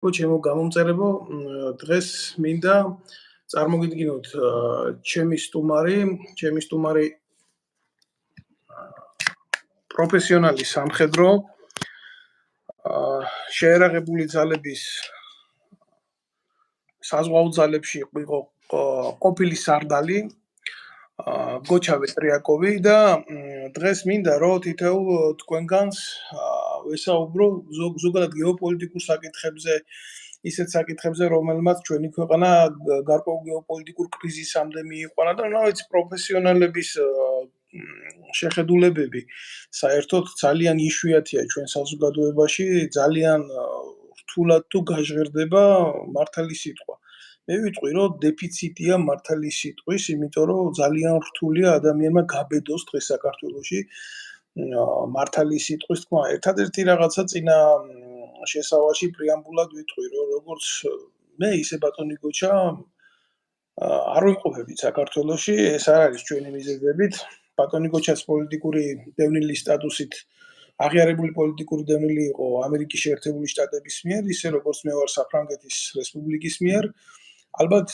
ჩემო გამომწერებო, დღეს მინდა წარმოგიდგინოთ ჩემი სტუმარი პროფესიონალი სამხედრო შეერაღებული ძალების საზღვაო ძალებში იყო ყოფილი სარდალი გოჩა ვეტრიაკოვი და დღეს მინდა რომ თითოეულ თქვენგანს ვესაუბრო ზოგადად გეოპოლიტიკურ საკითხებზე, ისეთ საკითხებზე, რომელმაც ჩვენი ქვეყანა გარკვეულ გეოპოლიტიკურ კრიზისამდე მიიყვანა და ნაიც პროფესიონალების შეხედულებები საერთოდ ძალიან იშვიათია ჩვენ საზოგადოებაში, ძალიან რთულად თუ გაჟღერდება მართალი სიტყვა. მე ვიტყვი რომ დეფიციტია მართალი სიტყვის, იმიტომ რომ ძალიან რთულია ადამიანმა გაბედოს დღეს საქართველოში მართალი სიტყვის თქმა. ერთადერთი რაღაცა წინა შესავალში პრეამბულად ვიტყვი რომ როგორც მე ისე ბატონი გოჩა არ ვიმყოფებით საქართველოში, ეს არ არის ჩვენი მიზეზებით. ბატონი გოჩას პოლიტიკური დევნილი სტატუსით აღიარებული პოლიტიკური დევნილი იყო ამერიკის შეერთებული შტატების მიერ, ისე როგორც მე ვარ საფრანგეთის რესპუბლიკის მიერ. ალბათ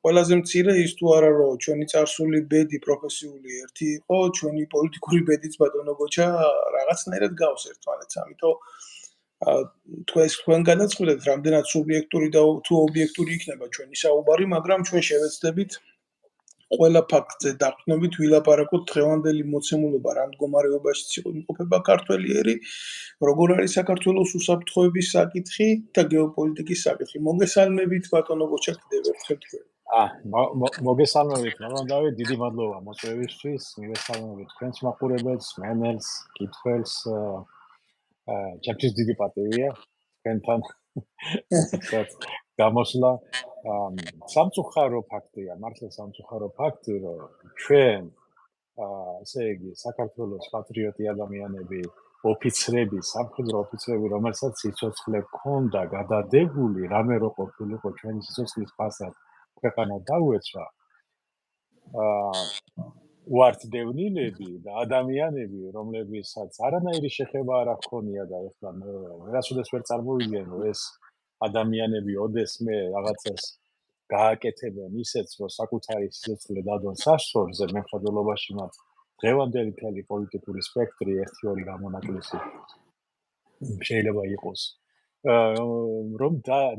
ყველაზე მცირე ის თუ არა რომ ჩვენი წარსული ბედი პროფესიული ერთი იყო, ჩვენი პოლიტიკური ბედიც ბატონო გოჩა რაღაცნაირად გავს ერთმანეთს, ამიტომ თქვენ განაცხადეთ რამდენად სუბიექტური და თუ ობიექტური იქნება ჩვენი საუბარი, მაგრამ ჩვენ შევეცდებით ყველა ფაქტზე დაყრდნობით ვილაპარაკოთ დღევანდელი მოცემულობა რა მდგომარეობაშიც იმყოფება ქართველი ერი, როგორ არის საქართველოს უსაფრთხოების საკითხი და გეოპოლიტიკის საკითხი. მოგესალმებით ბატონო გოჩა კიდევ ერთხელ თქვენ. მოგესალმებით, მოგონდავით, დიდი მადლობა მოწვევისთვის, მივესალმებით თქვენს მაყურებელს, მენელს, კითხვებს, ჩემთვის დიდი პატივია თქვენთან გამოსვლა. სამწუხარო ფაქტია, მართლა სამწუხარო ფაქტი, რომ ჩვენ ესე იგი საქართველოს პატრიოტი ადამიანები, ოფიცრები, სამხედრო ოფიცრები, რომელსაც სიცოცხლე ჰქონდა გადადებული, რამე რო ყოფილიყო ჩვენი სიცოცხლის ფასად ქვეყანა დაუეცვა, ვართ დევნილები და ადამიანები, რომლებსაც არანაირი შეხება არ ჰქონია და ეხლა მე ვერასოდეს ვერ წარმოვიდგენ, რომ ეს ადამიანები ოდესმე რაღაცას გააკეთებენ ისეც, რომ საკუთარი სიცოცხლე დადონ საშორზე, მემხედველობაში მათ დღევანდელი მთელი პოლიტიკური სპექტრი 1-2 გამონაკლისი შეიძლება იყოს, რომ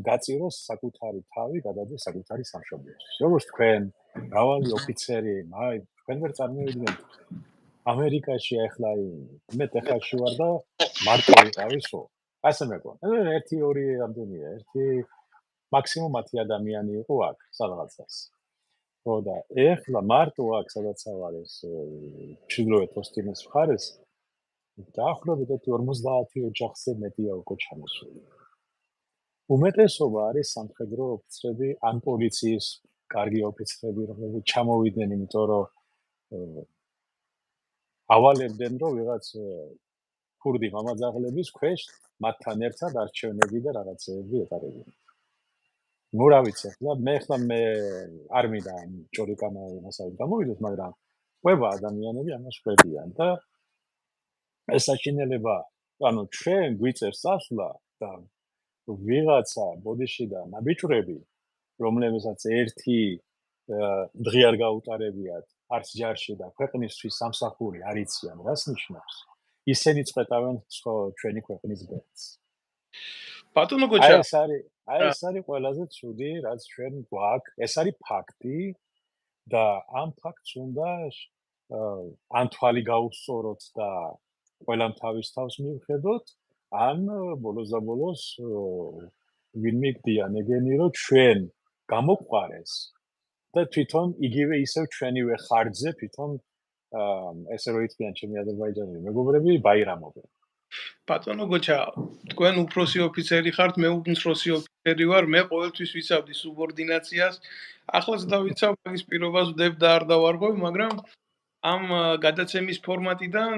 გაწიროს საკუთარი თავი, გადადეს საკუთარი სამშობლოში. როგორც თქვენ, მრავალი ოფიცერი, თქვენ ვერ წარმოვიდგენთ, ამერიკაში ახლა მე ტეხასში ვარ და მარტო ვიყავისო. ასე მეგონა. 1-2 რამდენია, მაქსიმუმ 10 ადამიანი იყო აქ სადღაცას. ხო და ეხლა მარტო აქ სადაც ვარ ეს ჩრდილოეთ ოსტინის მხარეს დაახლოებით 50 ოჯახზე მეტია უკვე ჩამოსული. უმეტესობა არის სამხედრო ოფიცრები ან პოლიციის კარგი ოფიცრები, რომლებიც ჩამოვიდნენ, იმიტომ რომ ავალებდნენ, რომ ვიღაც ქურდი მამაძაღლების ქვეშ მათთან ერთად არჩევნები და რაღაცეები ეტარებიან. ნუ რა ვიცი, მე არ მინდა ჭორიკანა მასალით გამოვიდეთ, მაგრამ ყვება ადამიანები ამას ყვებიან და ეს საჩინელება, ანუ ჩვენ გვიწერს წასვლა და ვიღაცა ბოდიში და ნაბიჯვრები, რომლებსაც ერთი დღე არ გაუტარებიათ არც ჯარში და ქვეყნისთვის სამსახური არ იციან, რას ნიშნავს? ისინი წყვეტავენ ჩვენი ქვეყნის ბედს. ბატონო გოჩა, ეს არის ყველაზე ცუდი, რაც ჩვენ გვაქვს, ეს არის ფაქტი და ამ ფაქტს უნდა ან თვალი გაუსწოროთ და ყველამ თავის თავს მივხედოთ, ან ბოლოს და ბოლოს ვინმე გდიანეგენი, რომ ჩვენ გამოყვარეს და თვითონ იგივე ისევ ჩვენივე ხარჯზე თვითონ ესე რომ ითქვიან ჩემი აზერბაიჯანელი მეგობრები ბაირამობენ. ბატონო გოჩა, თქვენ უფროსი ოფიცერი ხართ, მე უმცროსი ოფიცერი ვარ, მე ყოველთვის ვიცავდი სუბორდინაციას. ახლაც დავიცავ, მაგის პირობას ვდებ და არ დავარღვევ, მაგრამ ამ გადაცემის ფორმატიდან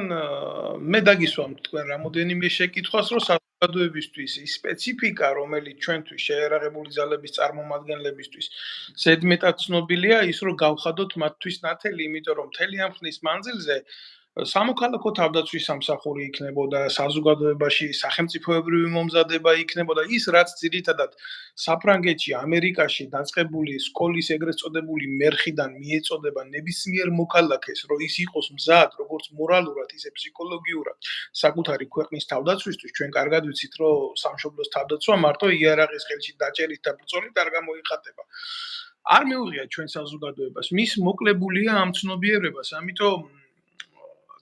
მე დაგისვამთ თქვენ რამოდენიმე შეკითხვას, რომ საზოგადოებისთვის ის სპეციფიკა, რომელიც ჩვენთვის შეერაღებული ძალების წარმომადგენლებისთვის ზედმეტად ცნობილია, ის რომ გავხადოთ მათთვის ნათელი, იმიტომ რომ მთელი ამ ხნის მანძილზე სამოქალაქო თავდაცვის სამსახური იქნებოდა, საზოგადოებაში სახელმწიფოებრივი მომზადება იქნებოდა, ის რაც ძირითადად საფრანგეთში, ამერიკაში დაწყებული სკოლის ეგრეთ წოდებული მერხიდან მიეწოდება ნებისმიერ მოქალაქეს, რომ ის იყოს მზად, როგორც მორალურად, ისე ფსიქოლოგიურად საკუთარი ქვეყნის თავდაცვისთვის, ჩვენ კარგად ვიცით, რომ სამშობლოს თავდაცვა მარტო იარაღის ხელში დაჭერით და ბრძოლით არ გამოიხატება. არ მეუღია ჩვენ საზოგადოებას, მის მოკლებულია ამ ცნობიერებას, ამიტომ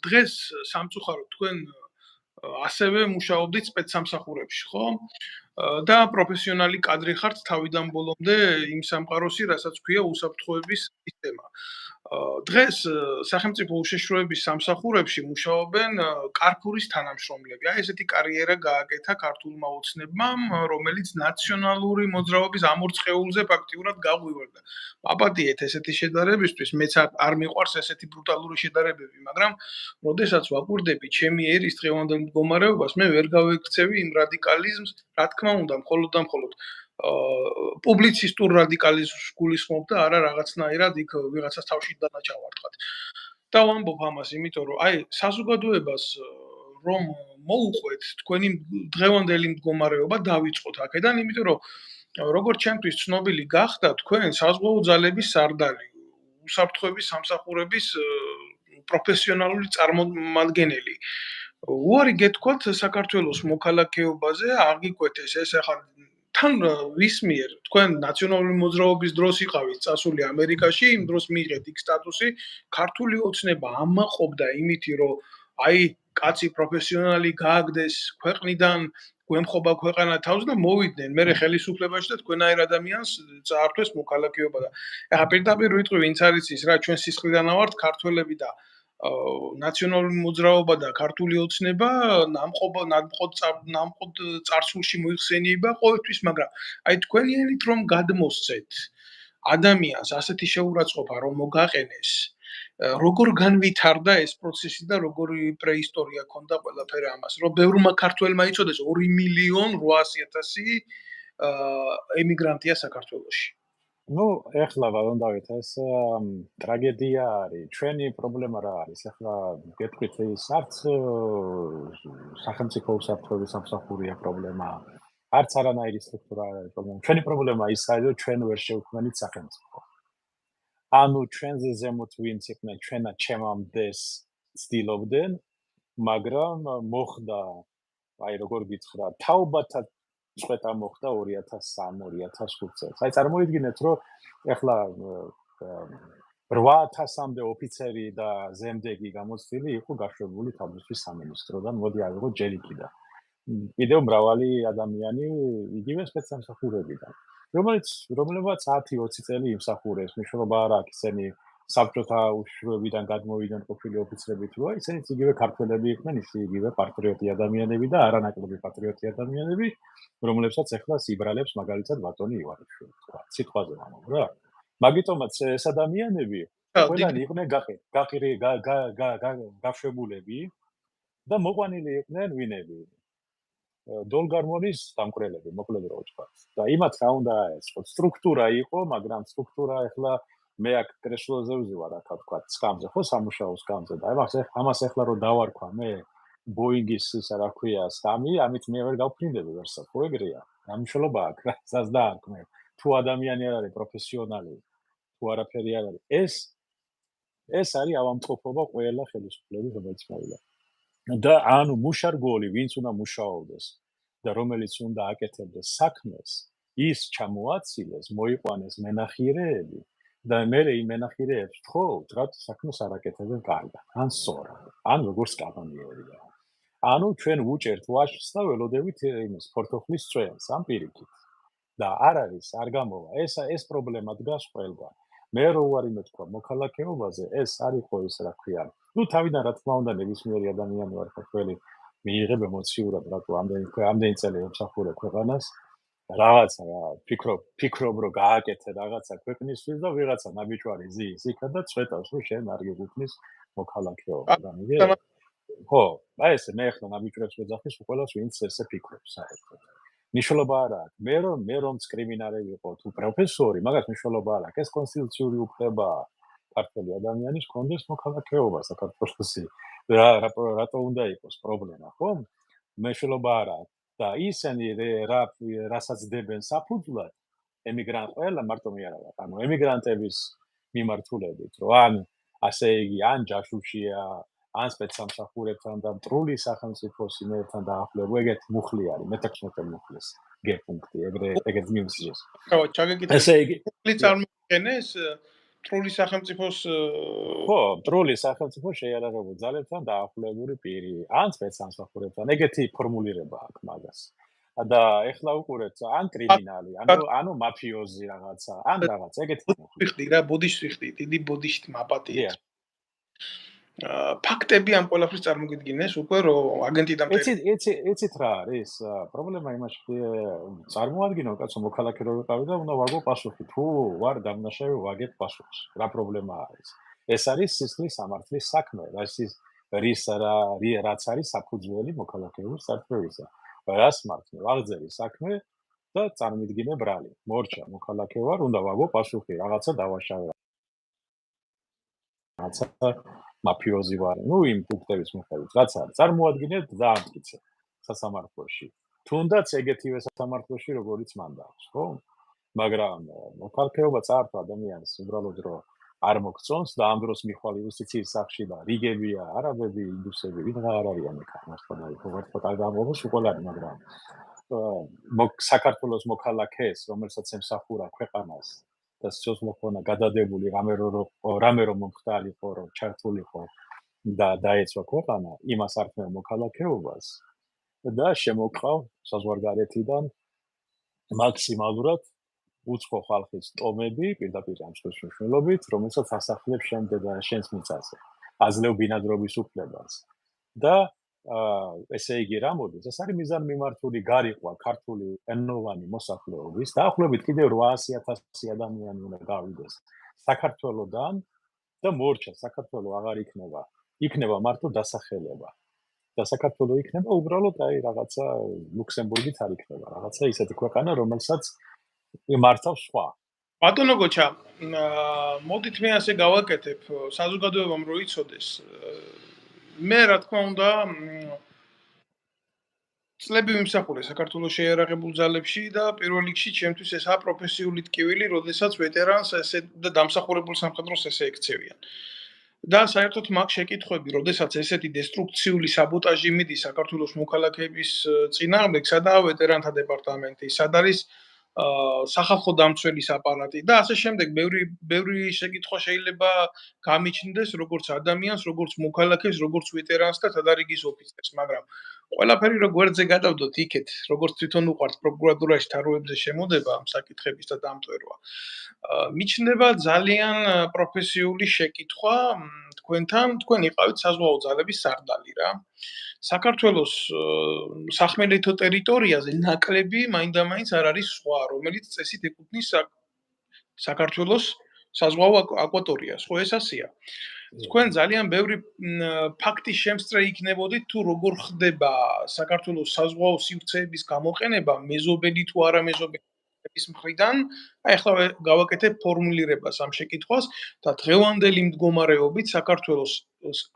დღეს სამწუხაროდ თქვენ ასევე მუშაობდით სპეცსამსახურებში, ხო? და პროფესიონალი კადრი ხართ თავიდან ბოლომდე იმ სამყაროსი, რასაც ქვია უსაფრთხოების სისტემა. დღეს სახელმწიფო უშეშროების სამსახურებში მუშაობენ კარფურის თანამშრომლები. აი ესეთი კარიერა გააკეთა ქართულმა ოცნებმა, რომელიც ნაციონალური მოძრაობის ამორწყეულზე ფაქტიურად გაღვივდა. აპატიეთ ესეთი შედარებისთვის, მეც არ მიყვარს ესეთი ბრუტალური შედარებები, მაგრამ როდესაც ვაკვირდები ჩემი ერის დღევანდელ მდგომარეობას, მე ვერ გავექცევი იმ რადიკალიზმს, რა თქმა უნდა, მხოლოდ და მხოლოდ პუბლიცისტურ რადიკალიზმს გულისხმობ და არა რაღაცნაირად იქ ვიღაცას თავში დანაჩავარდყად. და ვამბობ ამას, იმიტომ რომ აი საზოგადოებას რომ მოუყვეთ თქვენი დღევანდელი მდგომარეობა დავიწყოთ აქედან, იმიტომ რომ როგორც ჩემთვის ცნობილი გახდა, თქვენ საზღვაო ძალების სარდალი, უსაფრთხოების სამსახურების პროფესიონალური წარმომადგენელი. უარი გეთქვათ საქართველოს მოქალაქეობაზე, აღიკვეთეს ეს ახლა თან ვის მიერ თქვენ ნაციონალური მოძრაობის დროს იყავით წასული ამერიკაში, იმ დროს მიიღეთ იქ სტატუსი, ქართული ოცნება ამაყობდა იმითი, რომ აი კაცი პროფესიონალი გააგდეს ქვეყნიდან, გვემხობა ქვეყანა თავს და მოვიდნენ მერე ხელისუფლებაში და თქვენაირ ადამიანს წაართვეს მოქალაქეობა და ახლა პირდაპირ ვიტყვი, ვინც არის ის რა ჩვენ სისხლიდან ავართ ქართველები და ნაციონალური მოძრაობა და ქართული ოცნება ნამყოდ წარსულში მოიხსენიება ყოველთვის, მაგრამ აი თქვენიანით რომ გადმოსცეთ ადამიანს ასეთი შეურაცხყოფა რომ მოგაყენეს, როგორ განვითარდა ეს პროცესი და როგორი პრეისტორია ქონდა ყველაფერ ამას, რომ ბევრმა ქართველმა იცოდეს 2.800.000 ემიგრანტია საქართველოში. ну, ეხლა ვარონდავით ეს ტრაგედია არის. ჩვენი პრობლემა რა არის? ეხლა გეტყვით ის არც სახელმწიფო უსაფრთხოების სამსახურია პრობლემა, არც არანაირი სტრუქტურა არ არის პრობლემა. ჩვენი პრობლემა ის არის, რომ ჩვენ ვერ შევქმნით სახელმწიფო. ანუ ჩვენზე ზემოთ ვინც იყვნენ, ჩვენად ჩემამდეს ცდილობდნენ, მაგრამ მოხდა, აი როგორ გითხრა, თაობათა წვეტა მოხდა 2003-2005 წელს. აი წარმოიდგინეთ, რომ ეხლა 8000-მდე ოფიცერი და ზემდეგი გამოცდილი იყო გაშვებული თავდაცვის სამინისტროდან, მოდი ავიღოთ ჯერ იქიდან. კიდევ მრავალი ადამიანი იგივე სპეცსამსახურებიდან, რომლებმაც 10-20 წელი იმსახურეს, მნიშვნელობა არ აქვს, ისინი საბჭოთა უშიშროებიდან გადმოვიდნენ ყოფილი ოფიცრები თუ არა, ისინიც იგივე ქართველები იყვნენ, იგივე პატრიოტი ადამიანები და არანაკლები პატრიოტი ადამიანები, რომლებსაც ეხლა სიბრალებს მაგალითად ბატონი ივანიშვილი თქვა, სიტყვაზე ვამბობ რა. მაგიტომაც ეს ადამიანები ყველანი იყვნენ გაშვებულები და მოყვანილი იყვნენ ვინები? დოლგარმონის დამკვრელები, მოკლედ რა ვთქვა. და იმათ რა უნდა აეწყოთ? სტრუქტურა იყო, მაგრამ სტრუქტურა ეხლა მე აქ კრეშლოზე ვზივარ, რა თქვა, სკამზე, ხო, სამუშაო სკამზე და ამას ეხლა რომ დავარქვა მე ბოინგის ისა რა ქვია, სკამი, ამით მე ვერ გავფრინდები ვერსად, ხო ეგრეა? რა მნიშვნელობა აქვს, რასაც დაარქმევ. თუ ადამიანი არ არის პროფესიონალი, თუ არაფერი არ არის, ეს არის ავამტყოფობა ყველა ხელისუფლების რომელიც მოვიდა. და ანუ მუშარგოლი, ვინც უნდა მუშაობდეს და რომელიც უნდა აკეთებდეს საქმეს, ის ჩამოაცილეს, მოიყვანეს მენახირეები და მე იმ მენახირეებს ვთხოვთ, რა საქმეს არ აკეთებენ კარგად, ან სწორად, ან როგორც კანონიერია. ანუ ჩვენ ვუჭერთ ვაშს და ველოდებით იმის ფორთოხლის წვენს ამ პირიქით. და არ არის, არ გამოვა. ეს პრობლემა დგას ყველგან. მე რო ვარი მეთქვა მოქალაქეობაზე, ეს არ იყო ის რა ქვია. ну თავიდან რა თქმა უნდა ნებისმიერი ადამიანი ვარ ქართველი მიიღებ ემოციურად რატო ამდენი წელი ემსახურე ქვეყანას რაღაცა რა ფიქრობ რომ გააკეთე რაღაცა ქვეყნისთვის და ვიღაცა ნაბიჯვარი ზის იქა და წვეტავს რომ შენ არ გიგუქნის მოქალაქეობა და მიგე ხო აი ესე მე ახლა ნაბიჯვრებს ვეძახის უყოლას ვინც ესე ფიქრობს საერთოდ მნიშვნელობა არ აქვს მე რომც კრიმინალი ვიყო თუ პროფესორი მაგას მნიშვნელობა არ აქვს ეს კონსტიტუციური უფლებაა ქართველი ადამიანის კონდეს მოქალაქეობა საქართველოსი რატო უნდა იყოს პრობლემა, ხო? მეშველობა არა და ისინი რასაც დებენ საფუძვლად ემიგრანტ ყველა მარტო მე არა ვარ. ანუ ემიგრანტების მიმართულებით, რომ ან ასე იგი ან ჯაშუშია, ან სპეცსამსახურებთან და მტრული სახელმწიფოს იმერთან დაახლოება, ეგეთი მუხლი არის, მე-16 მუხლის გეპუნქტი, ეგრეთ მიმსჯეს. თავად ჩაგეკითხე. ესე იგი, მუხლი წარმოიქმნეს მტრული სახელმწიფოს ხო, მტრული სახელმწიფოს შეიარაღებულ ძალებთან დაახლოებული პირი, ან სპეცსამსახურებთან, ეგეთი ფორმულირება აქვს მაგას. და ეხლა უყურეთ, ან კრიმინალი, ანუ მაფიოზი რაღაცა, ან რაღაცა, ეგეთი ვიხდი რა, ბოდიშს ვიხდი, დიდი ბოდიშით მაპატია. ფაქტები ამ ყველაფრის წარმოგიდგინეს უკვე რომ აგენტი და ეცით რა არის პრობლემა იმაში წარმოადგინო კაცო მოქალაქე რო ვიყავი და უნდა ვაგო პასუხი თუ ვარ დამნაშავე ვაგებ პასუხს რა პრობლემა არის ეს არის სისხლის სამართლის საქმე რაც არის საფუძველი მოქალაქეობის საფუძველისა რას მართლ ვაღწევი საქმე და წარმიდგინე ბრალი მორჩა მოქალაქე ვარ უნდა ვაგო პასუხი რაღაცა დავაშავე რაღაცა მაფიოზი ვარ. ნუ იმ პუნქტების მიხედვით, რაც არის. წარმოადგინეთ დაამტკიცე სასამართლოში. თუნდაც ეგეთივე სასამართლოში, როგორიც მანდა აქვს, ხო? მაგრამ მოქალაქეობა წართ ადამიანს უბრალოდ რომ არ მოგწონს და ამ დროს მიხვალ იუსტიციის სახში და რიგებია, არაბები, ინდუსები, ვიღა არ არიან ეგ მართლა ვერტყოთ არ გამოგოს უყოლარი, მაგრამ საქართველოს მოქალაქეს, რომელსაც ემსახურა ქვეყანას და სიცოცხლე მოხონა გადადებული რამე რომ მომხდარიყო რომ ჩართულიყო და დაეცვა ქვეყანა იმას ართმევ მოქალაქეობას და შემოყავ საზღვარგარეთიდან მაქსიმალურად უცხო ხალხის ტომები პირდაპირ ამ შემთხვევით რომელსაც ასახლებს შენს მიწაზე აძლევ ბინადრობის უფლებას და ესე იგი რა მოდის ეს არის მიზანმიმართული გარიყვა ქართული ენოვანი მოსახლეობის დაახლოებით კიდევ 800,000 ადამიანი უნდა გავიდეს საქართველოდან და მორჩა საქართველო აღარ იქნება მარტო დასახელება და საქართველო იქნება უბრალოდ აი რაღაცა ლუქსემბურგიც არ იქნება რაღაცა ისეთი ქვეყანა რომელსაც მართავს სხვა ბატონო გოჩა მოდით მე ასე გავაკეთებ საზოგადოებამ რო იცოდეს მე რა თქმა უნდა წლები ვიმსახურე საქართველოს შეიარაღებულ ძალებში და პირველ რიგში ჩემთვის ესაა პროფესიული ტკივილი, როდესაც ვეტერანს ესე და დამსახურებულ სამხედროს ესე ექცევიან. და საერთოდ მაგ შეკითხვები, როდესაც ესეთი დესტრუქციული საბოტაჟი მიდის საქართველოს მოქალაქეების წინააღმდეგ, სადაა ვეტერანთა დეპარტამენტი, სად არის სახალხო დამცველის აპარატი და ასე შემდეგ, ბევრი შეკითხვა შეიძლება გამიჩნდეს როგორც ადამიანს, როგორც მოქალაქეს, როგორც ვეტერანს და თადარიგის ოფიცერს, მაგრამ ყველაფერი რო გვერდზე გადავდოთ იქეთ, როგორც თვითონ უყართ პროკურატურაში თაროებზე შემოდება ამ საკითხების და დამტვერვა. მიჩნდება ძალიან პროფესიული შეკითხვა თქვენთან, თქვენ იყავით საზღვაო ძალების სარდალი რა. საქართველოს სახმელეთო ტერიტორიაზე ნაკლები მაინდამაინც არ არის სხვა, რომელიც წესით ეკუთვნის საქართველოს საზღვაო აკვატორიას, ხო ეს ასეა. თქვენ ძალიან ბევრი ფაქტის შემსწრე იქნებოდით თუ როგორ ხდება საქართველოს საზღვაო სივრცეების გამოყენება მეზობელი თუ არა მეზობელის მხრიდან. აი ახლა გავაკეთებ ფორმულირებას ამ შეკითხვას და დღევანდელი მდგომარეობით საქართველოს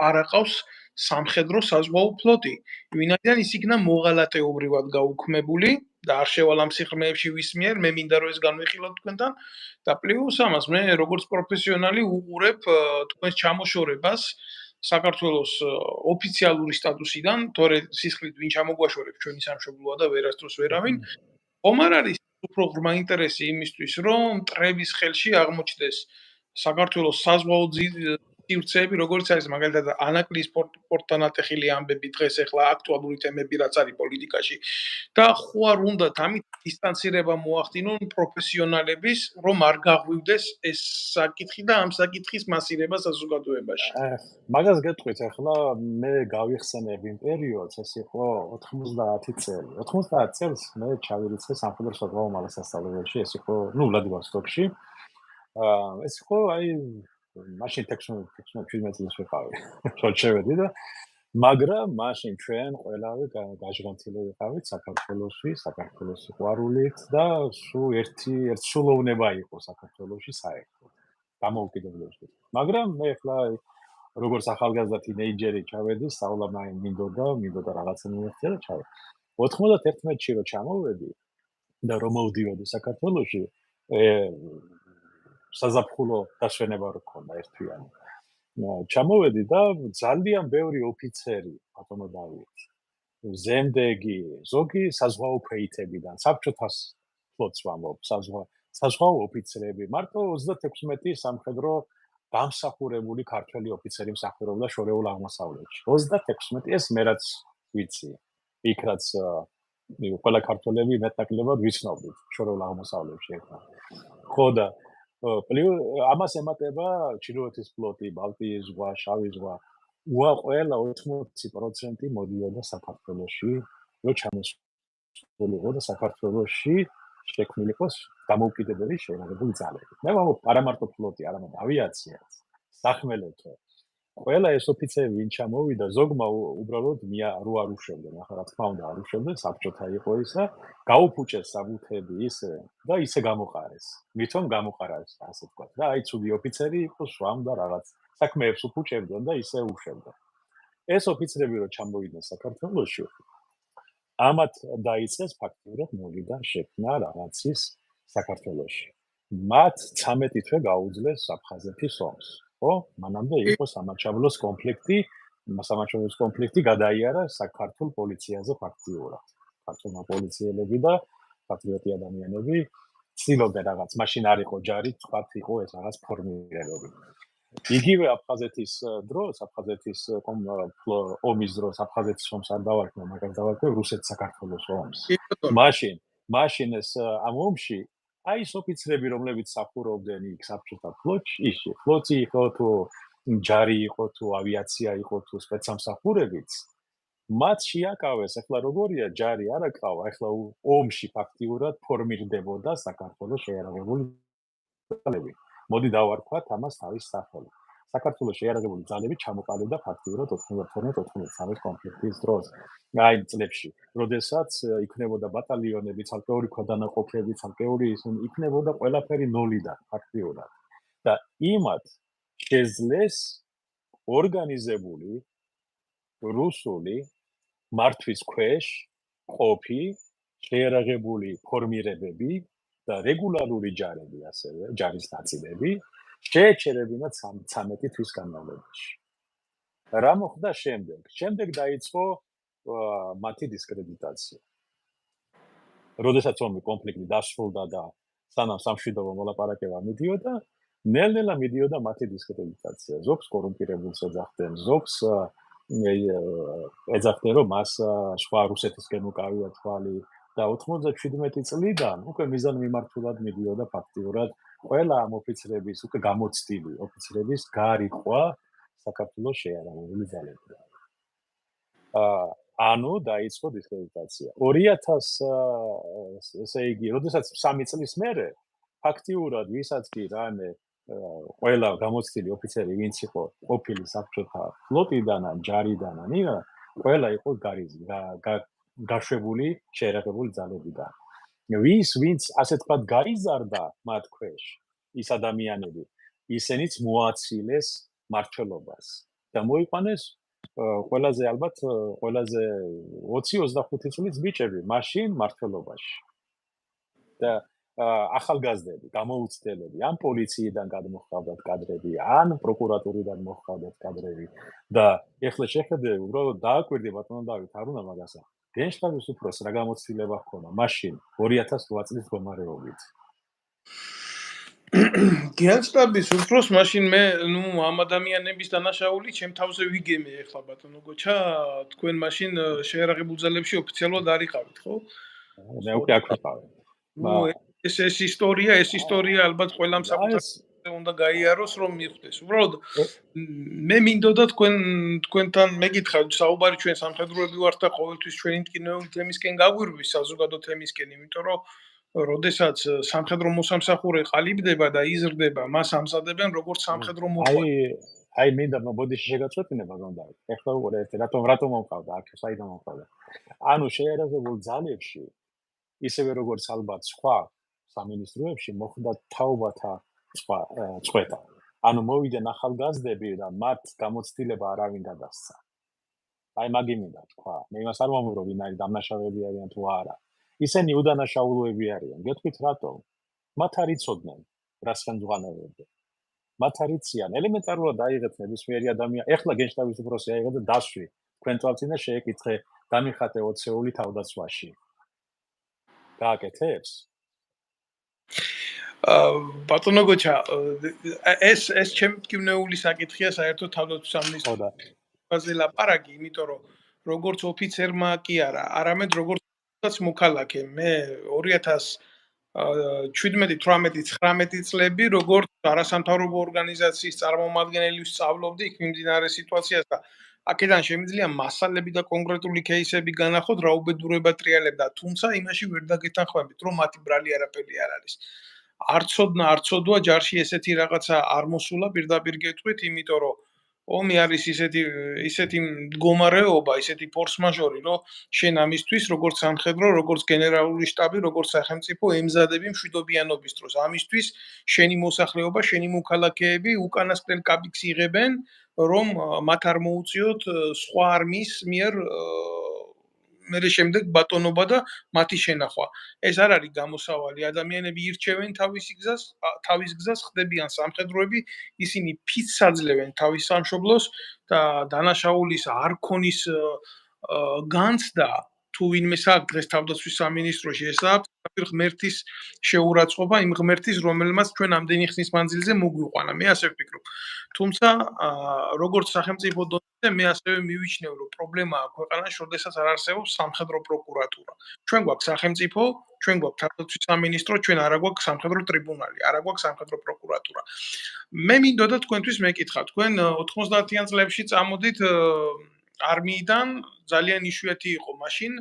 არ აყავს სამხედრო საზღვაო ფლოტი. ვინაიდან ის იქნა მოღალატეობრივად გაუქმებული და არ შევალ ამ სიღრმეებში ვის მიერ, მე მინდა რომ ეს განვიხილოთ თქვენთან და პლუს ამას მე როგორც პროფესიონალი უყურებ თქვენს ჩამოშორებას საქართველოს ოფიციალური სტატუსიდან, თორე სისხლით ვინ ჩამოგვაშორებს ჩვენი სამშობლოა და ვერასდროს ვერავინ, ხომ არ არის უფრო ღრმა ინტერესი იმისთვის, რომ მტრების ხელში აღმოჩნდეს საქართველოს საზღვაო სივრცეები, როგორც არის მაგალითად ანაკლის პორტთან ატეხილი ამბები დღეს ახლა აქტუალური თემები რაც არის პოლიტიკაში და ხო არ უნდათ ამით დისტანცირება მოახდინონ პროფესიონალების, რომ არ გაღვივდეს ეს საკითხი და ამ საკითხის მასირება საზოგადოებაში. მაგას გეტყვით ახლა მე გავიხსენებ იმ პერიოდს, ეს იყო 90 წელი. 90 წელს მე ჩავირიცხე სამხედრო საზღვაო მაღალსასწავლებელში, ეს იყო ნუ ვლადივოსტოკში. ეს იყო აი მაშინ 16-17 წელს ვიყავი. რომ შევედი და მაგრამ მაშინ ჩვენ ყველავე გაჟღანთილი ვიყავით საქართველოში, საქართველოს სიყვარულით და სულ ერთი სულოვნება იყო საქართველოში საერთოდ. დამოუკიდებლობის. მაგრამ მე ახლა როგორც ახალგაზრდა თინეიჯერი ჩავედი, სწავლა მინდოდა რაღაცა მიიღწია და ჩავედი. 91-ში რო ჩამოვედი და რომ მოვდიოდი საქართველოში, საზაფხულო დასვენება რო ქონდა ერთვიანი. ჩამოვედი და ძალიან ბევრი ოფიცერი, ბატონო დავით, ზემდეგი, ზოგი საზღვაო ქვეითებიდან, საბჭოთა ფლოტს ვამბობ, საზღვაო ოფიცრები, მარტო 36 სამხედრო დამსახურებული ქართველი ოფიცერი მსახურობდა შორეულ აღმოსავლეთში. 36 ეს მე რაც ვიცი. იქ რაც ყველა ქართველები მეტნაკლებად ვიცნობდით შორეულ აღმოსავლეთში ერთად. ხო და ამას ემატება ჩრდილოეთის ფლოტი, ბალტიის ზღვა, შავი ზღვა. ყველა 80% მოდიოდა საქართველოში, რომ ჩამოსულიყო და საქართველოში შექმნილი იყოს დამოუკიდებელი შეიარაღებული ძალები. მე ვამბობ, არა მარტო ფლოტი, არამედ ავიაციაც, სახმელეთო. ყველა ეს ოფიცერი ვინ ჩამოვიდა, ზოგმა უბრალოდ რო არ უშევდნენ, ახლა რა თქმა უნდა არ უშევდნენ, საბჭოთა იყო ისა, გაუფუჭეს საბუთები ისე და ისე გამოყარეს. მithom გამოყარეს, ასე ვთქვათ. და აი ცუდი ოფიცერი იყო, შვამდა რაღაც საქმეებს უფუჭებდნენ და ისე უშევდნენ. ეს ოფიცრები რო ჩამოვიდნენ საქართველოში, ამათ დაიწყეს ფაქტურად ნულიდან შექმნა რაღაცის საქართველოში. მათ 13 თვე გაუძლეს აფხაზეთის ომს. ხო? მანამდე იყო სამაჩაბლოს კონფლიქტი გადაიარა საქართველოს პოლიციაზე ფაქტიურად. ქართულმა პოლიციელები და პატრიოტი ადამიანები ცდილობდნენ რაღაც, მაშინ არ იყო ჯარი, თქვათ იყო ეს რაღაც ფორმირებები. იგივე აფხაზეთის დროს, აფხაზეთის ომის დროს, აფხაზეთის ომს არ დავარქმევ, მაგას დავარქმევ რუსეთ-საქართველოს ომს. მაშინ ეს ამ ომში აი ეს ოფიცრები, რომლებიც მსახურობდნენ იქ საბჭოთა ფლოტში, ფლოტი იყო თუ ჯარი იყო თუ ავიაცია იყო თუ სპეცსამსახურებიც, მათ შეაკავეს, ახლა როგორია ჯარი არ აკავა, ახლა ომში ფაქტიურად ფორმირდებოდა საქართველოს შეიარაღებული ძალები. მოდი დავარქვათ ამას თავის სახელი. საქართველოს შეიარაღებული ძალები ჩამოყალიბდა ფაქტიურად 91-93 კონფლიქტის დროს. აი წლებში, როდესაც იქნებოდა ბატალიონები, ცალკეული ქვედანაყოფები, ცალკეული იქნებოდა ყველაფერი ნოლიდან ფაქტიურად. და იმათ შეძლეს ორგანიზებული რუსული მართვის ქვეშ ყოფი შეიარაღებული ფორმირებები და რეგულარული ჯარები, ასევე ჯარის ნაწილები შეეჩერებინათ 13 თვის განმავლობაში. რა მოხდა შემდეგ? შემდეგ დაიწყო მათი დისკრედიტაცია. როდესაც ომი კონფლიქტი დასრულდა და სანამ სამშვიდობო მოლაპარაკება მიდიოდა, ნელ-ნელა მიდიოდა მათი დისკრედიტაცია. ზოგს კორუმპირებულს ეძახდნენ, ზოგს ეძახდნენ, რომ მას სხვა რუსეთისკენ უკავია თვალი და 97 წლიდან უკვე მიზანმიმართულად მიდიოდა ფაქტიურად ყველა ამ ოფიცრების, უკვე გამოცდილი ოფიცრების გარიყვა საქართველოს შეიარაღებული ძალებიდან. ანუ დაიწყო დისკრედიტაცია. 2000 ესე იგი, როდესაც 3 წლის მერე ფაქტიურად ვისაც კი რამე ყველა გამოცდილი ოფიცერი ვინც იყო ყოფილი საბჭოთა ფლოტიდან ან ჯარიდან ან ირა, ყველა იყო გაშვებული შეიარაღებული ძალებიდან. ვინც ასე თქვა გაიზარდა მათ ქვეშ ის ადამიანები, ისინიც მოაცილეს მმართველობას და მოიყვანეს ყველაზე ალბათ ყველაზე 20-25 წლის ბიჭები მაშინ მმართველობაში. და ახალგაზრდები, გამოუცდელები, ან პოლიციიდან გადმოხდათ კადრები, ან პროკურატურიდან მოხდათ კადრები და ეხლა შეხედე უბრალოდ დააკვირდი ბატონო დავით, არ უნდა მაგას. გენშტაბის უფროს რა გამოცდილება ჰქონდა მაშინ 2008 წლის მდგომარეობით. გენშტაბის უფროს მაშინ მე, ამ ადამიანების დანაშაული ჩემ თავზე ვიგემე ეხლა ბატონო გოჩა, თქვენ მაშინ შეიარაღებულ ძალებში ოფიციალურად არ იყავით, ხო? მე უკვე აქ ვიყავი. ეს ისტორია ალბათ ყველამ საკუთარ უნდა გაიაროს რომ მიხვდეს. უბრალოდ მე მინდოდა თქვენთან მეკითხავ, საუბარი ჩვენ სამხედროები ვართ და ყოველთვის ჩვენი მტკივნეული თემისკენ გაგვირვის, საზოგადო თემისკენ, იმიტომ რომ როდესაც სამხედრო მოსამსახურე ყალიბდება და იზრდება, მას ამზადებენ როგორც სამხედრო მოყვანილ. აი მინდა ბოდიში შეგაწყვეტინე ბატონო დავით. ეხლა უყურე რატომ მომყავდა აქ საიდან მომყავდა. ანუ შეიარაღებულ ძალებში ისევე როგორც ალბათ სხვა სამინისტროებში მოხდა თაობათა წვეტა. ანუ მოვიდნენ ახალგაზრდები და მათ გამოცდილება არავინ გადასცა. აი მაგი მინდა თქვა, მე იმას არ ვამბობ, რომ ვინაი დამნაშავეები არიან თუ არა. ისინი უდანაშაულოები არიან. გეტყვით რატომ? მათ არ იცოდნენ, რას ხელმძღვანელობდნენ. მათ არ იციან, ელემენტარულად აიღეთ ნებისმიერი ადამიანი. ეხლა გენშტაბის უფროსი აიღეთ და დასვი. თქვენ წავწინა შეეკითხე, დამიხატე 20-ეული თავდაცვაში. გააკეთებს? ბატონო გოჩა, ეს ჩემი მტკივნეული საკითხია საერთოდ თავდაცვის სამინისტროზე ლაპარაკი, იმიტომ რომ როგორც ოფიცერმა კი არა, არამედ როგორც მოქალაქე, მე 2017-18-19 წლები როგორც არასამთავრობო ორგანიზაციის წარმომადგენელი ვსწავლობდი იქ მიმდინარე სიტუაციას და აქედან შემიძლია მასალები და კონკრეტული кейსები განახოთ, რა უბედურება ტრიალებდა, თუმცა იმაში ვერ დაგეთანხმებით, რომ მათი ბრალი არაფერი არ არის. არცოდვა ჯარში ესეთი რაღაცა არ მოსულა პირდაპირ გეტყვით, იმიტომ რომ ომი არის ისეთი მდგომარეობა, ისეთი ფორს-მაჟორი, რომ შენ ამისთვის როგორც სამხედრო, როგორც გენერალური შტაბი, როგორც სახელმწიფო ემზადები მშვიდობიანობის დროს. ამისთვის შენი მოსახლეობა, შენი მოქალაქეები უკანასკნელ კაბიკს იღებენ, რომ მათ არ მოუწიოთ სხვა არმიის მიერ მერე შემდეგ ბატონობა და მათი შენახვა. ეს არ არის გამოსავალი. ადამიანები ირჩევენ თავის გზას, ხდებიან სამხედროები, ისინი ფიცს აძლევენ თავის სამშობლოს და დანაშაულის არ ქონის განცდა თუ ვინმე საქმე დღეს თავდაცვის სამინისტროში ესაა ღმერთის შეურაცხყოფა იმ ღმერთის, რომელმაც ჩვენ ამდენი ხნის მანძილზე მოგვიყვანა. მე ასე ვფიქრობ. თუმცა როგორც სახელმწიფო დონეზე მე ასევე მივიჩნევ, რომ პრობლემაა ქვეყანაში, როდესაც არ არსებობს სამხედრო პროკურატურა. ჩვენ გვაქვს სახელმწიფო, ჩვენ გვაქვს თავდაცვის სამინისტრო, ჩვენ არა გვაქვს სამხედრო ტრიბუნალი, არა გვაქვს სამხედრო პროკურატურა. მე მინდოდა თქვენთვის მეკითხა, თქვენ 90-იან წლებში წამოდით არმიიდან, ძალიან იშვიათი იყო მაშინ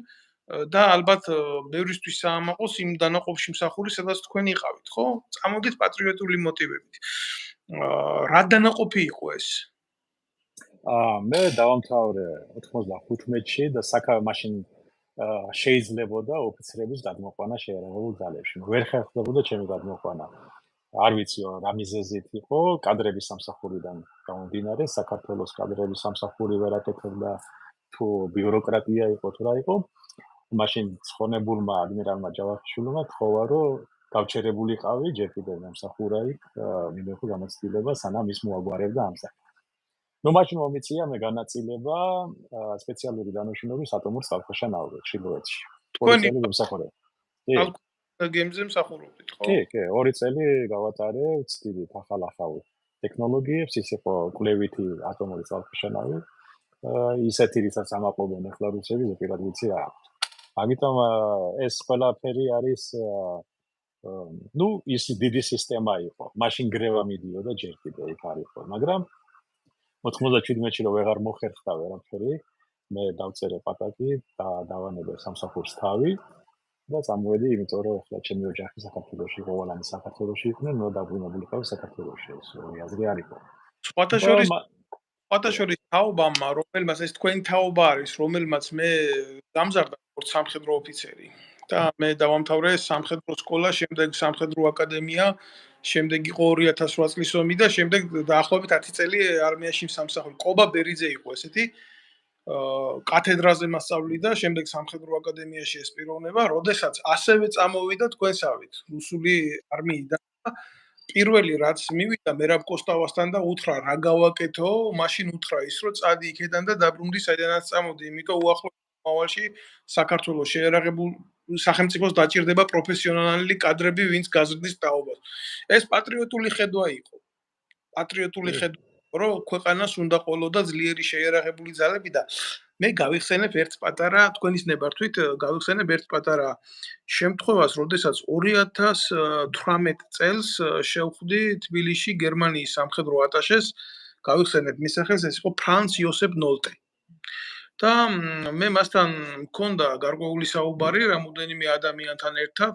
და ალბათ ბევრისთვის საამაყოს იმ დანაყოფში მსახური, სადაც თქვენ იყავით, ხო? წამოდით პატრიოტული მოტივებით. რა დანაყოფი იყო ეს? მე დავამთავრე 95-ში და მაშინ შეიძლებოდა ოფიცრების გადმოყვანა შეერაღებულ ძალებში. ვერ ხერხდებოდა ჩემი გადმოყვანა. არ ვიცი რა მიზეზით იყო, კადრების სამსახურიდან გამომდინარე, საქართველოს კადრების სამსახური ვერ აკეთებდა თუ ბიუროკრატია იყო თუ რა იყო. მაშინ ცხონებულმა ადმირალმა ჯავახიშვილმა თხოვა, რომ გავჩერებულიყავი, ჯერ კიდევ მომსახურა იქ, მინდოდა გამოცდილება, სანამ ის მოაგვარებდა ამ საკითხს. მაშინ მომიწია მე განაწილება სპეციალური დანაშაულების ატომურ წყალქვეშა ჩილოეთში. თქვენი მომსახურება. გემზე მსახურობდით, ხო? კი, 2 წელი გავატარე, ვწდიდით ახალ-ახალ ტექნოლოგიებს, ის იყო კვლევითი ატომური წყალქვეშა. ისეთი რიცაც ამაყობენ ახლა რუსები, ზოგადად ვიცი რა. ამიტომ ეს ყველაფერი არის ის დიდი სისტემა იყო. მაშინ გრევა მიდიოდა ჯერ კიდევ იქ არ იყო, მაგრამ 97-ში რომ ვეღარ მოხერხდა ვერაფერი, მე დავწერე პატაკი და დავანებე სამსახურს თავი და წამოვედი, იმიტომ რომ ახლა ჩემი ოჯახი საქართველოში, ყოველანი საქართველოში იყვნენ, ნუ დაბრუნებულიყავი საქართველოში, ეს აზრი არ იყო. სხვათა შორის თაობამ, რომელმაც ეს თქვენი თაობა არის, რომელმაც მე გამზარდა როგორც სამხედრო ოფიცერი და მე დავამთავრე სამხედრო სკოლა, შემდეგ სამხედრო აკადემია, შემდეგ იყო 2008 წლის ომი და შემდეგ დაახლოებით 10 წელი არმიაში სამსახური. ყობა ბერიძე იყო ესეთი კათედრაზე მასწავლიდა, შემდეგ სამხედრო აკადემიაში ეს პიროვნება, როდესაც ასევე წამოვიდა თქვენსავით, რუსული არმიიდან. პირველი რაც მივიდა მერაბ კოსტავასთან და უთხრა რა გავაკეთო, მაშინ უთხრა ის რომ წადი იქედან და დაბრუნდი საიდანაც წამოდი, იმიტომ უახლოეს მომავალში საქართველოს შეერაღებულ სახელმწიფოს დაჭირდება პროფესიონალი კადრები, ვინც გაზრდის თაობას. ეს პატრიოტული ხედვა იყო. პატრიოტული ხედვა, რომ ქვეყანას უნდა ყოლოდა ძლიერი შეერაღებული ძალები და მე გავიხსენებ ერთ პატარა, თქვენის ნებართვით გავიხსენებ ერთ პატარა შემთხვევას, როდესაც 2018 წელს შევხვდი თბილისში გერმანიის სამხედრო ატაშეს, გავიხსენებ მის სახელს, ეს იყო ფრანც იოსებ ნოლტე. და მე მასთან მქონდა გარკვეული საუბარი რამოდენიმე ადამიანთან ერთად,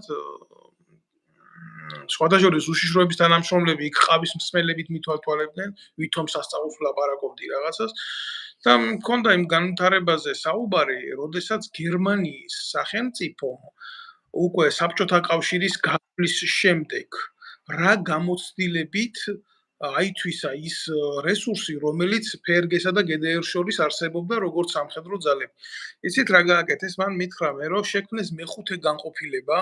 სხვათა შორის უშიშროების თანამშრომლები იქ ყავის მსმელებით მithვალთვალებდნენ, ვითომ სასწაულს ვლაპარაკობდი რაღაცას და მქონდა იმ განვითარებაზე საუბარი, როდესაც გერმანიის სახელმწიფო უკვე საბჭოთა კავშირის გასვლის შემდეგ რა გამოცდილებით აითვისა ის რესურსი, რომელიც ფერგესა და GDR შორის არსებობდა როგორც სამხედრო ძალები. იცით რა გააკეთეს? მან მითხრა მე რომ შექმნეს მეხუთე განყოფილება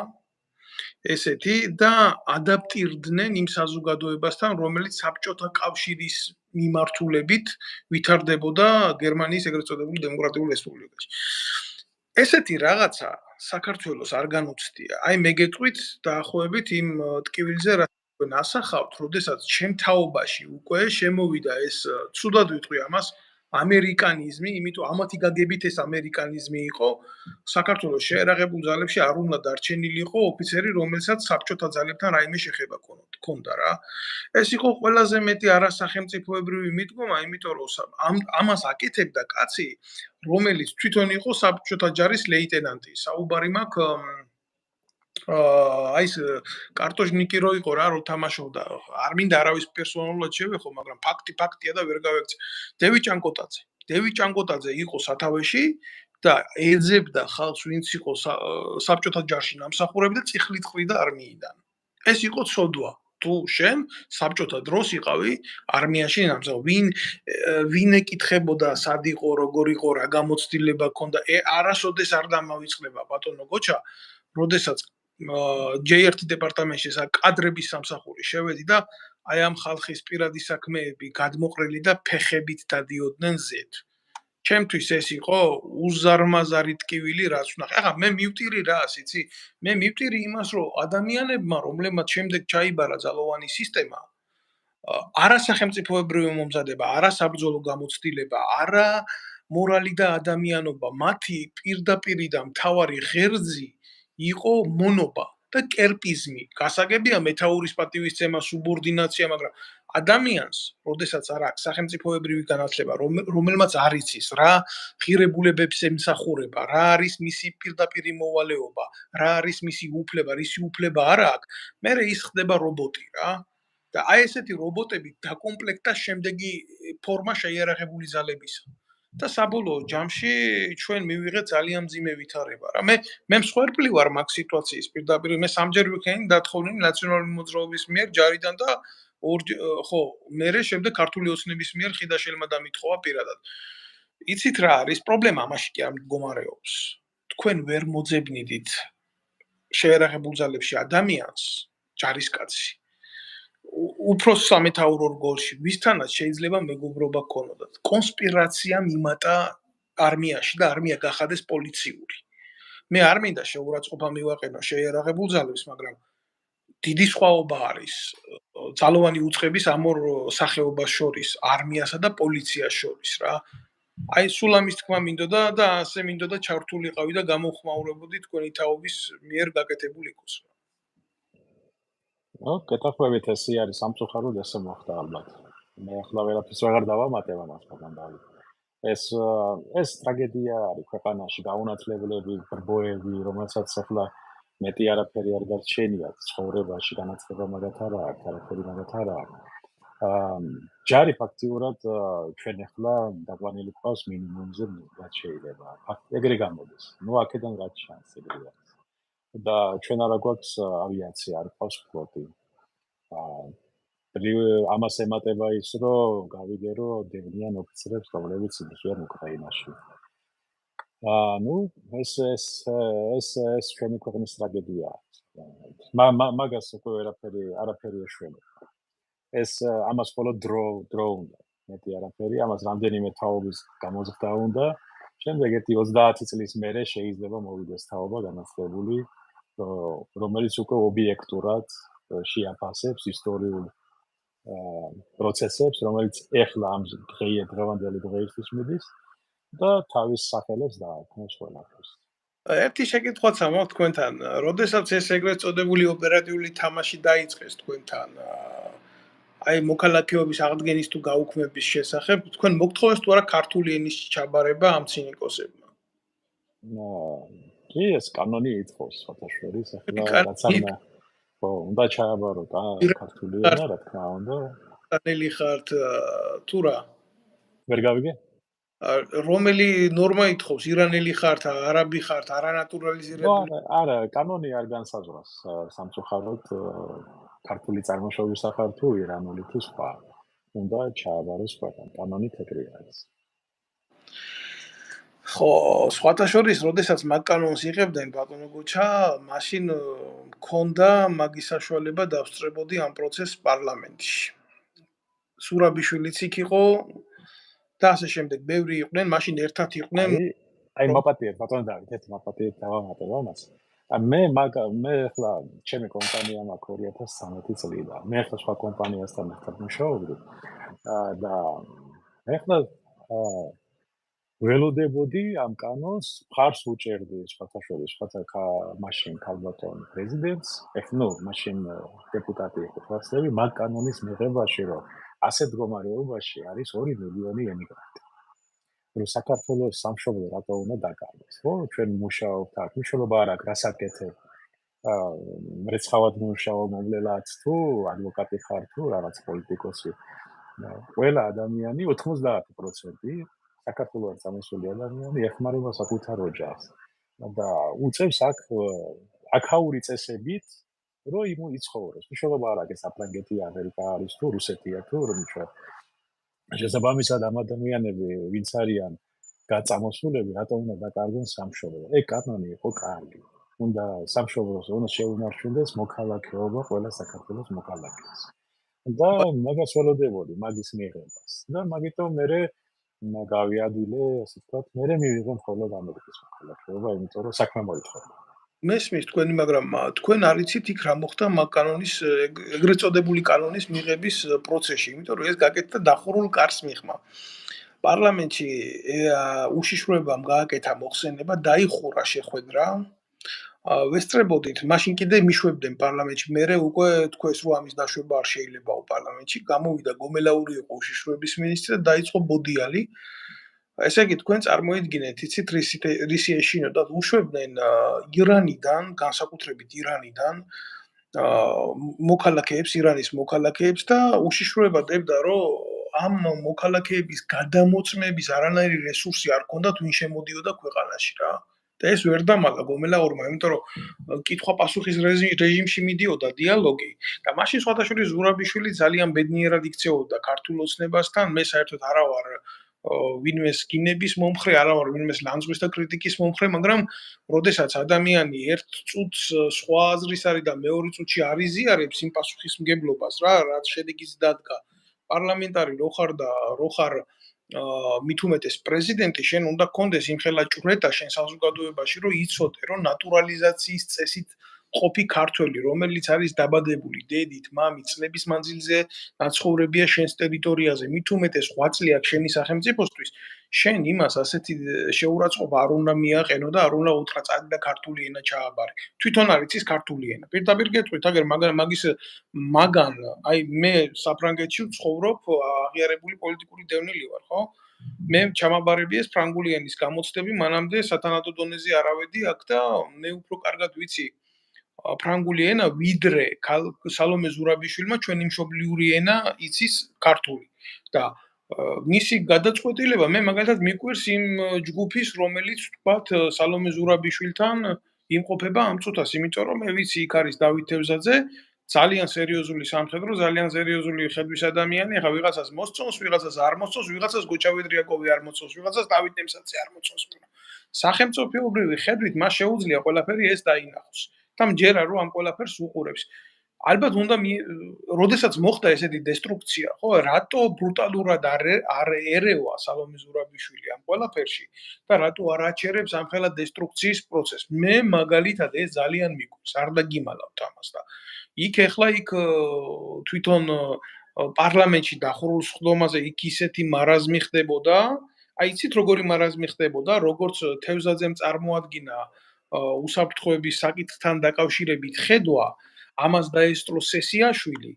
ესეთი და ადაპტირდნენ იმ საზოგადოებასთან, რომელიც საბჭოთა კავშირის მიმართულებით ვითარდებოდა გერმანიის ეგრეთ წოდებული დემოკრატიულ რესპუბლიკაში. ესეთი რაღაცა საქართველოს არ განუცდია. აი მე გეტყვით დაახლოებით იმ ტკივილზე რა ნასახავთ, როდესაც ჩემ თაობაში უკვე შემოვიდა ეს ცუდად ვიტყვი ამას ამერიკანიზმი, იმიტომ ამათი გაგებით ეს ამერიკანიზმი იყო. საქართველოს შეერაღებულ ძალებში არ უნდა დარჩენილიყო ოფიცერი, რომელსაც საბჭოთა ძალებთან რაიმე შეხება ჰქონდა რა. ეს იყო ყველაზე მეტი არასახელმწიფოებრივი მიდგომა, იმიტომ რომ ამას აკეთებდა კაცი, რომელიც თვითონ იყო საბჭოთა ჯარის ლეიტენანტი. საუბარი მაქვს აი ეს კარტოჟნიკი რო იყო რა, რო თამაშობდა. არ მინდა არავის პერსონალურად შევეხო, მაგრამ ფაქტია და ვერ გავექცე. დევი ჭანკოტაძე იყო სათავეში და ეძებდა ხალხს, ვინც იყო საბჭოთა ჯარში ნამსახურები და წიხლით ყრიდა არმიიდან. ეს იყო ცოდვა. თუ შენ საბჭოთა დროს იყავი არმიაში ნამსახურე, ვინ ეკითხებოდა სად იყო, როგორ იყო, რა გამოცდილება ჰქონდა, არასოდეს არ დამავიწყდება ბატონო გოჩა, როდესაც J1 დეპარტამენტში ეს კადრების სამსახური შევედი და აი ამ ხალხის პირადი საქმეები გადმოყრილი და ფეხებით დადიოდნენ ზედ. ჩემთვის ეს იყო უზარმაზარი ტკივილი, რაც ვნახე. ახლა მე მივტირი რას, იცი? მე მივტირი იმას, რომ ადამიანებმა, რომლებმაც შემდეგ ჩაიბარა ძალოვანი სისტემა, არასახელმწიფოებრივი მომზადება, არასაბრძოლო გამოცდილება, არა მორალი და ადამიანობა, მათი პირდაპირი და მთავარი ღერძი იყო მონობა და კერპიზმი. გასაგებია მეთაურის პატივისცემა, სუბორდინაცია, მაგრამ ადამიანს, როდესაც არ აქვს სახელმწიფოებრივი განათლება, რომელმაც არ იცის რა ღირებულებებს ემსახურება, რა არის მისი პირდაპირი მოვალეობა, რა არის მისი უფლება, რისი უფლება არ აქვს, მერე ის ხდება რობოტი რა. და აი ესეთი რობოტები დაკომპლექტდა შემდეგი ფორმა შეიარაღებული ძალებისა. და საბოლოო ჯამში ჩვენ მივიღეთ ძალიან მძიმე ვითარება რა. მე მსხვერპლი ვარ მაგ სიტუაციის პირდაპირ, მე სამჯერ ვიქენი დათხოვნილი ნაციონალური მოძრაობის მიერ ჯარიდან და ხო, მერე შემდეგ ქართული ოცნების მიერ ხიდაშელმა დამითხოვა პირადად. იცით რა არის პრობლემა ამაში კი არ მდგომარეობს. თქვენ ვერ მოძებნიდით შეერაღებულ ძალებში ადამიანს, ჯარისკაცი. უფრო სამეთაურო რგოლში, ვისთანაც შეიძლება მეგობრობა გქონოდათ. კონსპირაცია მიმატა არმიაში და არმია გახადეს პოლიციური. მე არ მინდა შეურაცხყოფა მივაყენო შეიარაღებულ ძალებს, მაგრამ დიდი სხვაობა არის ძალოვანი უწყების ამ ორ სახეობას შორის, არმიასა და პოლიციას შორის რა. აი სულ ამის თქმა მინდოდა და ასე მინდოდა ჩართულიყავი და გამოხმაურებოდი თქვენი თაობის მიერ გაკეთებულ იყოს. კეთახმებით ესე არის სამწუხაროდ ესე მოხდა ალბათ. მე ახლა ვერაფერს ვეღარ დავამატებ ამას, მაგრამ ეს ტრაგედია არის ქვეყანაში, გაუნათლებლები, ბრბოები, რომელსაც ახლა მეტი არაფერი არ დარჩენია ცხოვრებაში, განათლება მაგათ არ აქვს, არაფერი მაგათ არ აქვს. ჯარი ფაქტიურად ჩვენ ახლა დაგვანილი ყავს მინიმუმზე, რაც შეიძლება. ეგრე გამოდის. ნუ აქედან რაც ჩანს ეგრე არის. და ჩვენ არა გვაქვს ავიაცია, არ ყავს ფლოტი. ამას ემატება ის, რომ გავიგე, რომ დევნიან ოფიცრებს, რომლებიც იბრძვიან უკრაინაში. ნუ ეს ჩვენი ქვეყნის ტრაგედიაა. მაგას უკვე არაფერი ეშველება. ეს ამას მხოლოდ დრო უნდა. მეტი არაფერი, ამას რამდენიმე თაობის გამოზრდა უნდა. შემდეგ ერთი 30 წლის მერე შეიძლება მოვიდეს თაობა განათლებული, რომელიც უკვე ობიექტურად შეაფასებს ისტორიულ პროცესებს, რომელიც ეხლა ამ დღევანდელი დღეისთვის მიდის და თავის სახელებს დააქმნას ყველაფერს. ერთი შეკითხვაცა მაქვს თქვენთან, როდესაც ეს ეგრეთ წოდებული ოპერატიული თამაში დაიწყეს თქვენთან, აი მოქალაქეობის აღდგენის თუ გაუქმების შესახებ, თქვენ მოგთხოვეს თუ არა ქართული ენის ჩაბარება ამ ცინიკოსებმა? კი, ეს კანონი ითხოვს ფოთაშორის, ახლა რაც არ უნდა ჩააბაროთ ქართული ენა, რა თქმა უნდა. ირანელი ხართ თუ რა? ვერ გავიგე? რომელი ნორმა ითხოვს? ირანელი ხართ, არაბი ხართ, არანატურალიზირებული? არა, კანონი არ განსაზღვრავს სამწუხაროდ ქართული წარმოშობის სახარ თუ ირანული თუ სხვა უნდა ჩააბაროს ქვეყანა კანონით ეგრე არის. ხო, სხვათა შორის, როდესაც მაგ კანონს იღებდნენ ბატონო გოჩა, მაშინ მქონდა მაგის საშუალება დავსწრებოდი ამ პროცესს პარლამენტში. სურაბიშვილიც იქ იყო და ასე შემდეგ, ბევრი იყვნენ, მაშინ ერთად იყვნენ. აი მაპატიეთ ბატონო დავით, ერთ მაპატიეთ დავამატებ ამას. მე ახლა ჩემი კომპანია მაქვს 2013 წლიდან. მე ახლა სხვა კომპანიასთან ერთად მუშაობდი და მე ახლა ველოდებოდი ამ კანონს მხარს უჭერდი სხვათა შორის, მაშინ ქალბატონ პრეზიდენტს, ეხლა მაშინ დეპუტატი იყო ხარსები, მაგ კანონის მიღებაში, რომ ასეთ მდგომარეობაში არის 2 მილიონი ემიგრანტი. რომ საქართველოს სამშობლო რატო უნდა დაკარგოს, ხო? ჩვენ მუშაობთ აქ, მნიშვნელობა არ აქვს, რასაკეთებ. მრეცხავად მუშაობ მომლელად თუ ადვოკატი ხარ თუ რაღაც პოლიტიკოსი. ყველა ადამიანი 90% საქართველოს წამოსული ადამიანი ეხმარება საკუთარ ოჯახს და უწევს აქაური წესებით რომ იცხოვროს. მნიშვნელობა არ აქვს საფრანგეთი, ამერიკა არის თუ რუსეთია თუ რომ ჩვენ შესაბამისად ამ ადამიანები ვინც არიან გაწამოსულები რატომ უნდა დაკარგონ სამშობლო? ეგ კანონი იყო კარგი. უნდა სამშობლოს უნდა შეუნარჩუნდეს მოქალაქეობა ყველა საქართველოს მოქალაქეს. და მაგას ველოდებოდი მაგის მიღებას. და მაგიტომ მე გავიადილე, ასე ვთქვათ, მე მივიღე მხოლოდ ამერიკის მოქალაქეობა, იმიტომ რომ საქმე მოითხოვდა. მესმის თქვენი, მაგრამ თქვენ არიცით იქ რა მოხდა მაგ კანონის ეგრეთ წოდებული კანონის მიღების პროცესში, იმიტომ რომ ეს გაკეთდა დახურულ კარს მიღმა. პარლამენტში უშიშროებამ გააკეთა მოხსენება, დაიხურა შეხვედრა. ვესწრებოდით, მაშინ კიდე მიშვებდნენ პარლამენტში, მერე უკვე თქვეს რომ ამის დაშვება არ შეიძლებაო პარლამენტში, გამოვიდა გომელაური იყო უშიშროების მინისტრი და დაიწყო ბოდიალი. ესე იგი თქვენ წარმოიდგინეთ, იცით რისი ეშინოდა, უშვებდნენ ირანიდან, განსაკუთრებით ირანიდან მოქალაქეებს, ირანის მოქალაქეებს და უშიშროება დებდა, რომ ამ მოქალაქეების გადამოწმების არანაირი რესურსი არ ქონდათ, ვინ შემოდიოდა ქვეყანაში რა. და ეს ვერ დამალდა გომელაურმა, იმიტომ რომ კითხვა-პასუხის რეჟიმში მიდიოდა დიალოგი და მაშინ სხვათა შორის ზურაბიშვილი ძალიან ბედნიერად იქცეოდა ქართულ ოცნებასთან, მე საერთოდ არა ვარ ვინმეს გინების მომხრე, არა ვარ ვინმეს ლანძღვის და კრიტიკის მომხრე, მაგრამ როდესაც ადამიანი ერთ წუთს სხვა აზრის არის და მეორე წუთში არ იზიარებს იმ პასუხისმგებლობას რა, რაც შედეგიც დადგა პარლამენტარი რო ხარ და რო ხარ მით უმეტეს პრეზიდენტი, შენ უნდა გქონდეს იმხელა ჭვრეტა შენ საზოგადოებაში, რომ იცოდე, რომ ნატურალიზაციის წესით ყოფი ქართველი, რომელიც არის დაბადებული დედით, მამით, წლების მანძილზე ნაცხოვრებია შენს ტერიტორიაზე, მით უმეტეს 8 წელი აქვს შენი სახელმწიფოსთვის, შენ იმას ასეთი შეურაცხყოფა არ უნდა მიაყენო და არ უნდა უთხრა წადი და ქართული ენა ჩააბარე. თვითონ არ იცის ქართული ენა. პირდაპირ გეტყვით, აგერ მაგის მაგან, აი მე საფრანგეთში ვცხოვრობ, აღიარებული პოლიტიკური დევნილი ვარ, ხო? მე ჩამაბარები ეს ფრანგული ენის გამოცდები, მანამდე სათანადო დონეზე არავედი აქ და მე უფრო კარგად ვიცი ფრანგული ენა, ვიდრე სალომე ზურაბიშვილმა ჩვენი მშობლიური ენა იცის ქართული. და მისი გადაწყვეტილება მე მაგალითად მიკვირს იმ ჯგუფის, რომელიც თქვათ სალომე ზურაბიშვილთან იმყოფება ამ წუთას, იმიტომ რომ მე ვიცი იქ არის დავით თევზაძე, ძალიან სერიოზული სამხედრო, ძალიან სერიოზული ხედვის ადამიანი, ახლა ვიღაცას მოსწონს, ვიღაცას არ მოსწონს, ვიღაცას გოჩავედრიაკოვი არ მოსწონს, ვიღაცას დავით ნემსაცი არ მოსწონს. სახელმწიფოებრივი ხედვით მას შეუძლია ყველაფერი ეს დაინახოს. და მჯერა რომ ამ ყველაფერს უყურებს. ალბათ უნდა როდესაც მოხდა ესეთი დესტრუქცია, ხო, რატო ბრუტალურად არ ერევა სალომე ზურაბიშვილი ამ ყველაფერში და რატო არ აჩერებს ამხელა დესტრუქციის პროცესს. მე მაგალითად ეს ძალიან მიგვს, არ დაგიმალავთ ამას და იქ თვითონ პარლამენტში დახურულ სხდომაზე იქ ისეთი მარაზმი ხდებოდა, აი იცით როგორი მარაზმი ხდებოდა, როგორც თევზაძემ წარმოადგინა უსაფრთხოების საკითხთან დაკავშირებით ხედვა, ამას დაესწრო სესიაშვილი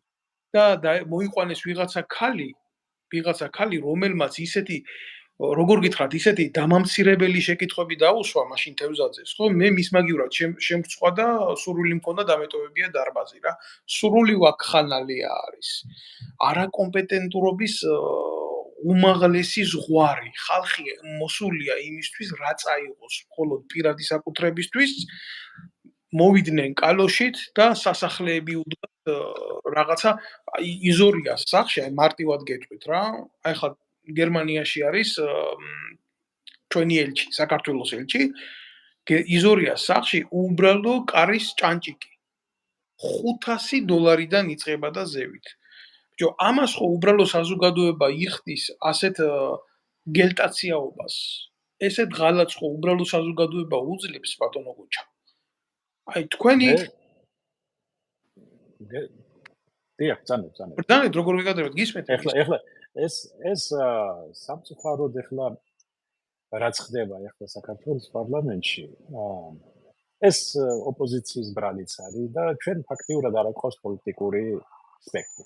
და მოიყვანეს ვიღაცა ქალი, რომელმაც ისეთი როგორ გითხრათ, ისეთი დამამცირებელი შეკითხვები დაუსვა მაშინ თევზაძეს, ხო? მე მის მაგივრად შემწვა და სურვილი მქონდა დამეტოვებია დარბაზი რა. სრული ვაკხანალია არის. არაკომპეტენტურობის უმაღლესი ზღვარი. ხალხი მოსულია იმისთვის, რა წაიღოს მხოლოდ პირადი საკუთრებისთვის. მოვიდნენ კალოშით და სასახლეები უდრათ რაღაცა იზორიას სახში, აი მარტივად გეტყვით რა. აი ხა გერმანიაში არის ჩვენი ელჩი, საქართველოს ელჩი, იზორიას სახში უბრალო კარის ჭანჭიკი $500-დან იწყება და ზევით. ბიჭო, ამას ხო უბრალო საზოგადოება იხდის ასეთ გელტაციაობას. ესეთ ღალატს ხო უბრალო საზოგადოება უძლებს ბატონო გუჩა. აი თქვენი დიახ, წანებ. ბრძანეთ როგორ ვიკადრებთ გისმენთ? ეხლა ეს სამწუხაროდ ეხლა რაც ხდება ეხლა საქართველოს პარლამენტში, ეს ოპოზიციის ბრალიც არის და ჩვენ ფაქტიურად არ აქვს პოლიტიკური სპექტრი.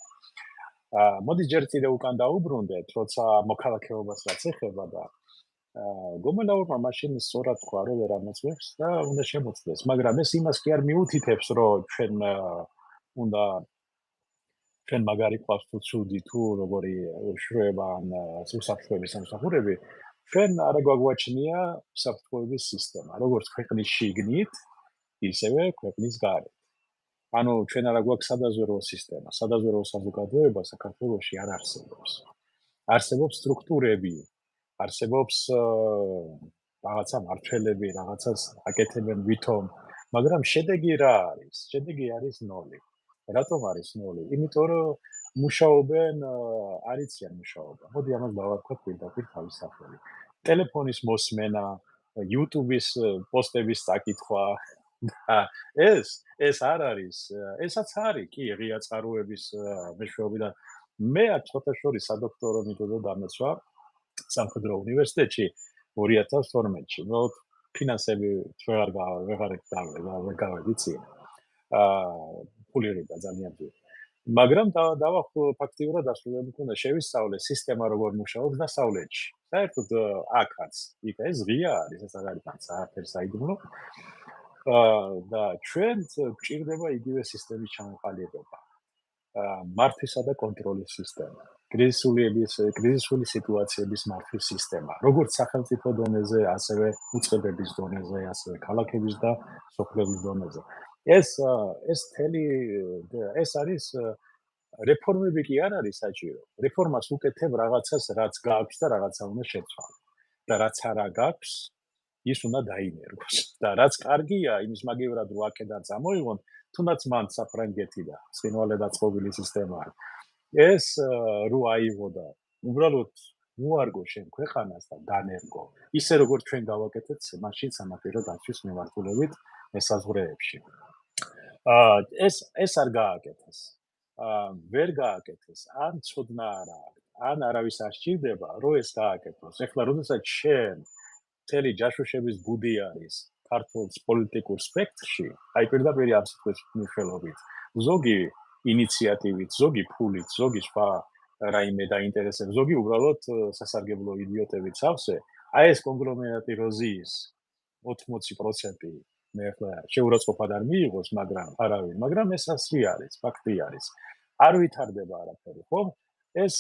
მოდი ჯერ კიდევ უკან დაუბრუნდეთ, როცა მოქალაქეობას რაც ეხება და გომანაურმა მაშინ სწორად თქვა, რომ ვერამაც ვერს და უნდა შემოწდეს, მაგრამ ეს იმას კი არ მიუთითებს, რომ ჩვენ უნდა ჩვენ მაგარი ყავს თუ ცუდი თუ როგორი შროება ან უსაფრთხოების სამსახურები, ჩვენ არ გვაგვაჩნია უსაფრთხოების სისტემა, როგორც ქვეყნის შიგნით, ისევე ქვეყნის გარეთ. ანუ ჩვენ არ გვაქვს სადაზვერვო სისტემა, სადაზვერვო საზოგადოება საქართველოში არ არსებობს. არსებობს სტრუქტურები, არსებობს რაღაცა მართველები, რაღაცას აკეთებენ ვითომ, მაგრამ შედეგი რა არის? შედეგი არის ნოლი. რატომ არის ნოლი? იმიტომ რომ მუშაობენ, არიციან მუშაობა. მოდი ამას დავარქვათ პირდაპირ თავის სახელი. ტელეფონის მოსმენა, YouTube-ის პოსტების წაკითხვა და ეს არ არის, ესაც არის კი ღია წყაროების მეშვეობიდან. მე ცოტა შორის სადოქტორო მეთოდო დამეცვა სამხედრო უნივერსიტეტში 2012-ში. ნუ ფინანსები ვეღარ გავედი წინ. ფულირება ძალიან ძვირი. მაგრამ ფაქტიურად ასრულებით უნდა შევისწავლე სისტემა როგორ მუშაობს დასავლეთში. საერთოდ აქაც, იქ ეს ღია არის, ეს არ არის საერთოდ საიდუმლო. და ჩვენ გვჭირდება იგივე სისტემის ჩამოყალიბება. მართვისა და კონტროლის სისტემა. კრიზისული სიტუაციების მართვის სისტემა, როგორც სახელმწიფო დონეზე, ასევე უწყებების დონეზე, ასევე ქალაქების და სოფლების დონეზე. ეს არის რეფორმები კი არ არის საჭირო. რეფორმას უკეთებ რაღაცას, რაც გააქვს და რაღაცა უნდა შეცვალო. და რაც არა გაქვს, ის უნდა დაინერგოს. და რაც კარგია, იმის მაგევრად რო აქედან წამოიღონ, თუნდაც მან საფრანგეთი და სინვალე დაწყობილი სისტემა არის. ეს რო აიღო და უბრალოდ უარგო შენ ქვეყანას და დანერგო. ისე როგორც ჩვენ გავაკეთეთ მაშინ სანაპირო დაცვის მიმართულებით მესაზღვრეებში. ეს არ გააკეთეს. ვერ გააკეთეს. ან ცოდნა არ აქვს, ან არავის არ სჭირდება, რომ ეს გააკეთოს. ეხლა როდესაც შენ მთელი ჯაშუშების ბუდი არის ქართულ პოლიტიკურ სპექტრში, აი პირდაპირ ამ სიტყვის მნიშვნელობით, ზოგი ინიციატივით, ზოგი ფულით, ზოგი სხვა რაიმე დაინტერესებს, ზოგი უბრალოდ სასარგებლო იდიოტებით სავსე, აი ეს კონგლომერატი როზიის 80% მე ახლა შეურაცხყოფად არ მიიღოს, მაგრამ ეს ასე არის, ფაქტი არის. არ ვითარდება არაფერი, ხო? ეს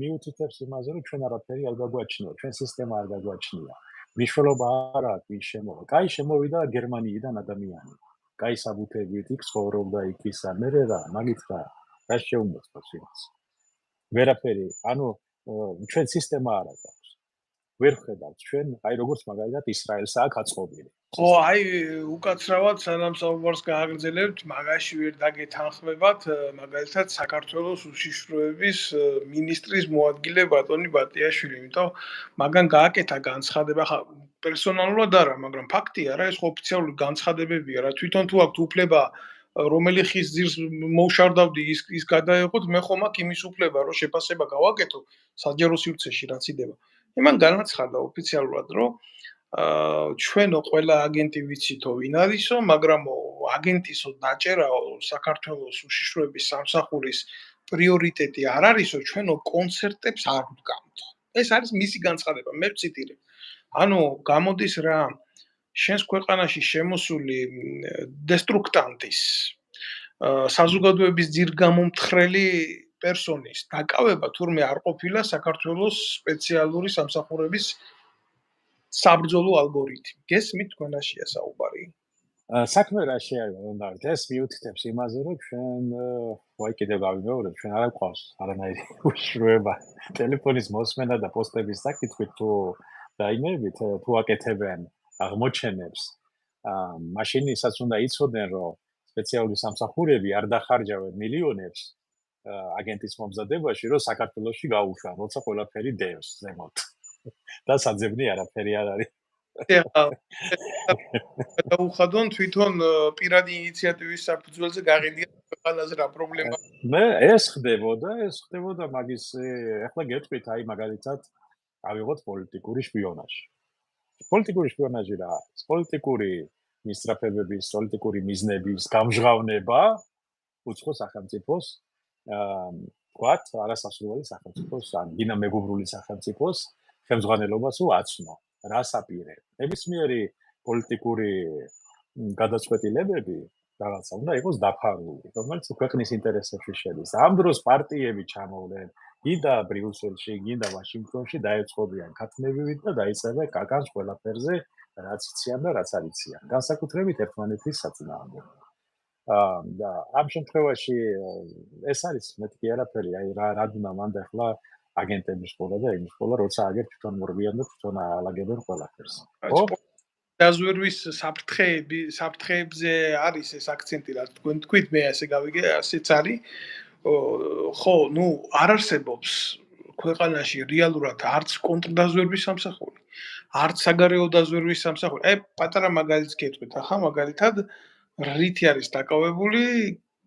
მიუთითებს იმაზე, რომ ჩვენ არაფერი არ გაგვაჩნია, ჩვენ სისტემა არ გაგვაჩნია. მნიშვნელობა არ აქვს ის შემოვიდა. კაი შემოვიდა გერმანიიდან ადამიანი. კაი საბუთებით იქ ცხოვრობდა იქ ისა, მე რა, მაგით რა შეუმოწმოს იმას. ვერაფერი, ანუ ჩვენ სისტემა არ აქვს. ვერ ხედავთ ჩვენ, აი როგორც მაგალითად ისრაელს აქვს აწყობილი. ხო, აი უკაცრავად სანამ საუბარს გააგრძელებთ, მაგაში ვერ დაგეთანხმებათ, მაგალითად საქართველოს უშიშროების მინისტრის მოადგილე ბატონი ბატიაშვილი, იმიტომ მაგან გააკეთა განცხადება, ხა პერსონალურად არა, მაგრამ ფაქტია რა, ეს ხო ოფიციალური განცხადებებია რა, თვითონ თუ აქვს უფლება რომელი ხის ძირს მოვშარდავდი ის გადაეღოთ, მე ხომ აქვს იმის უფლება, რომ შეფასება გავაკეთო საჯარო სივრცეში რაც იდება. იმან განაცხადა ოფიციალურად, რომ ჩვენო ყველა აგენტი ვიცითო ვინ არისო, მაგრამ აგენტისო დაჭერაო საქართველოს უშიშროების სამსახურის პრიორიტეტი არ არისო, ჩვენო კონცერტებს არ ვდგამთ. ეს არის მისი განცხადება, მე ვციტირებ. ანუ გამოდის რა, შენს ქვეყანაში შემოსული დესტრუქტანტის საზოგადოების ძირგამომთხრელი პერსონის დაკავება თურმე არ ყოფილა საქართველოს სპეციალური სამსახურების საბრძოლო ალგორითმი. გესმით თქვენაშია საუბარი? საქმე რა შეაქვს? ეს მიუთითებს იმაზე, რომ ჩვენ ვაი კიდევ გავიმეორებ, ჩვენ არ გვყავს არანაირი უშუალება ტელეფონის მოსმენა და პოსტების საკითხით თუ დაიმებით, თუ აკეთებენ აღმოჩენებს. მაშინ ისაც უნდა იცოდნენ, რომ სპეციალური სამსახურები არ დახარჯავენ მილიონებს აგენტის მომზადებაში, რომ საქართველოში გაუშვან, როცა ყველაფერი დევს ზემოთ. და საძებნი არაფერი არ არის. უხადონ თვითონ პირადი ინიციატივის საფუძველზე გაყიდიან ქვეყანაზე რა პრობლემა. მე ეს ხდებოდა მაგის ახლა გეტყვით აი მაგალითად ავიღოთ პოლიტიკური შპიონაჟი. პოლიტიკური შპიონაჟი რა არის? პოლიტიკური მისწრაფებების, პოლიტიკური მიზნების გამჟღავნება უცხო სახელმწიფოს ვთქვათ, არასასურველი სახელმწიფოს ან გინა მეგობრული სახელმწიფოს ხელმძღვანელობას უაცნო. რას აპირებ? ნებისმიერი პოლიტიკური გადაწყვეტილებები რაღაცა უნდა იყოს დაფარული, რომელიც ქვეყნის ინტერესებში შედის. ამ დროს პარტიები ჩამოვლენ, გინდა ბრიუსელში, გინდა ვაშინგტონში დაეწყობიან ქათმებივით და დაიწერენ კაკანს ყველაფერზე, რაც იციან და რაც არ იციან. განსაკუთრებით ერთმანეთის საწინააღმდეგო. და ამ შემთხვევაში ეს არის მეთქი კი არაფერი, აი რა უნდა მანდა ახლა აგენტების სკოლა და იმის სკოლა, როცა აგერ თვითონ მორბიან და თვითონ ალაგებენ ყველაფერს. ხო? დაზვერვის საფრთხეებზე არის ეს აქცენტი, რაც თქვენ თქვით, მე ასე გავიგე, ასეც არის. ხო, ნუ არ არსებობს ქვეყანაში რეალურად არც კონტრდაზვერვის სამსახური, არც საგარეო დაზვერვის სამსახური. აი, პატარა მაგალითს გეტყვით, ახლა მაგალითად რითი არის დაკავებული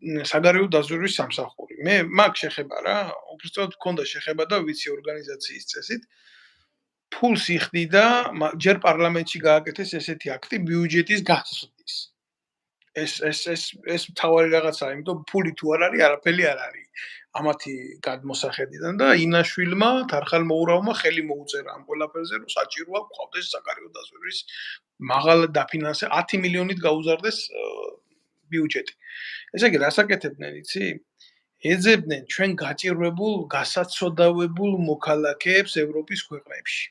საგარეო დაზვერვის სამსახური. მე მაგ შეხება რა, უბრალოდ მქონდა შეხება და ვიცი ორგანიზაციის წესით. ფულს იხდიდა, ჯერ პარლამენტში გააკეთეს ესეთი აქტი ბიუჯეტის გაზრდის. ეს მთავარი რაღაცაა, იმიტომ ფული თუ არ არის, არაფერი არ არის. ამათი გადმოსახედიდან და ინაშვილმა თარხალმოურავმა ხელი მოუწერა ამ ყველაფერზე, რომ საჭიროა გვყავდეს საგარეო დაზვერვის მაღალ დაფინანსე 10 მილიონით გაუზარდეს ბიუჯეტი. ესე იგი, რას აკეთებდნენ, იცი? ეძებდნენ ჩვენ გაჭირვებულ, გასაცოდავებულ მოქალაქეებს ევროპის ქვეყნებში.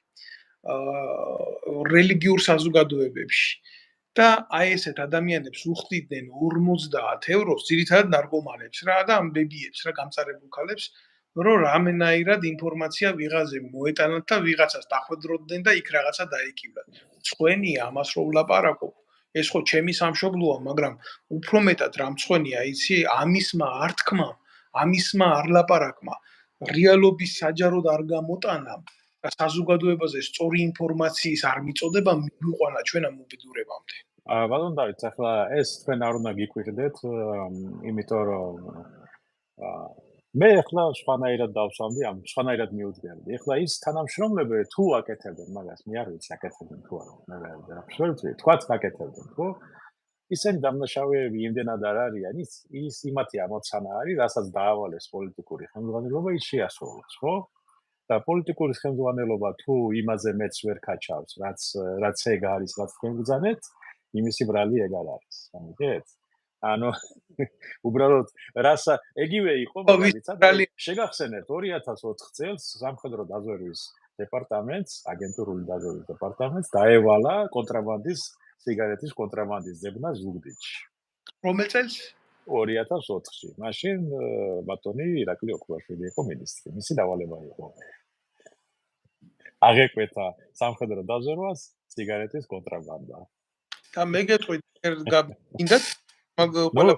რელიგიურ საზოგადოებებში. და აი ესეთ ადამიანებს უხდიდნენ 50 ევროს, ძირითადად ნარკომანებს რა და ამ ბებიებს რა გამწარებულ ქალებს, რომ რამენაირად ინფორმაცია ვიღაზე მოეტანათ და ვიღაცას დახვედროდნენ და იქ რაღაცა დაეკივლათ. მწვენია ამას რო ვლაპარაკობ. ეს ხო ჩემი სამშობლოა, მაგრამ უფრო მეტად რა მწვენია, იცი, ამისმა არ თქმამ, ამისმა არ ლაპარაკმა, რეალობის საჯაროდ არ გამოტანამ. და საზოგადოებაზე სწორი ინფორმაციის არ მიწოდება მიყვანა ჩვენ ამ უბედურებამდე. ბატონ დავით, ახლა ეს თქვენ არ უნდა გიკვირდეთ, იმიტომ რომ მე ახლა სხვანაირად დავსვამდი, სხვანაირად მიუძღვნდი. ახლა ის თანამშრომლები თუ აკეთებდნენ მაგას, მე არ ვიცი აკეთებდნენ თუ არა. მე რა ვთქვი, თქვაც აკეთებდნენ, ხო? ისინი დამნაშავეები იმდენად არ არიან, ის იმათი ამოცანა არის, რასაც დაავალეს პოლიტიკური ხელმძღვანელობა, ის შეასრულოს, ხო? და პოლიტიკური ხელმძღვანელობა თუ იმაზე მეც ვერ ქაჩავს, რაც ეგ არის, რაც თქვენ გძანეთ, იმისი ბრალი ეგ არ არის. ამიტომ ანუ უბრალოდ რაცა ეგივე იყო მაგალითად შეგახსენებთ 2004 წელს სამხედრო დაზვერვის დეპარტამენტს, აგენტურული დაზვერვის დეპარტამენტს დაევალა კონტრაბანდის სიგარეტის კონტრაბანდის ძებნა ზუგდიდში. რომელ წელს? 2004-ში. მაშინ ბატონი ირაკლი ოქროაშვილი იყო მინისტრი. მისი დავალება იყო. აღეკვეთა სამხედრო დაზვერვას სიგარეტის კონტრაბანდა. და მე გეტყვით, გინდათ მაგ ყველა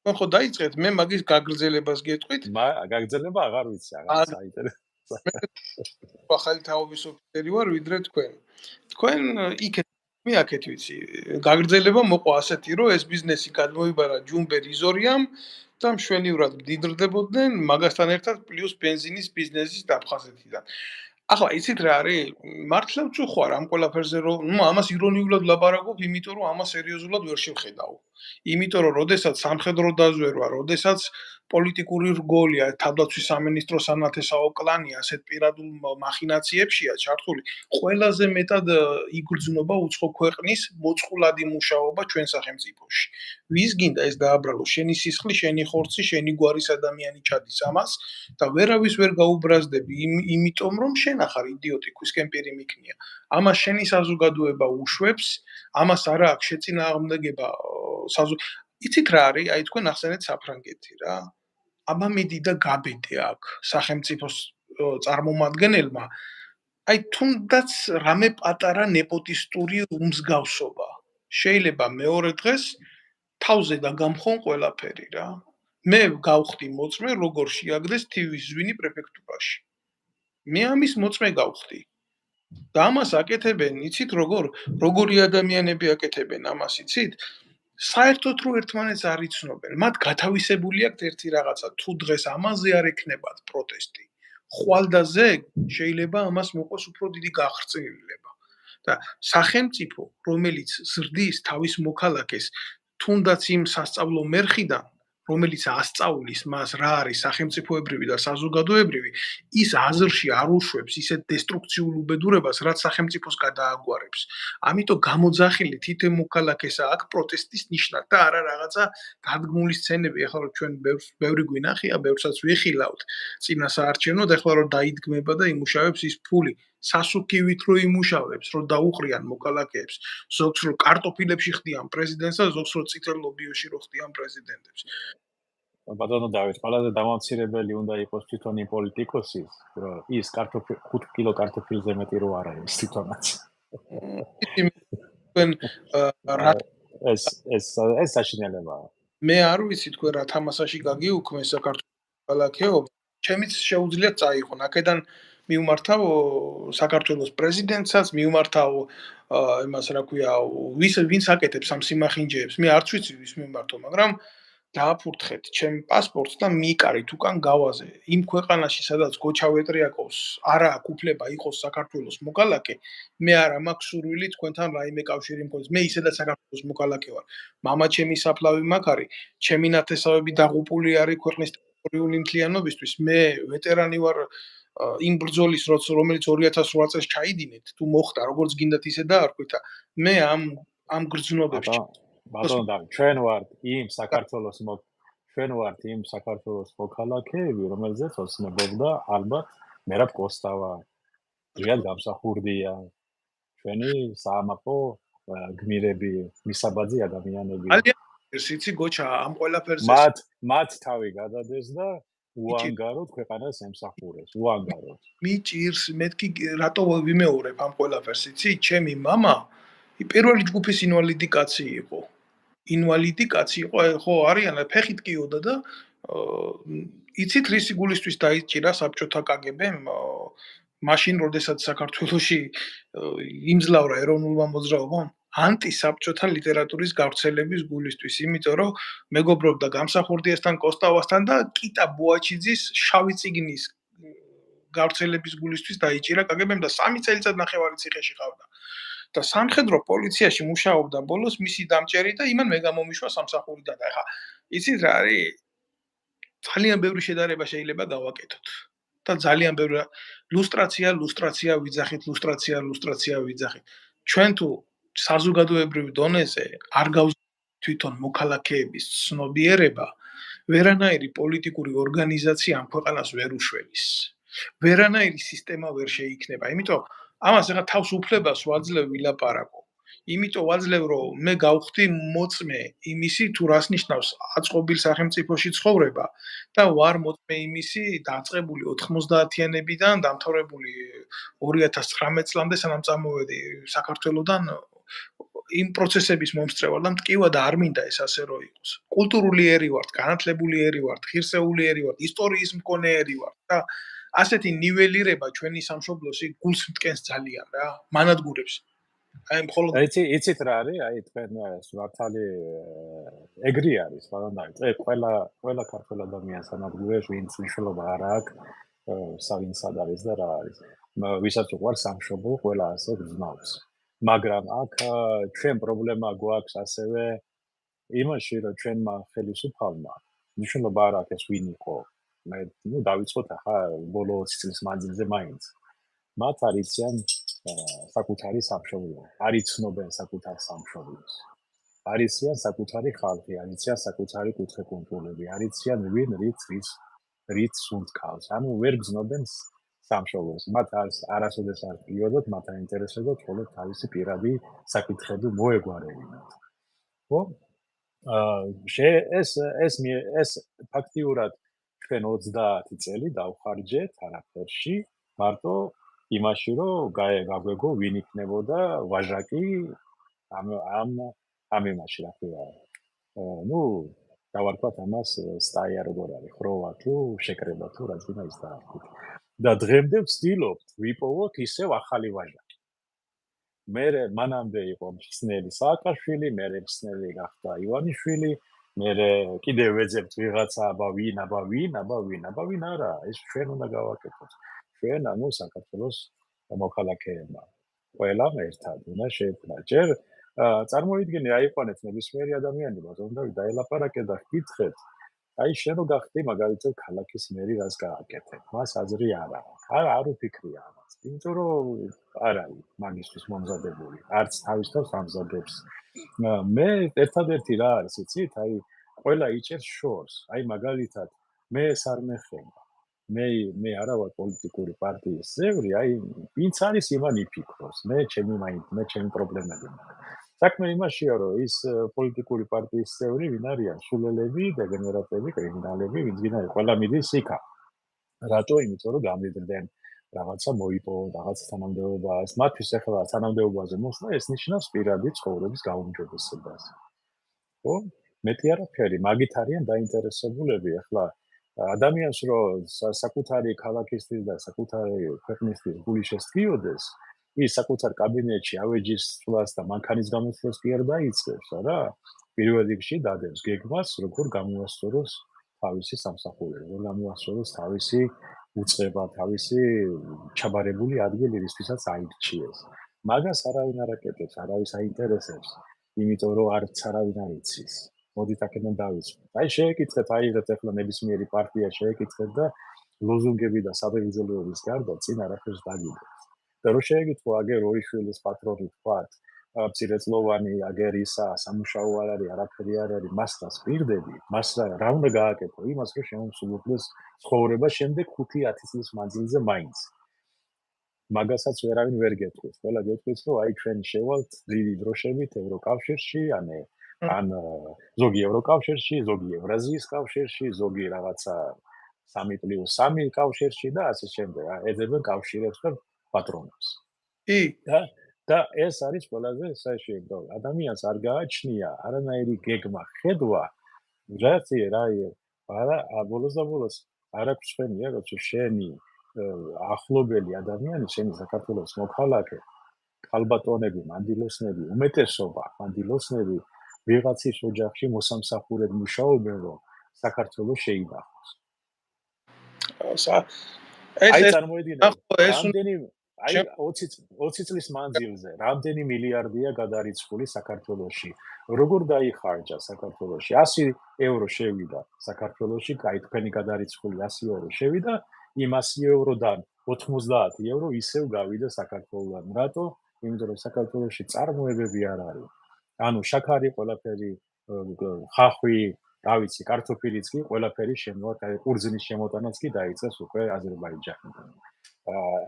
მე ხო დაიწყეთ, მე მაგის გაგრძელებას გეტყვით? გაგრძელება აღარ ვიცი, აღარ საინტერესო. ახალი თაობის ოფიცერი ვარ, ვიდრე თქვენ. თქვენ იქეთ მე აქეთ ვიცი. გაგრძელება მოყვა ასეთი, რომ ეს ბიზნესი გადმოიბარა ჯუმბერ იზორიამ და მშვენივრად მდიდრდებოდნენ მაგასთან ერთად პლუს ბენზინის ბიზნესის დაფხაზეთიდან. ახლა იცით რა არის? მართლა ვწუხარ ამ ყველაფერზე, რომ ამას ირონიულად ლაპარაკობ, იმიტომ რომ ამას სერიოზულად ვერ შევხედავ. იმიტომ რომ როდესაც სამხედრო დაზვერვა, როდესაც პოლიტიკური რგოლია, თავდაცვის სამინისტროს ანათესაო კლანი ასეთ პირადულ მახინაციებშია ჩართული, ყველაზე მეტად იგრძნობა უცხო ქვეყნის მოწყვლადი მუშაობა ჩვენ სახელმწიფოში. ვის გინდა ეს დააბრალოს, შენი სისხლი, შენი ხორცი, შენი გვარის ადამიანი ჩადის ამას და ვერავის ვერ გაუბრაზდები, იმიტომ რომ შენ ახარ იდიოტი, ქვისკენ პირი მიქნია. ამას შენი საზოგადოება უშვებს, ამას არა აქვს შეწინააღმდეგება იცით რა არის? აი თქვენ ახსენეთ საფრანგეთი რა. აბა მიდი და გაბედე აქ სახელმწიფოს წარმომადგენელმა. აი თუნდაც რამე პატარა ნეპოტისტური უმსგავსობა. შეიძლება მეორე დღეს თავზე დაგამხონ ყველაფერი რა. მე გავხდი მოწმე, როგორ შეაგდეს TV ზვინი პრეფექტურაში. მე ამის მოწმე გავხდი. და ამას აკეთებენ, იცით როგორი ადამიანები აკეთებენ ამას, იცით? საერთოდ რო ერთმანეთს არ იცნობენ, მათ გათავისებული აქვთ ერთი რაღაცა, თუ დღეს ამაზე არ ექნებათ პროტესტი, ხვალდაზე შეიძლება ამას მოყოს უფრო დიდი გახრწნილება. და სახელმწიფო, რომელიც ზრდის თავის მოქალაქეს, თუნდაც იმ სასწავლო მერხიდან, რომელიც ასწავლის მას რა არის სახელმწიფოებრივი და საზოგადოებრივი, ის აზრში არ უშვებს ისეთ დესტრუქციულ უბედურებას, რაც სახელმწიფოს გადააგვარებს. ამიტომ გამოძახილი თითე მოქალაქესა აქ პროტესტის ნიშნად და არა რაღაცა დადგმული სცენები. ახლა რომ ჩვენ ბევრი გვინახია, ბევრსაც ვიხილავთ წინა საარჩევნოდ, ახლა რომ დაიდგმება და იმუშავებს ის ფული, სასუქივით რო იმუშავებს, რომ დაუყრიან მოქალაქეებს, ზოგს რო კარტოფილებში ხდიან პრეზიდენტს და ზოგს რო წითელ ლობიოში რო ხდიან პრეზიდენტებს. ბატონო დავით, ყველაზე დამამცირებელი უნდა იყოს თვითონ იმ პოლიტიკოსის, რომ ის 5 კილო კარტოფილზე მეტი რო არა ის თვითონაც. ეს საშინელებაა. მე არ ვიცი თქვენ რა თამასაში გაგიუქმე საქართველოს ქალაქეო, ჩემიც შეუძლიათ წაიყონ. აქედან მივმართავ საქართველოს პრეზიდენტსაც, მივმართავ იმას რა ქვია, ვინც აკეთებს ამ სიმახინჯეებს. მე არც ვიცი ვის მიმართო, მაგრამ დააფურთხეთ ჩემ პასპორტს და მიიკარით უკან გავაზე. იმ ქვეყანაში, სადაც გოჩავეტრიაკოვს არა აქვს უფლება იყოს საქართველოს მოქალაქე, მე არა მაქვს სურვილი თქვენთან რაიმე კავშირი მქონდეს. მე ისედაც საქართველოს მოქალაქე ვარ. მამა ჩემი საფლავი მაქვს არის, ჩემი ნათესავები დაღუპული არის ქვეყნის ტერიტორიული მთლიანობისთვის. მე ვეტერანი ვარ იმ ბრძოლის, რომელიც 2008 წელს ჩაიდინეთ, თუ მოხდა, როგორც გინდათ ისე დაარქვით. მე ამ გრძნობებში ბატონო დავით, ჩვენ ვართ იმ საქართველოს მოქალაქეები, რომელზეც ოცნებობდა ალბათ მერაბ კოსტავა, ძლიერ გამსახურდია, ჩვენი საამაყო გმირები, მისაბაძი ადამიანები. იცი გოჩა, ამ ყველაფერზე მათ თავი გადადეს და უანგაროდ ქვეყანას ემსახურეს, უანგაროდ. მიჭირს, მეთქი რატო ვიმეორებ ამ ყველაფერს, იცი? ჩემი მამა პირველი ჯგუფის ინვალიდი კაცი იყო. ინვალიდი კაცი იყო, ხო, არიან ფეხით კიოდა და იცით რისი გულისთვის დაიჭირა საბჭოთა კგბ-მ მაშინ, როდესაც საქართველოში იმძლავრა ეროვნულმა მოძრაობამ ანტისაბჭოთა ლიტერატურის გავრცელების გულისთვის, იმიტომ რომ მეგობრობდა გამსახურდიასთან, კოსტავასთან და კიტა ბუაჩიძის შავი წიგნის გავრცელების გულისთვის დაიჭირა კგბ-მ და 3 წელიწად ნახევარი ციხეში ყავდა. და სამხედრო პოლიციაში მუშაობდა ბოლოს მისი დამჭერი და იმან მე გამომიშვა სამსახურიდან. და ეხა იცით რა არის? ძალიან ბევრი შედარება შეიძლება გავაკეთოთ. და ძალიან ბევრი ლუსტრაცია ვიძახით. ჩვენ თუ საზოგადოებრივ დონეზე არ გავზრდით თვითონ მოქალაქეების ცნობიერება, ვერანაირი პოლიტიკური ორგანიზაცია ამ ქვეყანას ვერ უშველის. ვერანაირი სისტემა ვერ შეიქმნება. იმიტომ ამას ახლა თავს უფლებას ვაძლევ ვილაპარაკო. იმიტომ ვაძლევ რომ მე გავხდი მოწმე იმისი თუ რას ნიშნავს აწყობილ სახელმწიფოში ცხოვრება და ვარ მოწმე იმისი დაწყებული 90-იანებიდან დამთავრებული 2019 წლამდე სანამ წამოვედი საქართველოსდან იმ პროცესების მომსწრევად და მტკივად არ მინდა ეს ასე რო იყოს. კულტურული ერი ვარ, განათლებული ერი ვარ, ღირსეული ერი ვარ, ისტორიის მქონე ერი ვარ და ასეთი ნიველირება ჩვენი სამშობლოს გულს მტკენს ძალიან რა, მანადგურებს. აი მხოლოდ იცით რა არის? აი თქვენ მართალი ეგრი არის, მაგრამ დაიწყე ყველა ქართველ ადამიანს ანადგურებს, ვინც მნიშვნელობა არ აქვს, ვინც სად არის და რა არის. ვისაც უყვარს სამშობლო, ყველა ასე გრძნობს. მაგრამ აქ ჩვენ პრობლემა გვაქვს ასევე იმაში, რომ ჩვენმა ხელისუფალმა მნიშვნელობა არ აქვს ეს ვინ იყო. მე დავიწყოთ ახლა ბოლო 20 წლის მანძილზე მაინც. მათ არიციან საკუთარი სამშობლო, არიცნობენ საკუთარ სამშობლოს. არიციან საკუთარი ხალხი, არიციან საკუთარი კუთხე-კუნძულები, არიციან ვინ რით სუნთქავს. ანუ ვერ გრძნობენ სამშობლოს. მათ არასოდეს არ პიოდოთ, მათ აინტერესებდათ მხოლოდ თავისი პირადი საკითხები მოეგვარებინათ. ხო? ეს ფაქტიურად ჩვენ 30 წელი დავხარჯეთ არაფერში, მარტო იმაში, რომ გაგვეგო ვინ იქნებოდა ვაჟაკი ამ იმაში, რა ქვია. დავარქვათ ამას სტაია როგორ არის, ხროვა თუ შეკრება თუ რაც გინდა ის დაარქვით. და დღემდე ვცდილობთ ვიპოვოთ ისევ ახალი ვაჟაკი. მერე მანამდე იყო მხსნელი სააკაშვილი, მერე მხსნელი გახდა ივანიშვილი, მერე კიდევ ვეძებთ ვიღაცა აბა ვინ არა, ეს ჩვენ უნდა გავაკეთოთ. ჩვენ ანუ საქართველოს მოქალაქეებმა. ყველამ ერთად უნდა შეექმნა. ჯერ წარმოიდგინე აიყვანეთ ნებისმიერი ადამიანი, ბატონო, დაელაპარაკეთ და გკითხეთ. აი შენ რო გახდი მაგალითად ქალაქის მერი რას გააკეთებ? მას აზრი არ აქვს. არ უფიქრია ამას. იმიტომ რომ არ არის მაგისტრის მომზადებული. არც თავის თავს ამზადებს. მე ერთადერთი რა არის, იცით? აი ყველა იჭერს შორს. აი მაგალითად მე ეს არ მეხება. მე არა ვარ პოლიტიკური პარტიის წევრი, აი ვინც არის იმან იფიქროს. მე ჩემი პრობლემები მაქვს. საქმე იმაშია, რომ ის პოლიტიკური პარტიის წევრი ვინ არიან? სულელები, დეგენერატები, კრიმინალები, ვინც გინდა ყველა მიდის იქა. რატო? იმიტომ რომ გამიდრდნენ რაღაცა მოიპოვონ, რაღაც თანამდებობა. ეს მათთვის ახლა თანამდებობაზე მოსვლა ეს ნიშნავს პირადი ცხოვრების გაუმჯობესებას. ხო? მეტი არაფერი, მაგით არიან დაინტერესებულები. ახლა ადამიანს რომ საკუთარი ქალაქისთვის და საკუთარი ქვეყნისთვის გული შესწიოდეს, ის საკუთარ კაბინეტში ავეჯის წვლას და მანქანის გამოსვლას კი არ დაიწყებს, არა? პირველ რიგში დადებს გეგმას, როგორ გამოასწოროს თავისი სამსახური, როგორ გამოასწოროს თავისი უწყება, თავისი ჩაბარებული ადგილი, რისთვისაც აირჩიეს. მაგას არავინ არ აკეთებს, არავის აინტერესებს, იმიტომ რომ არც არავინ არ იცის. მოდით აქედან დავიწყოთ. აი შეეკითხეთ, აიღეთ ახლა ნებისმიერი პარტია შეეკითხეთ და ლოზუნგები და საბერძნეობის გარდა წინ არაფერს დაგიდგეთ. და რო შეეკითხო აგერ ორი შვილის პატრონი თქვათ, მცირეწლოვანი აგერ ისა სამუშაო არ არის, არაფერი არ არის, მას რას პირდები, მას რა უნდა გააკეთო? იმას რომ შემომსუბუქდეს ცხოვრება შემდეგ 5-10 წლის მანძილზე მაინც. მაგასაც ვერავინ ვერ გეტყვის. ყველა გეტყვის, რომ აი ჩვენ შევალთ დიდი დროშებით ევროკავშირში, ან ზოგი ევროკავშირში, ზოგი ევრაზიის კავშირში, ზოგი რაღაცა 3+3 კავშირში და ასე შემდეგ. ეძებენ კავშირებს და პატრონებს. და ეს არის ყველაზე საშიებო. ადამიანს არ გააჩნია არანაირი გეგმა, ხედვა, არა, ბოლოს არ აქვს ხვენია, როცა შენი ახლობელი ადამიანი, შენი საქართველოს მოქალაქე, ქალბატონები, მანდილოსნები, უმეტესობა მანდილოსნები ვიღაცის ოჯახში მოსამსახურედ მუშაობენ, რომ საქართველოს შეინახოს. აი წარმოიდგინე, აი 20 წლის მანძილზე რამდენი მილიარდია გადარიცხული საქართველოში. როგორ დაიხარჯა საქართველოში? 100 ევრო შევიდა საქართველოში, კაი თქვენი გადარიცხული 100 ევრო შევიდა, იმ 100 ევროდან 90 ევრო ისევ გავიდა საქართველოსთან. რატო? იმიტომ რომ საქართველოში წარმოებები არ არის. ანუ შაქარი ყველაფერი, ხახვი, რა ვიცი, კარტოფილიც კი ყველაფერი შემოაყარა, ყურძნის შემოტანაც კი დაიწყეს უკვე აზერბაიჯანიდან.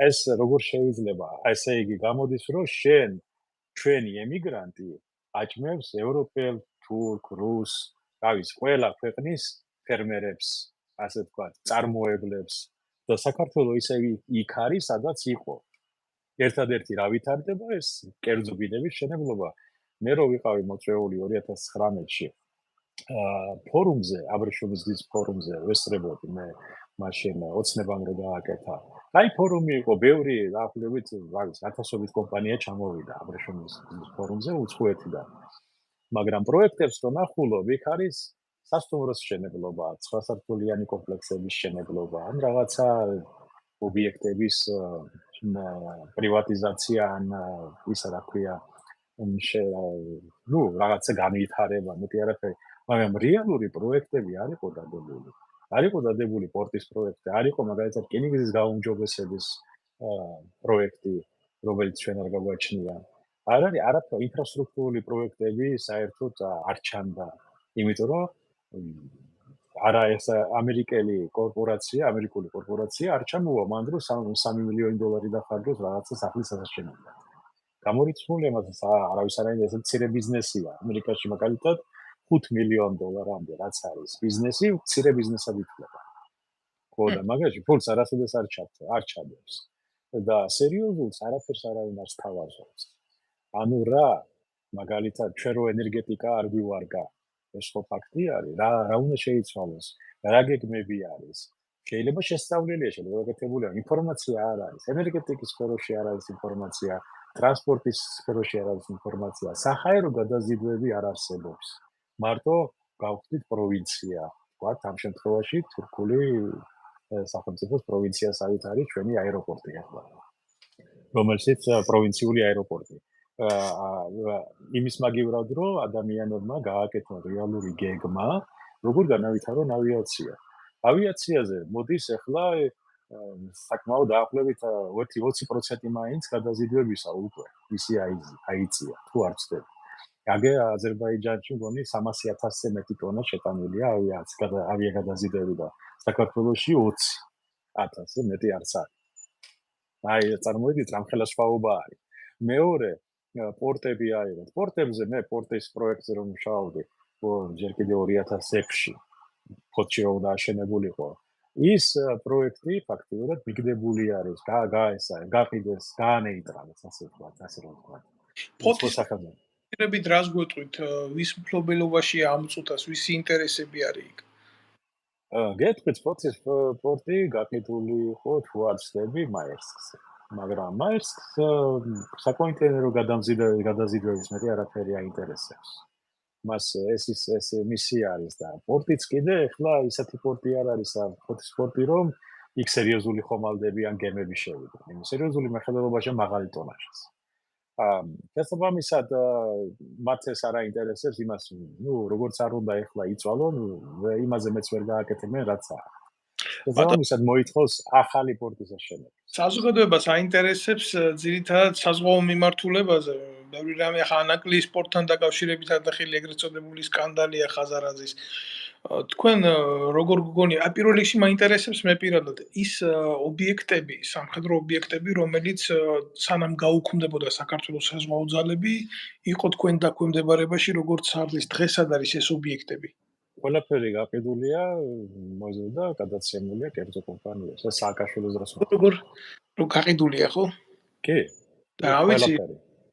ეს როგორ შეიძლება? ესე იგი გამოდის, რომ ჩვენი ემიგრანტი აჭმევს ევროპელ, თურქ, რუს, რა ვიცი, ყველა ქვეყნის ფერმერებს, ასე ვთქვათ, წარმოებლებს და საქართველოს ისე იქ არის, სადაც იყო. ერთადერთი რა ვითარდება ეს კერძო ბინების შენებლობა. მე რო ვიყავი მოწვეული 2019-ში ფორუმზე, აბრეშუმის დის ფორუმზე ვესწრებოდი მე მაშინ ოცნებამ რო გააკეთა. აი ფორუმი იყო, ბევრი დაახლოებით 1000-ობით კომპანია ჩამოვიდა აბრეშუმის ფორუმზე უცხოეთიდან. მაგრამ პროექტებს რო ნახულობ, იქ არის სასტუმროს შენებლობა, 9 სართულიანი კომპლექსების შენებლობა, ან რაღაცა ობიექტების პრივატიზაცია, ან ისა რა ქვია, რაღაცა განვითარება, მეტი არაფერი. მაგრამ რეალური პროექტები არ იყო დადებული. არ იყო დადებული პორტის პროექტი, არ იყო მაგალითად რკინიგზის გაუმჯობესების პროექტი, რომელიც ჩვენ არ გაგვაჩნია. არ არის არაფერი ინფრასტრუქტურული პროექტები საერთოდ არ ჩანდა, იმიტომ რომ არა ეს ამერიკელი კორპორაცია არ ჩამოვა მან დრო 3 მილიონი დოლარი დახარჯოს რაღაცა სახლის ასაშენებლად. გამორიცხული ამას არავის არ აინტერესებს, მცირე ბიზნესია. ამერიკაში მაგალითად 5 მილიონ დოლარამდე რაც არის ბიზნესი, მცირე ბიზნესად ითვლება. ხო და მაგაში ფულს არასოდეს არ ჩადებს. და სერიოზულს არაფერს არავინ არ სთავაზობს. ანუ რა, მაგალითად ჩვენ რო ენერგეტიკა არ გვივარგა, ეს ხო ფაქტი არის, რა უნდა შეიცვალოს, რა გეგმები არის. შეიძლება შესწავლილია, შეიძლება გაკეთებულია, ინფორმაცია არ არის, ენერგეტიკის სფეროში არ არის ინფორმაცია, ტრანსპორტის სფეროში არ არის ინფორმაცია, საჰაერო გადაზიდვები არ არსებობს. მარტო გავხდით პროვინცია, ვთქვათ, ამ შემთხვევაში თურქული სახელმწიფოს პროვინციასავით არის ჩვენი აეროპორტი ახლა, რომელშიც პროვინციული აეროპორტი. იმის მაგივრად რომ ადამიანებმა გააკეთონ რეალური გეგმა, როგორ განავითარონ ავიაცია. ავიაციაზე მოდის ახლა საკმაოდ დაახლოებით 20% მაინც გადაზიდვებისა უკვე ისი აიწია, თუ არ ვცდები. აგე აზერბაიჯანში მგონი 300,000-ზე მეტი ტონა შეტანილია ავიაგადაზიდვები და საქართველოში 20,000-ზე მეტი არც არის. აი, წარმოიდგინეთ, რამხელა სხვაობა არის. მეორე პორტები აიღეთ. პორტებზე მე პორტის პროექტზე რომ ვშავდი, ჯერ კიდევ 2006-ში ფოთში რომ დააშენებულიყო. ის პროექტი ფაქტიურად მიგდებული არის, გაყიდეს, გაანეიტრალეს, ასე რომ ვთქვათ. ფოთის პირები დრას გვეტყვით, ვის მფლობელობაში ამწუთას, ვისი ინტერესები არის იქ? გეტყვით, ფოთის პორტი გაყიდული იყო, თუ არ ვცდები, მაერსკზე. მაგრამ მაერსკს საკონტეინერო გადაზიდვების მეტი არაფერი აინტერესებს. მას ეს მისი არის და პორტიც კიდე ახლა ისეთი პორტი არ არის, ფოთის პორტი, რომ იქ სერიოზული ხომალდები ან გემები შევიდნენ. სერიოზული მეხილველობაში მაღალი ტონაჟის. შესაბამისად, მათ ეს არ აინტერესებს იმას, როგორც არ უნდა ახლა იწვალონ, იმაზე მეც ვერ გააკეთებენ, რაც არის. შესაბამისად, მოითხოვს ახალი პორტის აშენება. საზოგადოებას აინტერესებს ძირითადად საზღვაო მიმართულებაზე, ბევრი რამე ახლა ანაკლის სპორტთან დაკავშირებით ადახილი ეგრეთ წოდებული სკანდალია ხაზარაძის. თქვენ როგორ გგონი, პირველ რიგში მაინტერესებს მე პირადად ის ობიექტები, სამხედრო ობიექტები, რომელიც სანამ გაუქმდებოდა საქართველოს საზღვაო ძალები, იყო თქვენ დაქვემდებარებაში, როგორც არის დღესაც არის ეს ობიექტები. ყველაფერი გაყიდულია, მოზიდა, გადაცემულია კერძო კომპანიებს. ეს სააკაშვილის დროს. როგორ გაყიდულია, ხო? კი. და რა ვიცი,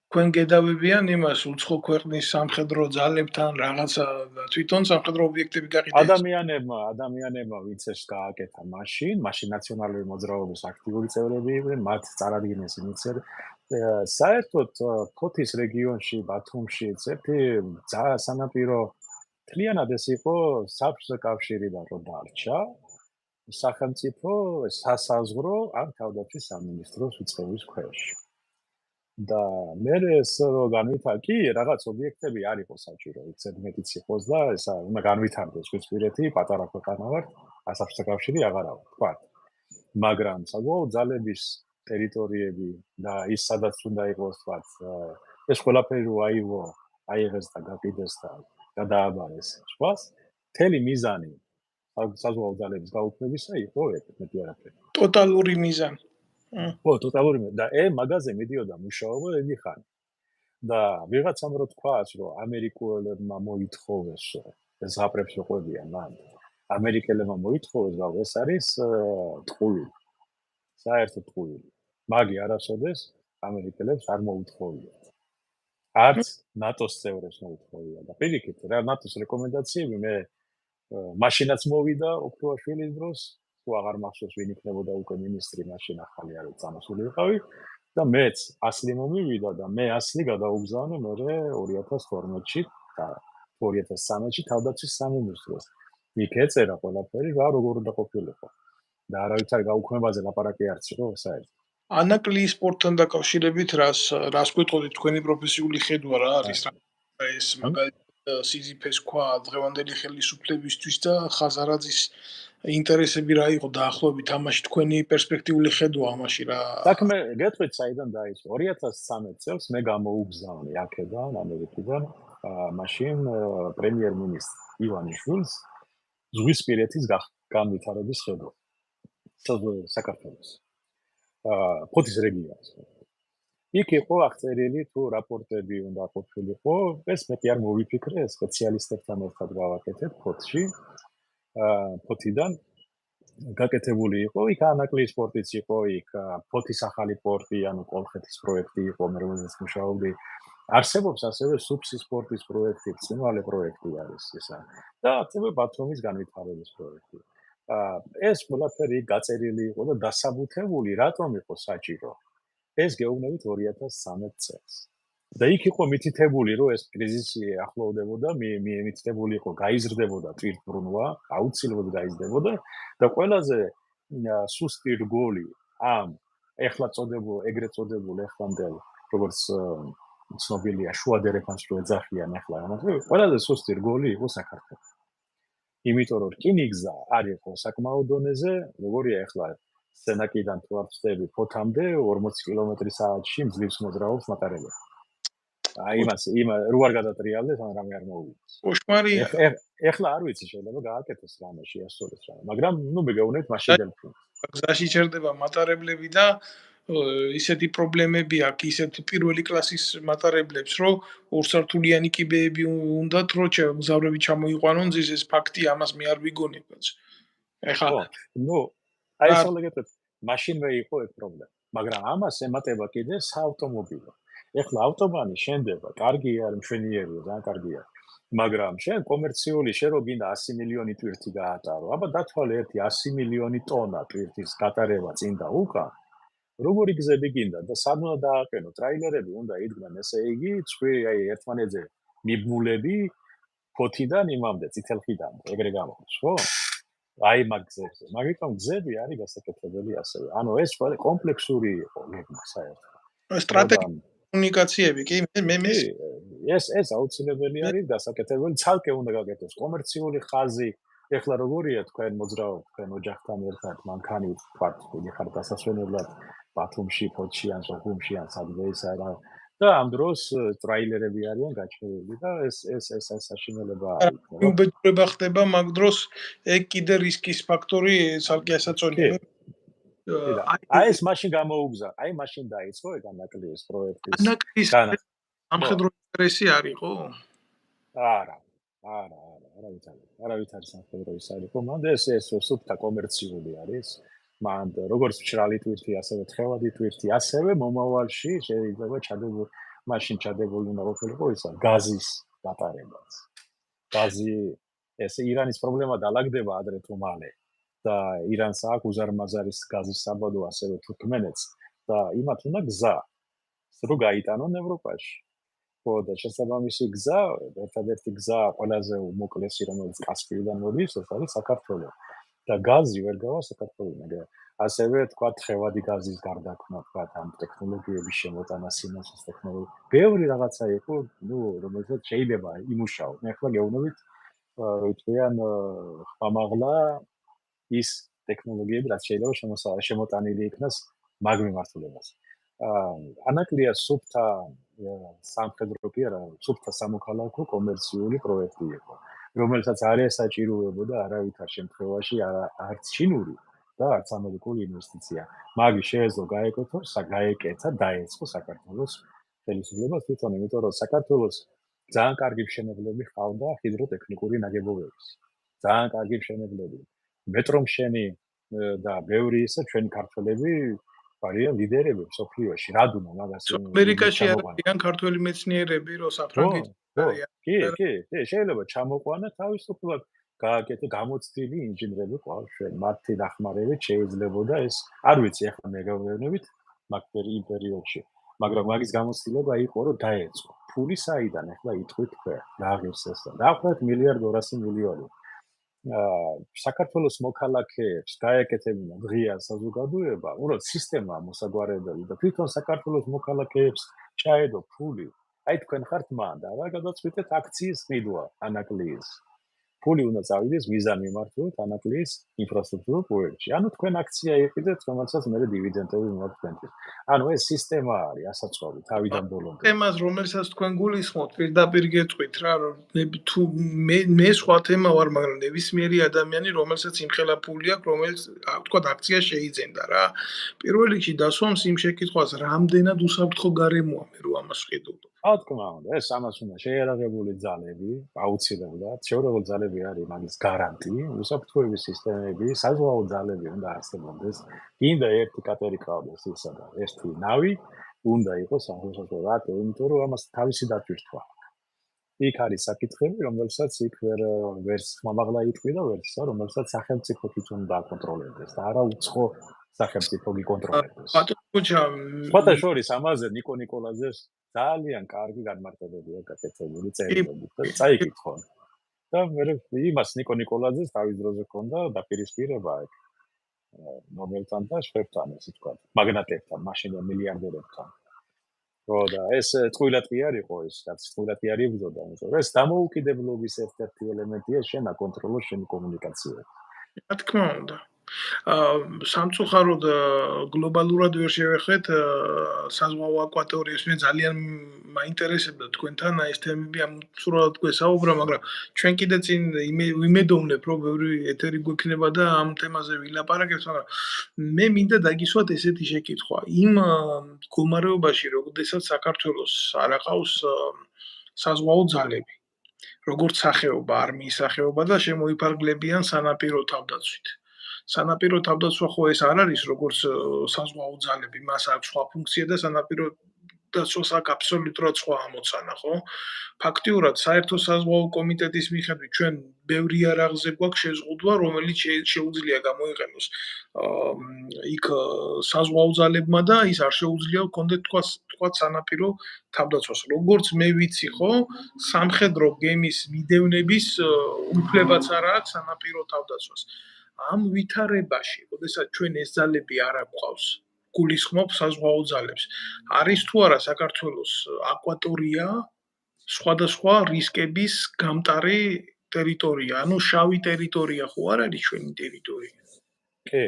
თქვენ გედავებიან იმას უცხო ქვეყნის სამხედრო ძალებთან რაღაცა თვითონ სამხედრო ობიექტები გაყიდეს. ადამიანებმა ვინც ეს გააკეთა მაშინ ნაციონალური მოძრაობის აქტიური წევრები იყვნენ, მათ წარადგინეს ინიციატივა. საერთოდ ფოთის რეგიონში, ბათუმში, ერთი სანაპირო თლიანად ეს იყო საბჭოთა კავშირიდან რომ დარჩა, სახელმწიფო სასაზღვრო ან თავდაცვის სამინისტროს უწყების ქვეშ. და მე ეს რომ განვითარდა, კი, რაღაც ობიექტები არ იყო საჭირო, ზედმეტიც იყოს და ეს უნდა განვითარდეს ზღვისპირეთი, პატარა ქვეყანა ვართ, საბჭოთა კავშირი აღარა ვართ, თქვა. მაგრამ საზღვაო ძალების ტერიტორიები და ის სადაც უნდა იყოს, თქვა, ეს ყველაფერი რო აიღეს და გაყიდეს და გადააბარეს სხვას, მთელი მიზანი საზღვაო ძალების გაუქმებისა იყო მეტი არაფერი. ტოტალური მიზანი. ხო, ტოტალური და მაგაზე მიდიოდა მუშაობა დიდი ხანი. და ვიღაცამ რო თქვას, რომ ამერიკელებმა მოითხოვეს, ეს ზღაპრებს შეყვებიან მან. ამერიკელებმა მოითხოვეს, რომ ეს არის ტყუილი. საერთოდ ტყუილი. მაგი არასოდეს ამერიკელებს არ მოუთხოვიათ. არც ნატოს წევრებს მოუთხოვია და პირიქით, რა ნატოს რეკომენდაციები მე მაშინაც მოვიდა ოქროაშვილის დროს, თუ აღარ მახსოვს ვინ იქნებოდა უკვე მინისტრი, მაშინ ახალი არ წამოსული ვიყავი და მეც ასლი მომივიდა და მე ასლი გადაუგზავნე მე 2012-ში და 2013-ში თავდაცვის სამინისტროს. იქ ეწერა ყველაფერი რა როგორ უნდა ყოფილიყო. და არავითარ გაუქმებაზე ლაპარაკი არც იყო საერთოდ. ანაკლის სპორტთან დაკავშირებით რას გვეტყოდით თქვენი პროფესიული ხედვა რა არის ეს მაგალითად სიზიფეს ქვა დღევანდელი ხელისუფლებისთვის და ხაზარაძის ინტერესები რა იყო დაახლოებით ამაში თქვენი პერსპექტიული ხედვა ამაში რა საქმე გეტყვით საიდან დაიწყო 2013 წელს მე გამოუგზავნე აქედან ამერიკიდან მაშინ პრემიერ-მინისტრ ივანიშვილს ზღვისპირეთის განვითარების ხედვა საქართველოს ფოთის რეგიონს იქ იყო აღწერილი თუ რაპორტები უნდა ყოფილიყო ეს მე არ მოვიფიქრე სპეციალისტებთან ერთად გავაკეთეთ ფოთში ფოთიდან გაკეთებული იყო იქ ანაკლიის პორტიც იყო იქ ფოთის ახალი პორტი ანუ კოლხეთის პროექტი იყო მე რომელზეც მუშაობდი არსებობს ასევე სუფსის პორტის პროექტი წინვალე პროექტი არის ესა და ასევე ბათუმის განვითარების პროექტი ეს ყველაფერი გაწერილი იყო და დასაბუთებული რატომ იყო საჭირო ეს გეუბნებით 2013 წელს და იქ იყო მითითებული რომ ეს კრიზისი ახლოვდებოდა მითითებული იყო გაიზრდებოდა ტვირთბრუნვა აუცილებლად გაიზრდებოდა და ყველაზე სუსტი რგოლი ამ ეხლა ეგრეთ წოდებულ ეხლამდელ როგორც ცნობილია შუადერეფანს რო ეძახიან ეხლა ამაზე ყველაზე სუსტი რგოლი იყო საქართველოს იმიტომ რომ რკინიგზა არ იყო საკმაო დონეზე როგორია ეხლა სენაკიდან თუ არ ვწდები ფოთამდე 40 კმ/სთ-ში მძლივს მოძრაობს მატარებელი აი იმ რო არ გადატრიალდეს ან რამე არ მოვიდეს კოშმარია ეხლა არ ვიცი შეიძლება გააკეთოს რამე შეასწოროს რამე მაგრამ ნუ მეგეუბნებით მაშინ დელფინ გზაში ჩერდება მატარებლები და ისეთი პრობლემები აქვს ისეთ პირველი კლასის მატარებლებს რომ ორსართულიანი კიბეები უნდათ რომ მგზავრები ჩამოიყვანონ ძის ეს ფაქტი ამას მე არ ვიგონებაც ეხლა ნუ აი სწორედ მაშინვე იყო ეს პრობლემა მაგრამ ამას ემატება კიდე საავტომობილო ეხლა ავტობანი შენდება კარგი არის მშვენიერია ძალიან კარგია მაგრამ შენ კომერციული შენ რო გინდა 100 მილიონი ტვირთი გაატარო აბა დათვალე ერთი 100 მილიონი ტონა ტვირთის გატარება წინ და უკან როგორი გზები გინდა და სად უნდა დააყენო ტრაილერები უნდა იდგნენ ესე იგი აი ერთმანეთზე მიბმულები ფოთიდან იმამდე წითელხიდამდე ეგრე გამოდის ხო აი მაგ გზებზე მაგიტომ გზები არის გასაკეთებელი ასევე ანუ ეს კომპლექსური იყო გეგმა საერთოდ სტრატეგიული კომუნიკაციები კი მე ეს აუცილებელი არის გასაკეთებელი ცალკე უნდა გაკეთოს კომერციული ხაზი ეხლა როგორია თქვენ მოძრაობ თქვენ ოჯახთან ერთად მანქანი თქვათ ხარ დასასვენებლად ბათუმში ფოთში ან სოხუმში ან სადღე ის არა და ამ დროს ტრაილერები არიან გაჩერებული და ეს საშინელება არის უბედურება ხდება მაგ დროს ეგ კიდე რისკის ფაქტორი ცალკე ასაწონია აი ეს მაშინ გამოუგზა აი მაშინ დაიწყო ეგ ანაკლიის პროექტის სამხედრო ინტერესი არისო არა არავითარი სამხედრო ის არისო მანდ ეს სუფთა კომერციული არის მანდ როგორც მშრალი ტვირთი ასევე თხევადი ტვირთი ასევე მომავალში შეიძლება ჩადებული უნდა ყოფილიყო ისა გაზის გატარებაც გაზი ეს ირანის პრობლემა დაალაგდება ადრე თუ მალე და ირანს აქვს უზარმაზარის გაზის საბადო ასევე თურქმენეთს და იმათ უნდა გზა რო გაიტანონ ევროპაში ხო და შესაბამისი გზა ერთადერთი გზა ყველაზე უმოკლესი რომელიც კასპიიდან მოდის ეს არის საქართველო და გაზი ვერ გავა საქართველოს ასევე თქვა თხევადი გაზის გარდაქმნა თქვა ამ ტექნოლოგიების შემოტანა სიმოსის ტექნოლოგია ბევრი რაღაცა იყო ნუ რომელსაც შეიძლება იმუშაოს მე ახლა გეუბნებით თქვენ ხმამაღლა ის ტექნოლოგიები რაც შეიძლება შემოტანილი იქნას მაგ მიმართულებას ანაკლია სუფთა სამხედრო კი არა სუფთა სამოქალაქო კომერციული პროექტი იყო რომელსაც არ ესაჭიროებოდა არავითარ შემთხვევაში არც ჩინური და არც ამერიკული ინვესტიცია მაგის შეეძლო გაეკეთა დაეწყო საქართველოს ხელისუფლებას თვითონ იმიტომ რომ საქართველოს ძალიან კარგი მშენებლები ჰყავდა ჰიდროტექნიკური ნაგებობების ძალიან კარგი მშენებლები მეტრომშენი და ბევრი ისე ჩვენი ქართველები არიან ლიდერები მსოფლიოში რადუნა მაგას ამერიკაში არიან ქართველი მეცნიერები რო საფრანგეთში კი შეიძლება ჩამოყვანა თავისუფლად გააკეთე გამოცდილი ინჟინრები ყავს ჩვენ მათი დახმარებით შეიძლებოდა ეს არ ვიცი ახლა მეგობრებებით მაგ პერიოდში მაგრამ მაგის გამოცდილება იყო რომ დაეწყო ფული საიდან ახლა იტყვით თქვენ რა ღირს ეს დაახლოებით 1.2 მილიარდი საქართველოს მოქალაქეებს გაეკეთებინა ღია საზოგადოება, უბრალოდ სისტემა მოსაგვარებელი და თვითონ საქართველოს მოქალაქეებს ჩაედო ფული აი თქვენ ხართ მანდა რა გადაწყვიტეთ აქციის ყიდვა ანაკლიის ფული უნდა წავიდეს ვიზა მიმართულებით ანაკლიის ინფრასტრუქტურულ პროექტში. ანუ თქვენ აქცია იყიდეთ, რომელსაც მერე დივიდენდები მოაქვთ თქვენთვის. ანუ ეს სისტემა არის ასაწყობი თავიდან ბოლომდე. თემას, რომელსაც თქვენ გულისხმობთ, პირდაპირ გეტყვით რა, რომ თუ მე სხვა თემა ვარ, მაგრამ ნებისმიერი ადამიანი, რომელსაც იმხელა ფული აქვს, რომელიც თქვა აქცია შეიძენდა რა. პირველ რიგში დასვამს იმ შეკითხვას, რამდენად უსაფრთხო გარემოა მე რო ამას ვყიდულობ. რა თქმა უნდა, ეს ამას უნდა შეიარაღებული ძალები, აუცილებლად, შეიარაღებული ძალები არის მაგის გარანტი, უსაფრთხოების სისტემები, საზღვაო ძალები უნდა არსებობდეს. კიდე ერთი კატერი ყავდეს ისა და ერთი ნავი უნდა იყოს სახელმწიფო რატო? იმიტომ რომ ამას თავისი დათვირთვა აქვს. იქ არის საკითხები, რომელსაც იქ ვერც ხმამაღლა იტყვი და ვერც ისა, რომელსაც სახელმწიფო თვითონ დააკონტროლებს და არა უცხო სახელმწიფო გიკონტროლებს. სხვათა შორის ამაზე ნიკო ნიკოლაძეს ძალიან კარგი განმარტებები აქვს გაკეთებული წერილები და წაიკითხონ. და მე იმას ნიკო ნიკოლაძეს თავის დროზე ჰქონდა დაპირისპირება აქ ნობელთან და შვებთან, ესე ვთქვათ, მაგნატებთან, მაშინ მილიარდერებთან. რო და ეს ტყუილად კი არ იყო ეს, რაც ტყუილად კი არ იბრძოდა, იმიტომ რომ ეს დამოუკიდებლობის ერთ-ერთი ელემენტია შენ აკონტროლო შენი კომუნიკაციები. რა თქმა უნდა. სამწუხაროდ გლობალურად ვერ შევეხეთ საზღვაო აკვატორიებს მე ძალიან მაინტერესებდა თქვენთან აი ეს თემები ამ სრულად გვესაუბრა, მაგრამ ჩვენ კიდე წინ ვიმედოვნებ, რომ ბევრი ეთერი გვექნება და ამ თემაზე ვილაპარაკებთ, მაგრამ მე მინდა დაგისვათ ესეთი შეკითხვა. იმ მდგომარეობაში, როდესაც საქართველოს არ აყავს საზღვაო ძალები, როგორც სახეობა, არმიის სახეობა და შემოიფარგლებიან სანაპირო თავდაცვით. სანაპირო თავდაცვა ხო ეს არ არის როგორც საზღვაო ძალები, მას აქვს სხვა ფუნქცია და სანაპირო დაცვას აქვს აბსოლუტურად სხვა ამოცანა, ხო? ფაქტიურად საერთო საზღვაო კომიტეტის მიხედვით ჩვენ ბევრი იარაღზე გვაქვს შეზღუდვა, რომელიც შეუძლია გამოიყენოს იქ საზღვაო ძალებმა და ის არ შეუძლია კონდეთ თქვა სანაპირო თავდაცვას. როგორც მე ვიცი, ხო, სამხედრო გემის მიდევნების უფლებაც არ აქვს სანაპირო თავდაცვას. ამ ვითარებაში, როდესაც ჩვენ ეს ძალები არ აგვყავს, გულისხმობ საზღვაო ძალებს. არის თუ არა საქართველოს აკვატორია სხვადასხვა რისკების გამტარი ტერიტორია, ანუ შავი ტერიტორია ხო არ არის ჩვენი ტერიტორია? კი,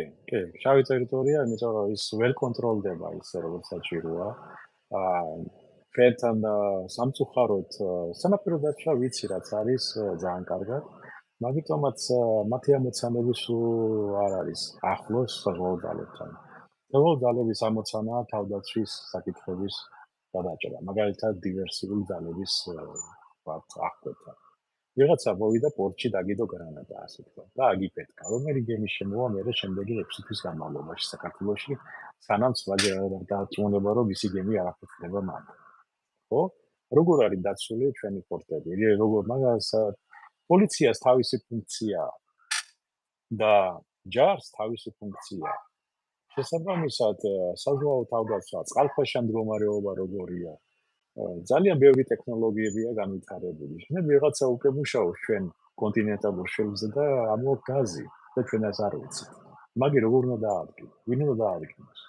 შავი ტერიტორია, იმიტომ რომ ის ვერ კონტროლდება ისე როგორც საჭიროა. ფერთან სამწუხაროდ სანაპირო დაცვა ვიცი რაც არის ძალიან კარგად. მაგიტომაც მათი ამოცანები სულ არ არის ახლოს საზღვაო ძალებთან. საზღვაო ძალების ამოცანაა თავდაცვის საკითხების გადაჭრა, მაგალითად დივერსიული ძალების აღკვეთა. ვიღაცა მოვიდა პორტში დაგიდო გრანატა, ასე ვთქვათ, და აგიფეთქა. რომელი გემი შემოვა მერე შემდეგი 6 თვის განმავლობაში საქართველოში, სანამ სხვა დააწმუნება, რომ მისი გემი არ აფეთქდება მან. ხო? როგორ არის დაცული ჩვენი პორტები? როგორ მაგას პოლიციას თავისი ფუნქცია და ჯარს თავისი ფუნქცია. შესაბამისად, საზღვაო თავდაცვა, წყალქვეშა მდგომარეობა როგორია? ძალიან ბევრი ტექნოლოგიებია განვითარებული. მე ვიღაცა უკვე მუშაობს ჩვენ კონტინენტალურ შელფზე და ამოაქვს გაზი და ჩვენ ეს არ ვიცით. მაგი როგორ უნდა დაადგინოს? ვინ უნდა დაადგინოს?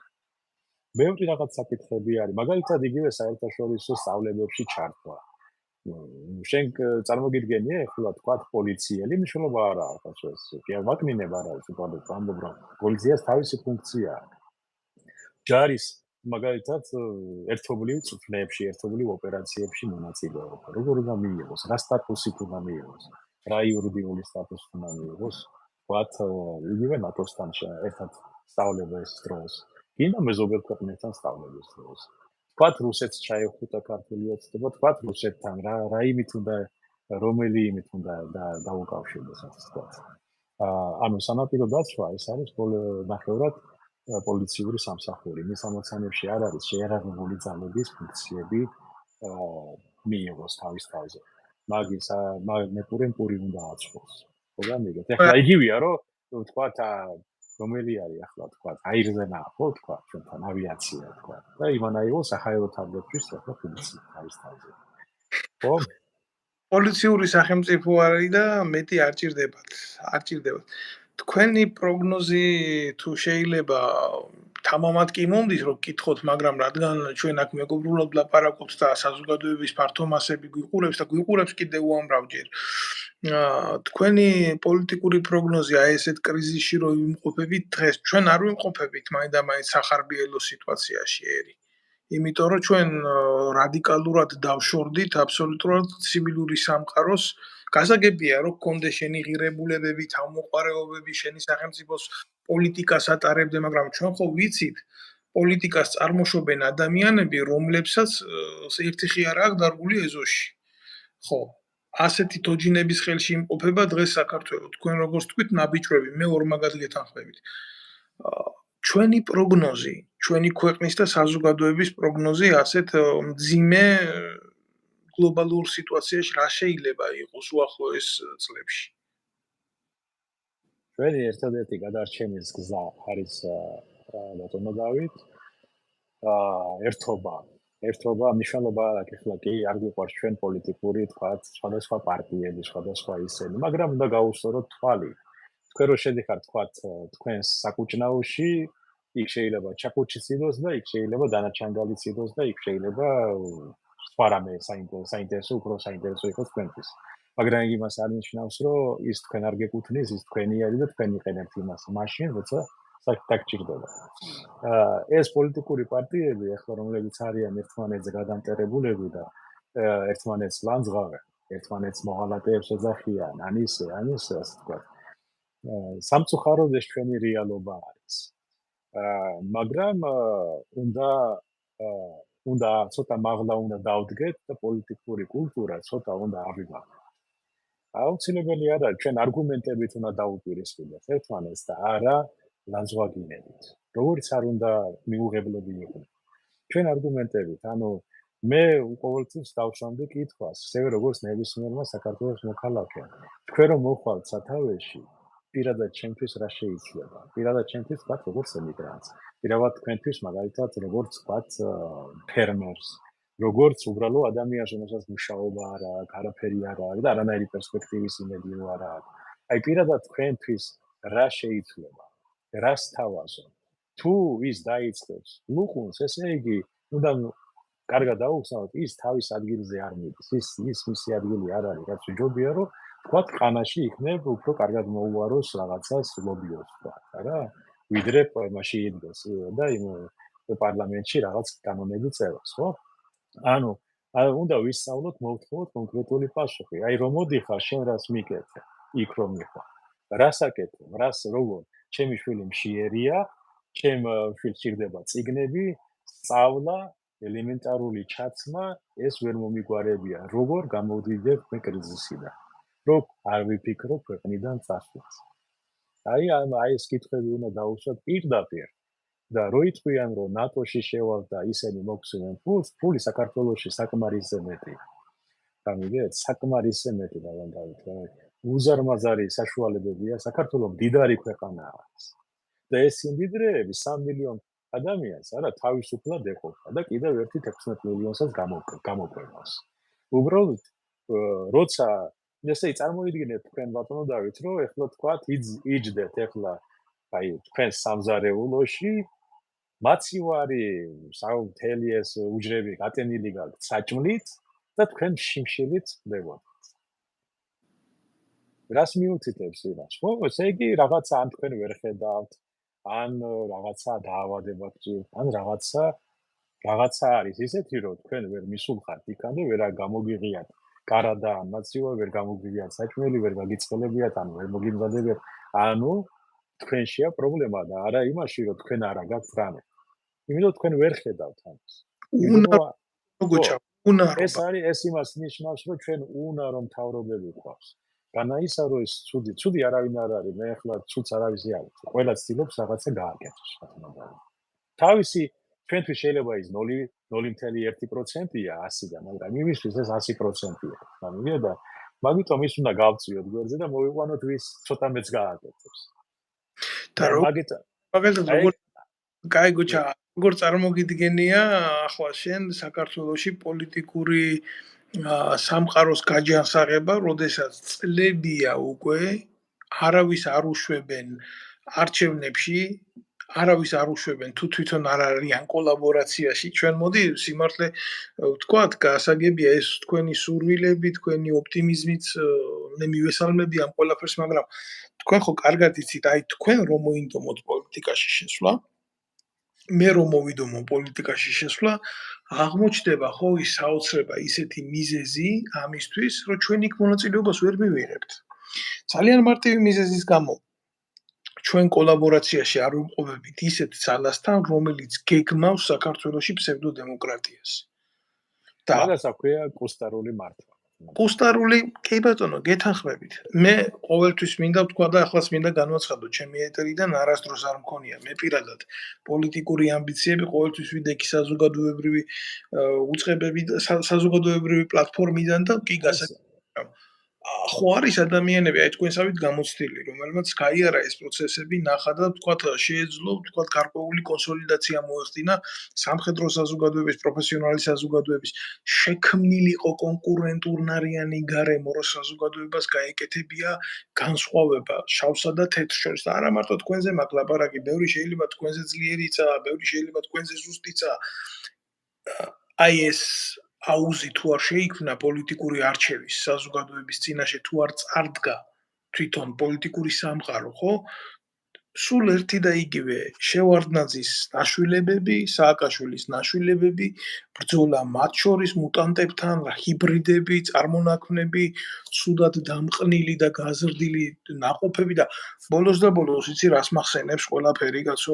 ბევრი რაღაც საკითხები არის. მაგალითად, იგივე საერთაშორისო სწავლებებში ჩართვა. შენ წარმოგიდგენია ახლა თქვა პოლიციელი მნიშვნელობა არ აქვს ეს. კი ვაკნინებ არ არის უბრალოდ ამბობ რომ პოლიციას თავისი ფუნქცია აქვს. ჯარის მაგალითად ერთობლივ წვრთნებში, ერთობლივ ოპერაციებში მონაწილეობა. როგორ უნდა მიიღოს? რა სტატუსით უნდა მიიღოს? რა იურიდიული სტატუსი უნდა მიიღოს? ვთქვათ, იგივე ნატოსთან ერთად სწავლებების დროს. კიდე მეზობელ ქვეყნებთან სწავლების დროს. ვთქვათ, რუსეთს ჩაეხუტა ქართული ოცნება, ვთქვათ, რუსეთთან რა იმით უნდა რომელი იმით უნდა დაუკავშირდეს, ასე ვთქვათ. ანუ სანაპირო დაცვა ეს არის ნახევრად პოლიციური სამსახური. მის ამოცანებში არ არის შეიარაღებული ძალების ფუნქციები მიიღოს თავის თავზე. მაგის მეპური უნდა აწყოს. ხო და მიგეთ. ახლა იგივეა, რომ ვთქვათ, რომელი არის ახლა ვთქვათ, აირზე ნახო, ვთქვათ, ჩვენთან ავიაცია, ვთქვათ. და იმანაიროს ახაერო თავდაცვის ახლა ფუნქცია თავის თავზე. ხო? პოლიციური სახელმწიფო არის და მეტი არ ჭირდებათ. თქვენი პროგნოზი თუ შეიძლება თამამად კი მომდის რომ გკითხოთ, მაგრამ რადგან ჩვენ აქ მეგობრულად ვლაპარაკობთ და საზოგადოების ფართო მასები გვიყურებს და გვიყურებს კიდევ უამრავჯერ. თქვენი პოლიტიკური პროგნოზი აი ესეთ კრიზისში რომ ვიმყოფებით დღეს, ჩვენ არ ვიმყოფებით მაინდამაინც სახარბიელო სიტუაციაში ერი. იმიტომ რომ ჩვენ რადიკალურად დავშორდით აბსოლუტურად ცივილური სამყაროს. გასაგებია რომ გქონდეს შენი ღირებულებები, თავმოყარეობები, შენი სახელმწიფოს პოლიტიკას ატარებდე, მაგრამ ჩვენ ხო ვიცით, პოლიტიკას წარმოშობენ ადამიანები, რომლებსაც ერთი ხი არ აქვს დარგული ეზოში. ხო, ასეთი თოჯინების ხელში იმყოფება დღეს საქართველო. თქვენ როგორც თქვით, ნაბიჯვრები, მე ორმაგად გეთანხმებით. ჩვენი პროგნოზი, ჩვენი ქვეყნის და საზოგადოების პროგნოზი ასეთ მძიმე გლობალურ სიტუაციაში რა შეიძლება იყოს უახლოეს წლებში? ჩვენი ერთადერთი გადარჩენის გზა არის ბატონო დავით, ერთობა მნიშვნელობა არ აქვს, ახლა კი არ გვიყვარს ჩვენ პოლიტიკური თქვათ სხვადასხვა პარტიები, სხვადასხვა ისენი, მაგრამ უნდა გაუსწოროთ თვალი. თქვენ რო შედიხართ თქვათ თქვენს საკუჭნაოში, იქ შეიძლება ჩაკუჩიც იდოს და იქ შეიძლება დანარჩანგალიც იდოს და იქ შეიძლება სხვა რამე საინტერესო უფრო საინტერესო იყოს თქვენთვის. მაგრამ იგი მას არ ნიშნავს, რომ ის თქვენ არ გეკუთვნის, ის თქვენი არის და თქვენ იყენებთ იმას მაშინ, როცა დაგჭირდება. ეს პოლიტიკური პარტიები, ახლა რომლებიც არიან ერთმანეთზე გადამტერებულები და ერთმანეთს ლანძღავენ, ერთმანეთს მოღალატეებს ეძახიან, ან ისე, ასე ვთქვათ. სამწუხაროდ ეს ჩვენი რეალობა არის. მაგრამ უნდა ცოტა მაღლა უნდა დავდგეთ და პოლიტიკური კულტურა ცოტა უნდა ავიღოთ. აუცილებელი არ არის, ჩვენ არგუმენტებით უნდა დაუპირისპირდეთ ერთმანეთს და არა ლანძღვაგინებით. როგორც არ უნდა მიუღებლები იყვნენ. ჩვენ არგუმენტებით, ანუ მე ყოველთვის დავშანდი კითხვას, ისევე როგორც ნებისმიერმა საქართველოს მოქალაქემ. თქვენ რომ მოხვალთ სათავეში, პირადად ჩემთვის რა შეიძლება? პირადად ჩემთვის ვთქვათ, როგორც ემიგრანტს. პირადად თქვენთვის მაგალითად როგორც ვთქვათ, ფერმერს. როგორც უბრალო ადამიანს, რომელსაც მუშაობა არ აქვს, არაფერი არ აქვს და არანაირი პერსპექტივის იმედი არ აქვს. აი პირადად თქვენთვის რა შეიძლება? რას თავაზო? თუ ის დაიწყებს ლუყუნს, ესე იგი, უნდა კარგად დაუხსნათ, ის თავის ადგილზე არ მიდის. ის მისი ადგილი არ არის, რაც უჯობია, რომ თქვათ, ყანაში იქნებ უფრო კარგად მოუაროს რაღაცას ლობიოს, თქვათ, არა? ვიდრე მაში იდგეს და იმ პარლამენტში რაღაც კანონები წეროს, ხო? ანუ უნდა ვისწავლოთ, მოვთხოვოთ კონკრეტული პასუხი. აი რომ მოდიხარ, შენ რას მიკეთე? იქ რომ მიხარ. რას აკეთებ? როგორ? ჩემი შვილი მშიერია, ჩემ შვილს სჭირდება წიგნები, სწავლა, ელემენტარული ჩაცმა, ეს ვერ მომიგვარებია. როგორ გამოვიდეთ მე კრიზისიდან? რომ არ ვიფიქრო ქვეყნიდან წასვლას. აი ეს კითხვები უნდა დაუშვათ პირდაპირ. და რო იტყვიან, რომ ნატოში შევალ და ისინი მოგცემენ ფულს, ფული საქართველოში საკმარისზე მეტია. გამიგეთ, საკმარისზე მეტი დავანდავით. უზარმაზარი საშუალებებია, საქართველოს მდიდარი ქვეყანაა. და ეს სიმდიდრეები 3 მილიონ ადამიანს არა თავისუფლად ეყოფა და კიდევ ერთი 16 მილიონსაც გამოყვებას. უბრალოდ როცა ესე წარმოიდგინეთ თქვენ ბატონო დავით, რომ ეხლა თქვათ იჯდეთ ეხლა აი თქვენ სამზარეულოში მაცივარი საუთელი ეს უჯრები გატენილი გაქვთ საჭმლით და თქვენ შიმშილით ხდებოდეთ. რას მიუთითებს იმას? ხო, ესე იგი რაღაცა ან თქვენ ვერ ხედავთ, ან რაღაცა დაავადება გჭირთ, ან რაღაცა არის ისეთი, რომ თქვენ ვერ მისულხართ იქამდე, ვერ გამოგიღიათ კარადა ან მაცივარი, ვერ გამოგიღიათ საჭმელი, ვერ გაგიწყელებიათ, ან ვერ მოგიმზადებიათ. ანუ თქვენშია პრობლემა და არა იმაში, რომ თქვენ არა გაქვთ რამე. იმიტომ თქვენ ვერ ხედავთ ამას. ეს იმას ნიშნავს, რომ ჩვენ უნარო მთავრობები გვყავს. განაისა რომ ეს ცუდი არავინ არ არის, მე ახლა ცუდს არავისი არ არის. ყველა ცდილობს რაღაცა გააკეთოს, ხათმადაა. თავისი ჩვენთვის შეიძლება ის 0.1%-ია 100-დან, მაგრამ იმისთვის ეს 100%-ია. გამიგე და მაგიტომ ის უნდა გავწიოთ გვერდზე და მოვიყვანოთ ვის ცოტა მეც გააკეთებს. და როგორ კაი გუჩა, როგორ წარმოგიდგენია ახლა შენ საქართველოში პოლიტიკური სამყაროს გაჯანსაღება, როდესაც წლებია უკვე არავის არ უშვებენ არჩევნებში, არავის არ უშვებენ თუ თვითონ არ არიან კოლაბორაციაში. ჩვენ მოდი სიმართლე ვთქვათ, გასაგებია ეს თქვენი სურვილები, თქვენი ოპტიმიზმიც მე მივესალმები ამ ყველაფერს, მაგრამ თქვენ ხო კარგად იცით, აი თქვენ რომ მოინდომოთ პოლიტიკაში შესვლა, მე რომ მოვიდომო პოლიტიკაში შესვლა, აღმოჩნდება ხო ის საოცრება, ისეთი მიზეზი ამისთვის, რომ ჩვენ იქ მონაწილეობას ვერ მივიღებთ. ძალიან მარტივი მიზეზის გამო ჩვენ კოლაბორაციაში არ ვიმყოფებით ისეთ ძალასთან, რომელიც გეგმავს საქართველოში ფსევდოდემოკრატიას. და მაგას აქვია კუსტარული მართვა. კუსტარული, კი ბატონო, გეთანხმებით. მე ყოველთვის მინდა ვთქვა და ახლაც მინდა განვაცხადო, ჩემი ეტერიდან არასდროს არ მქონია მე პირადად პოლიტიკური ამბიციები, ყოველთვის ვიდექი საზოგადოებრივი უწყებები და საზოგადოებრივი პლატფორმიდან და კი გასაგებია. ხო არის ადამიანები, აი თქვენსავით გამოცდილი, რომელმაც გაიარა ეს პროცესები, ნახა და ვთქვათ, შეეძლო, ვთქვათ, გარკვეული კონსოლიდაცია მოეხდინა სამხედრო საზოგადოების, პროფესიონალი საზოგადოების, შექმნილი იყო კონკურენტურნარიანი გარემო, რომ საზოგადოებას გაეკეთებია განსხვავება შავსა და თეთრ შორის. და არა მარტო თქვენზე მაქვს ლაპარაკი, ბევრი შეიძლება თქვენზე ძლიერიცაა, ბევრი შეიძლება თქვენზე ზუსტიცაა. აი ეს აუზი თუ არ შეიქმნა პოლიტიკური არჩევის საზოგადოების წინაშე თუ არ წარდგა თვითონ პოლიტიკური სამყარო, ხო? სულ ერთი და იგივე შევარდნაძის ნაშვილებები, სააკაშვილის ნაშვილებები, ბრძოლა მათ შორის მუტანტებთან, ჰიბრიდები, წარმონაქმნები, სუდად დამყნილი და გაზრდილი ნაყოფები და ბოლოს და ბოლოს იცი რას მახსენებს ყველაფერი, კაცო,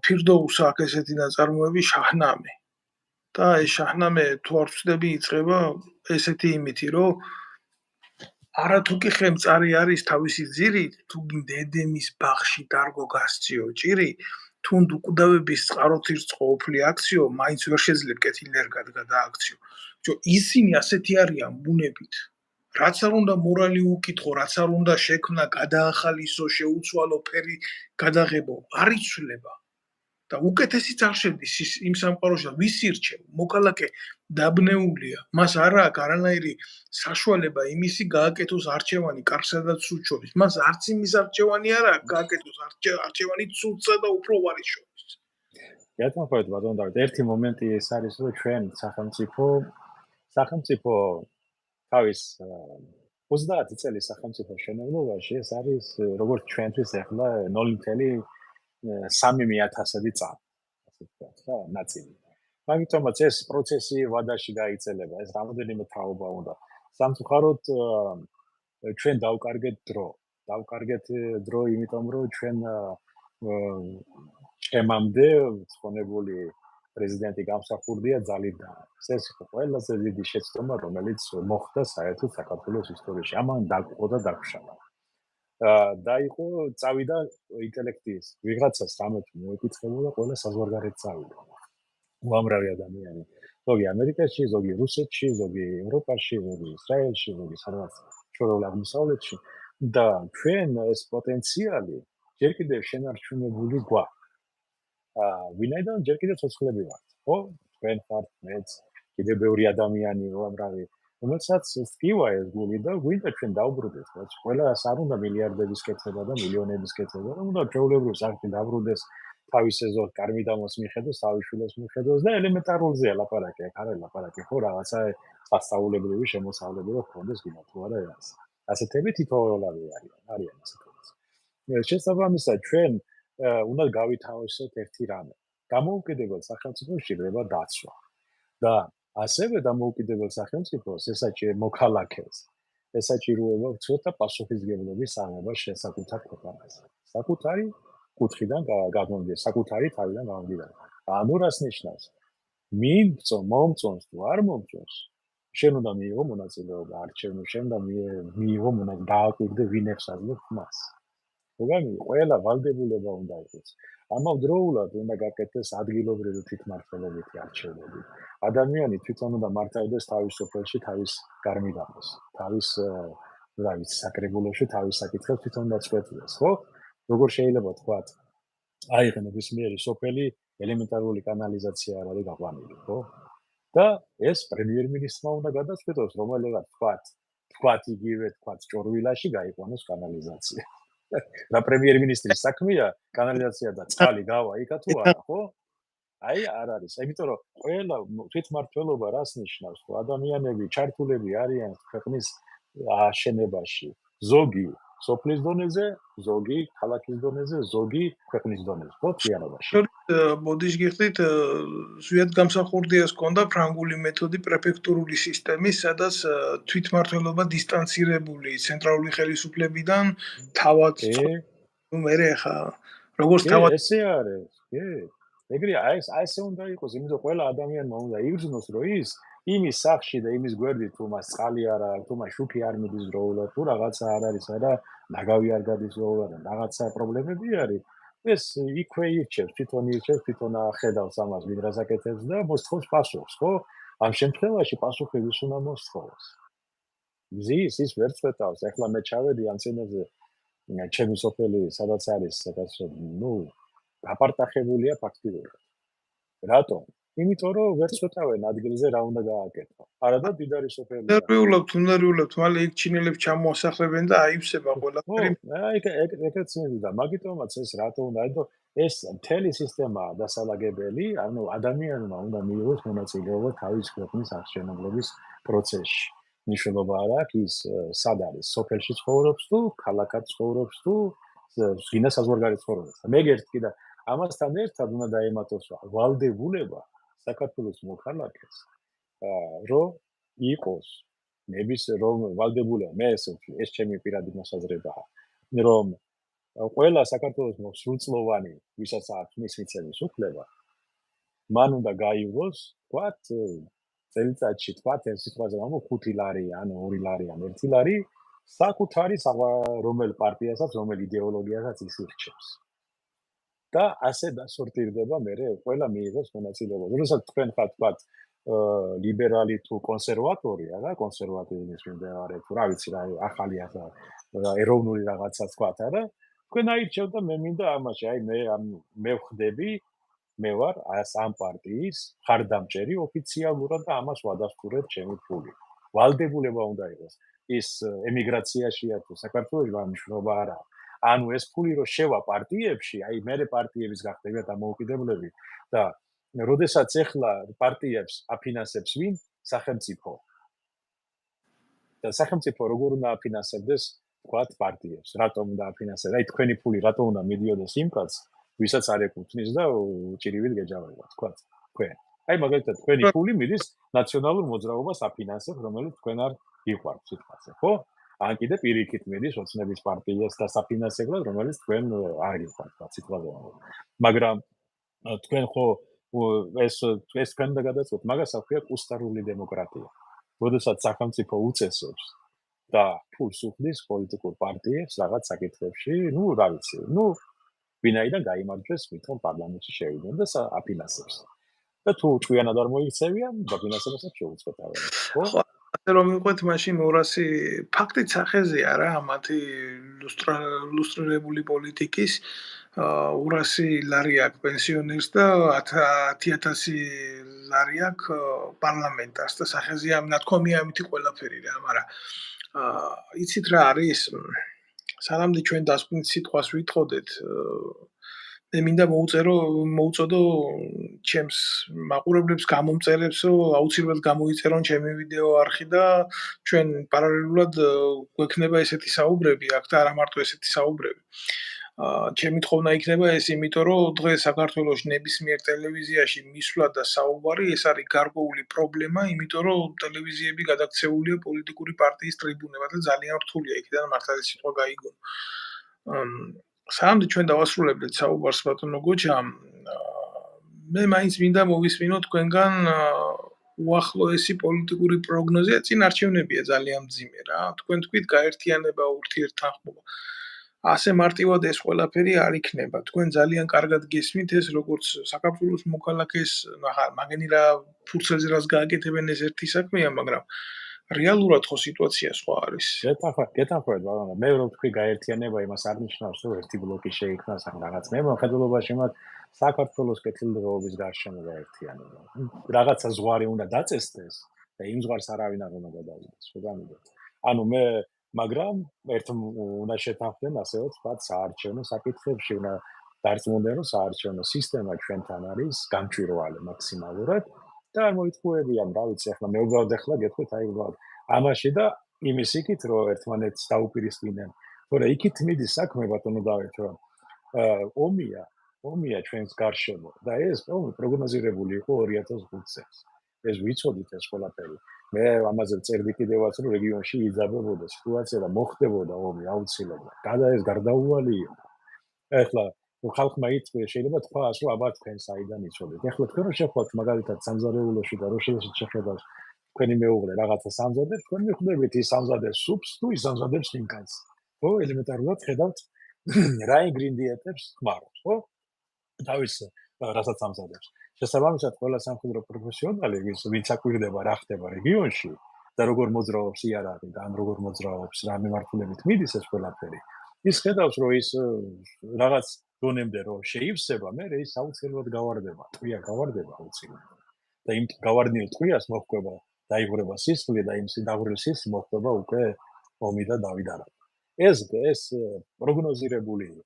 ფირდოუს აქვს ესეთი ნაწარმოები შაჰნამე. და ეს შაჰნამე თუ არ ვცდები იწყება ესეთი იმითი, რომ არათუ კი ხემწარი არის თავისი ძირით, თუ გინდა ედემის ბაღში დარგო გასციო ჭირი, თუნდ უკვდავების წყაროთ ირწყო ოფლი აქციო, მაინც ვერ შეძლებ კეთილერგად გადააქციო. ისინი ასეთი არიან ბუნებით. რაც არ უნდა მორალი უკითხო, რაც არ უნდა შექმნა, გადაახალისო, შეუცვალო ფერი გადაღებო, არ იცვლება. და უკეთესიც არ შედის იმ სამყაროში, ვის ირჩევ? მოქალაქე დაბნეულია, მას არ აქვს არანაირი საშუალება იმისი გააკეთოს არჩევანი კარგსა და ცუდს შორის. მას არც იმის არჩევანი არ აქვს გააკეთოს არჩევანი ცუდსა და უფრო ვარის შორის. გეთანხმებით ბატონო დავით, ერთი მომენტი ეს არის, რომ ჩვენ სახელმწიფო თავის 30 წელი სახელმწიფო შენებლობაში ეს არის როგორც ჩვენთვის ახლა 0.3 წამი, ასე ვთქვათ, რა, ნაწილი. მაგიტომაც ეს პროცესი ვადაში გაიწელება, ეს რამოდენიმე თაობა უნდა. სამწუხაროდ ჩვენ დავკარგეთ დრო, იმიტომ რომ ჩვენ ჩემამდე ცხონებული პრეზიდენტი გამსახურდია ძალიდან. ეს იყო ყველაზე დიდი შეცდომა, რომელიც მოხდა საერთოდ საქართველოს ისტორიაში. ამან დაგყო და დაგშალა. და იყო წავიდა ინტელექტის ვიღაცას რამე თუ მოეკითხებოდა, ყველა საზღვარგარეთ წავიდა. უამრავი ადამიანი. ზოგი ამერიკაში, ზოგი რუსეთში, ზოგი ევროპაში, ზოგი ისრაელში, ზოგი სადღაც შორეულ აღმოსავლეთში და ჩვენ ეს პოტენციალი ჯერ კიდევ შენარჩუნებული გვაქვს. ვინაიდან ჯერ კიდევ ცოცხლები ვართ, ხო? თქვენ ხართ, მეც, კიდევ ბევრი ადამიანი უამრავი, რომელსაც სკივა ეს გული და გვინდა ჩვენ დავბრუნდეთ, რაც ყველას არ უნდა მილიარდების კეთება და მილიონების კეთება, რომ უნდა ჩვეულებრივ სახში დაბრუნდეს თავის ეზოს კარმიდამოს მიხედოს, თავის შვილებს მიხედოს და ელემენტარულზეა ლაპარაკი, აქ არა ლაპარაკი, ხო, რაღაცა სასწაულებრივი შემოსავლები რო ხონდეს გინდა თუ არა ეს. ასეთები თითოეულები არიან ასეთები. შესაბამისად ჩვენ უნდა გავითავოსოთ ერთი რამე. დამოუკიდებელ სახელმწიფოს შეიძლება დაცვა. და ასევე დამოუკიდებელ სახელმწიფოს მოქალაქეს ესაჭიროება ვცოთ და პასუხისმგებლობის აღება შესაკუთარ ქვეყანაზე. საკუთარი კუთხიდან გამომდინარე, საკუთარი თავიდან გამომდინარე. ანუ რას ნიშნავს? მომწონს თუ არ მომწონს, შენ უნდა მიიღო მონაწილეობა არჩევნებში, შენ უნდა მიიღო დააკვირდე ვინ ეხსაზღვრებს მას. მოგამი, ყველა ვალდებულება უნდა იყოს. ამავდროულად უნდა გაკეთდეს ადგილობრივი თვითმმართველობითი არჩევნები. ადამიანი თვითონ უნდა მართავდეს თავის სოფელში, თავის გარმიდამოს, თავის საკრებულოში, თავის საკითხებს თვითონ უნდა წვეთდეს, ხო? როგორ შეიძლება თქვა, აიღო ნებისმიერი სოფელი ელემენტარული კანალიზაცია არ არის გაყვანილი, ხო? და ეს პრემიერ-მინისტრმა უნდა გადაწყვეტოს, რომელიღაც თქვა იგივე ჭორვილაში გაიყვანოს კანალიზაცია. რა პრემიერ-მინისტრის საქმეა კანალიზაცია და წყალი გავა იქა თუ არა, ხო? აი არ არის. იმიტომ რომ ყველა თვითმმართველობა რას ნიშნავს? რომ ადამიანები ჩართულები არიან ქვეყნის აშენებაში. ზოგი სოფლის დონეზე, ზოგი ქალაქის დონეზე, ზოგი ქვეყნის დონეზე, ხო, თიანობაში. ბოდიშ გიხდით, ზუსტად გამსახურდიას ჰქონდა ფრანგული მეთოდი პრეფექტურული სისტემის, სადაც თვითმმართველობა დისტანცირებული ცენტრალური ხელისუფლებიდან თავად მერე ხა როგორც თავად ესე არის, კი. ეგრეა, აი ესე უნდა იყოს, იმიტომ ყველა ადამიანმა უნდა იგრძნოს, რომ ის იმის სახში და იმის გვერდით თუ მას წყალი არ აქვს, თუ მას შუქი არ მიდის დროულად, თუ რაღაცა არ არის და ნაგავი არ გადის დროულად და რაღაცა პრობლემები არის, ეს იქვე ირჩევს, თვითონ ხედავს ამას, ვინ რას აკეთებს და მოსთხოვს პასუხს, ხო? ამ შემთხვევაში პასუხი ვის უნდა მოსთხოვოს? მზის ის ვერ წვეტავს, ეხლა მე ჩავედი ამ წინაზე, ჩემი სოფელი სადაც არის, სადაც გაპარტახებულია ფაქტიურად. რატომ? იმიტომ რომ ვერ წვეტავენ ადგილზე რა უნდა გააკეთო. არადა დიდარი სოფელია. უნდარიულობთ, მალე იქ ჩინელებს ჩამოასახლებენ და აივსება ყველაფერი. აი ეგეც მინდა, მაგიტომაც ეს რატო უნდა, აი ეს მთელი სისტემაა დასალაგებელი, ანუ ადამიანმა უნდა მიიღოს მონაწილეობა თავის ქვეყნის აღშენებლობის პროცესში. მნიშვნელობა არ აქვს ის სად არის, სოფელში ცხოვრობს თუ ქალაქად ცხოვრობს თუ გინდა საზღვარგარეთ ცხოვრობს. მეგერთ კიდე ამასთან ერთად უნდა დაემატოს ვალდებულება საქართველოს მოქალაქეს, რომ იყოს რომ ვალდებულება, მე ეს ჩემი პირადი მოსაზრებაა, რომ ყველა საქართველოს სრულწლოვანი, ვისაც აქვს მისმიცემის უფლება, მან უნდა გაიგოს, ვთქვათ, წელიწადში თქვათ ეს სიტყვაზე ვამბობ 5 ლარი ან 2 ლარი ან 1 ლარი საკუთარი რომელ პარტიასაც, რომელ იდეოლოგიასაც ის ირჩევს. და ასე დასორტირდება მე ყველა მიიღოს მონაწილეობა. როდესაც თქვენ ხართ თქვათ ლიბერალი თუ კონსერვატორია რა, კონსერვატიზმის მიმდევარი თუ რა ვიცი რა, ახალი ეროვნული რაღაცა თქვათ არა, თქვენ აირჩევთ და მე მინდა ამაში, აი მე ვხდები, მე ვარ ამ პარტიის მხარდამჭერი ოფიციალურად და ამას ვადასტურებ ჩემი ფული. ვალდებულება უნდა იყოს. ის ემიგრაციაშია თუ საქართველოში მნიშვნელობა არ აქვს. ანუ ეს ფული რო შევა პარტიებში, აი მე პარტიების გახდება დამოუკიდებლები და როდესაც ეხლა პარტიებს აფინანსებს ვინ? სახელმწიფო. და სახელმწიფო როგორ უნდა აფინანსებდეს თქვათ პარტიებს? რატომ უნდა აფინანსებდეს? აი თქვენი ფული რატომ უნდა მიდიოდეს იმ კაცს, ვისაც არ ეკუთვნის და ჭირივით გეჯავება, თქვათ, თქვენ. აი მაგალითად თქვენი ფული მიდის ნაციონალურ მოძრაობას აფინანსებს, რომელიც თქვენ არ გიყვართ სიტყვაზე, ხო? ან კიდე პირიქით მიდის ოცნების პარტიას და საფინანსებლად, რომელიც თქვენ არ გიყვართ, სიტყვაზე. მაგრამ თქვენ ხო ეს თქვენ და გადაწყვეტ, მაგას აქვია კუსტარული დემოკრატია. როდესაც სახელმწიფო უწესებს და ფულს უხდის პოლიტიკურ პარტიებს რაღაც საკითხებში, რა ვიცი, ვინაიდან გაიმარჯვეს, მithom პარლამენტში შევიდნენ და აფინანსებს. და თუ ჭკვიანად არ მოიქცევიან, დაფინანსებასაც შეუწყვეტავენ, ხო? ასე რომ მიყვეთ მაშინ 200 ფაქტით სახეზეა რა მათი ლუსტრირებული პოლიტიკის 200 ლარი აქვს პენსიონერს და 10000 ლარი აქვს პარლამენტას და სახეზეა ნათქვამია ამითი ყველაფერი რა, მაგრამ იცით რა არის? სანამდე ჩვენ დასკვნით სიტყვას ვითხოვდეთ, მე მინდა მოუწოდო ჩემს მაყურებლებს გამომწერებს, რომ აუცილებლად გამოიწერონ ჩემი ვიდეო არხი და ჩვენ პარალელურად გვექნება ესეთი საუბრები აქ და არა მარტო ესეთი საუბრები. ჩემი თხოვნა იქნება ეს, იმიტომ რომ დღეს საქართველოს ნებისმიერ ტელევიზიაში მისვლა და საუბარი ეს არის გარკვეული პრობლემა, იმიტომ რომ ტელევიზიები გადაქცეულია პოლიტიკური პარტიის ტრიბუნებად და ძალიან რთულია იქიდან მართალი სიტყვა გაიგონო. სანამდე ჩვენ დავასრულებდით საუბარს ბატონო გოჩა, მე მაინც მინდა მოვისმინო თქვენგან უახლოესი პოლიტიკური პროგნოზია, წინ არჩევნებია ძალიან მძიმე რა. თქვენ თქვით გაერთიანება, ურთიერთთანხმობა. ასე მარტივად ეს ყველაფერი არ იქნება. თქვენ ძალიან კარგად გესმით ეს როგორც საქართველოს მოქალაქეს, მაგენი რა ფურცელზე რას გააკეთებენ ეს ერთი საქმეა, მაგრამ რეალურად ხო სიტუაცია სხვა არის. გეთანხმებით ბატონო, მე რო ვთქვი გაერთიანება, იმას არ ნიშნავს, რომ ერთი ბლოკი შეიქმნას ან რაღაც. მე მომხედველობაში მაქვს საქართველოს კეთილდღეობის გარშემო გაერთიანება. რაღაცა ზღვარი უნდა დაწესდეს და იმ ზღვარს არავინ არ უნდა გადავიდეს, ხო გამიგეთ. ანუ მე მაგრამ უნდა შეთანხმდნენ ასევე თქვა საარჩევნო საკითხებში, უნდა დარწმუნდნენ, რომ საარჩევნო სისტემა ჩვენთან არის გამჭვირვალე მაქსიმალურად და არ მოიტყუებიან, რა ვიცი, ახლა მე უბრალოდ ახლა გეტყვით, აი უბრალოდ ამაში და იმის იქით, რომ ერთმანეთს დაუპირისპირდნენ. თორე იქით მიდის საქმე, ბატონო დავით, რომ ომია ჩვენს გარშემო და ეს ომი პროგნოზირებული იყო 2005 წელს. ეს ვიცოდით ეს ყველაფერი. მე ამაზე წერდი კიდევაც, რომ რეგიონში იძაბებოდა სიტუაცია და მოხდებოდა ომი აუცილებლად. ეს გარდაუვალი იყო. ეხლა ხალხმა შეიძლება თქვას, რომ აბა თქვენ საიდან იცოდეთ. ეხლა თქვენ რომ შეხვდათ მაგალითად სამზარეულოში და რო შეხედავთ თქვენი მეუღლე რაღაცა სამზადებს, თქვენ მიხვდებით ის სამზადებს სუპს თუ ის სამზადებს ხინკალს. ხო, ელემენტარულად ხედავთ რა ინგრედიენტებს ხმარობს, ხო? თავის რასაც ამზადებს. შესაბამისად, ყველა სამხედრო პროფესიონალი, ვინც აკვირდება რა ხდება რეგიონში და როგორ მოძრაობს იარაღი და ან როგორ მოძრაობს რა მიმართულებით მიდის ეს ყველაფერი, ის ხედავს, რომ ის რაღაც დონემდე რომ შეივსება, მე ის აუცილებლად გავარდება, ტყვია გავარდება აუცილებლად. და იმ გავარდნილ ტყვიას მოჰყვება, დაიღურება სისხლი და იმ დაიღურებულ სისხლს მოჰყვება უკვე ომი და დავიდარა. ეს პროგნოზირებული იყო.